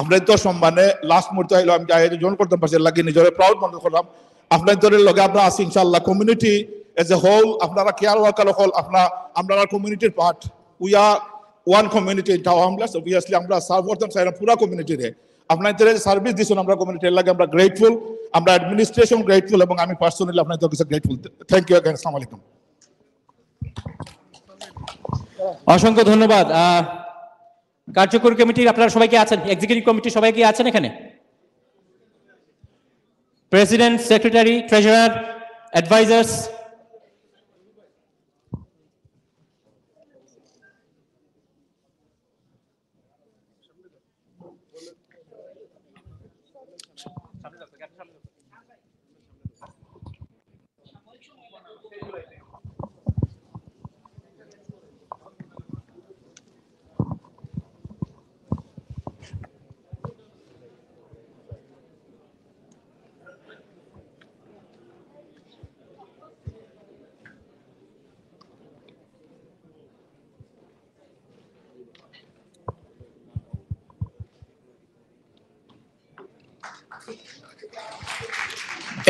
[SPEAKER 21] আপনার তো সম্মানে লাস্ট মুহূর্তে আইলো আমি জয়েন করতে পারছি, লাগে নিজের প্রাউড মনে করলাম। আপনাদের লগে আমরা আছি ইনশাআল্লাহ। কমিউনিটি এজ এ হোল, আপনারা কেয়ার ওয়ার্কার হল, আপনারা কমিউনিটির part. We are one community in tower Hamlets. Obviously আমরা সার্ভ করতাম চাইলাম পুরা কমিউনিটিরে। আপনাদের সার্ভিস দিচ্ছেন আমরা কমিউনিটির লাগে আমরা গ্রেটফুল, আমরা অ্যাডমিনিস্ট্রেশন গ্রেটফুল এবং আমি পার্সোনালি আপনাদের কাছে গ্রেটফুল। Thank you again. আসসালামু আলাইকুম।
[SPEAKER 1] অসংখ্য ধন্যবাদ। কার্যকরী কমিটির আপনারা সবাই কি আছেন? এক্সিকিউটিভ কমিটি সবাই কি আছেন এখানে? President, secretary, treasurer, advisers?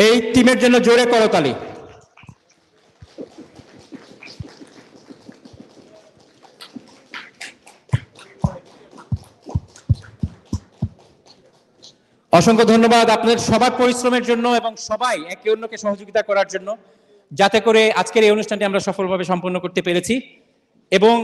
[SPEAKER 1] এই টিমের জন্য জোরে করতালি। অসংখ্য ধন্যবাদ আপনাদের সবার পরিশ্রমের জন্য এবং সবাই একে অন্যকে সহযোগিতা করার জন্য, যাতে করে আজকের এই অনুষ্ঠানটি আমরা সফলভাবে সম্পন্ন করতে পেরেছি। এবং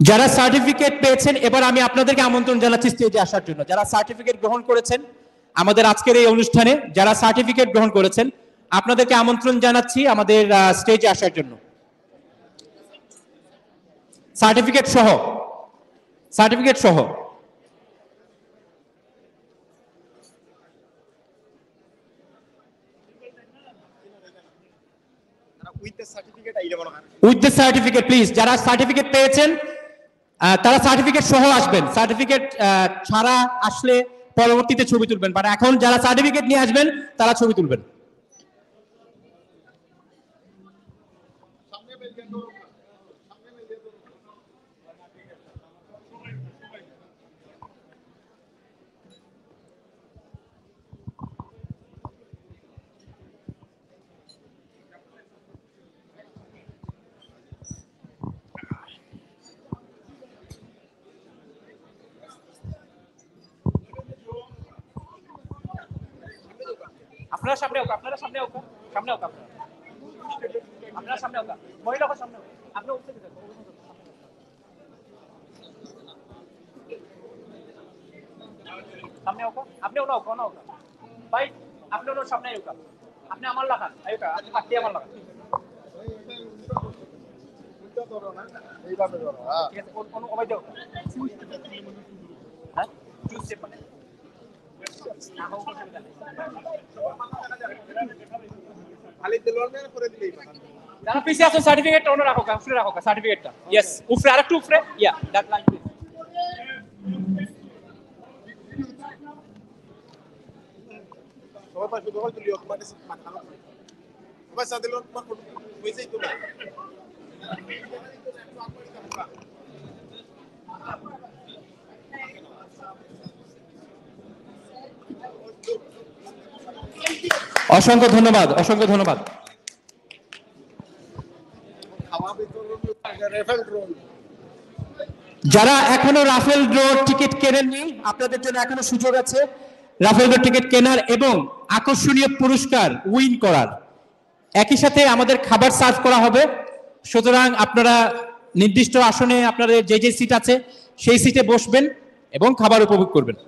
[SPEAKER 1] যারা সার্টিফিকেট পেয়েছেন, এবার আমি আপনাদেরকে আমন্ত্রণ জানাচ্ছি স্টেজে আসার জন্য। যারা সার্টিফিকেট গ্রহণ করেছেন আমাদের আজকের এই অনুষ্ঠানে, যারা সার্টিফিকেট গ্রহণ করেছেন আপনাদেরকে আমন্ত্রণ জানাচ্ছি আমাদের স্টেজে আসার জন্য। সার্টিফিকেট সহ, সার্টিফিকেট সহ। With the certificate please. যারা সার্টিফিকেট পেয়েছেন তারা সার্টিফিকেট সহ আসবেন। সার্টিফিকেট ছাড়া আসলে পরবর্তীতে ছবি তুলবেন, মানে এখন যারা সার্টিফিকেট নিয়ে আসবেন তারা ছবি তুলবেন। আপনারা সামনে হোক, আপনারা সামনে হোক, সামনে হোক, আপনারা সামনে হোক, মহিলা সামনে হোক, আপনি উঠতে দিতে সামনে হোক, আপনি ওনা হোক, ওনা হোক ভাই, আপনি ওনার সামনে হোক, আপনি আমার লাগান, আয়োকা আপনি পাখি আমার লাগান। এইভাবে ধরো, হ্যাঁ ঠিক আছে, কোন কমাই দাও, হ্যাঁ টু স্টেপ মানে যারা পিছিয়ে আছো সার্টিফিকেটটা অন্য রাখো, উপরে রাখো সার্টিফিকেটটা। ইয়েস, উপরে আরেকটু উপরে, ইয়া দ্যাট লাইন প্লিজ। সবাই পাশে দখল তুলিও, মানে সবাই সাথে লোক মার ফটো হইছেই তো না। অসংখ্য ধন্যবাদ, অসংখ্য ধন্যবাদ। যারা এখনো রাফেল ড্র টিকিট কেনেননি আপনাদের জন্য এখনো সুযোগ আছে রাফেল ড্র টিকিট কেনার এবং আকর্ষণীয় পুরস্কার উইন করার। একই সাথে আমাদের খাবার সার্ভ করা হবে, সুতরাং আপনারা নির্দিষ্ট আসনে আপনাদের যে যে সিট আছে সেই সিটে বসবেন এবং খাবার উপভোগ করবেন।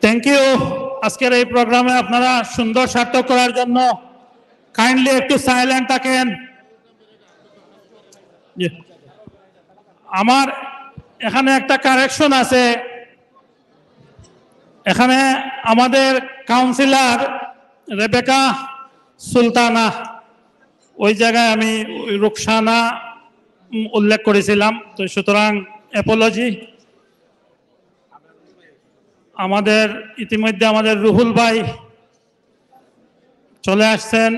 [SPEAKER 14] থ্যাংক ইউ আজকের এই প্রোগ্রামে আপনারা সুন্দর সার্থক করার জন্য। কাইন্ডলি একটু সাইলেন্ট থাকেন। আমার এখানে একটা কারেকশন আছে, এখানে আমাদের কাউন্সিলর রেবেকা সুলতানা, ওই জায়গায় আমি রুকসানা উল্লেখ করেছিলাম, তো সুতরাং অ্যাপোলজি। আমাদের ইতিমধ্যে আমাদের রুহুল ভাই চলে আসছেন,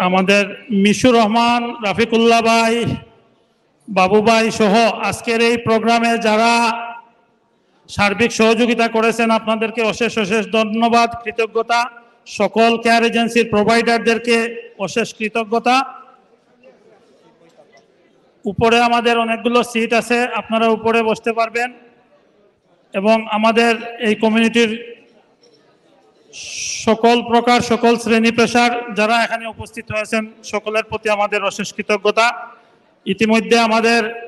[SPEAKER 14] আমাদের মিশুর রহমান, রাফিকুল্লাহ ভাই, বাবু ভাই সহ আজকের এই প্রোগ্রামে যারা সার্বিক সহযোগিতা করেছেন আপনাদেরকে অশেষ অশেষ ধন্যবাদ, কৃতজ্ঞতা। সকল কেয়ার এজেন্সির প্রোভাইডারদেরকে অশেষ কৃতজ্ঞতা। উপরে আমাদের অনেকগুলো সিট আছে, আপনারা উপরে বসতে পারবেন। এবং আমাদের এই কমিউনিটির সকল প্রকার সকল শ্রেণী পেশার যারা এখানে উপস্থিত হয়েছেন সকলের প্রতি আমাদের অশেষ কৃতজ্ঞতা। ইতিমধ্যে আমাদের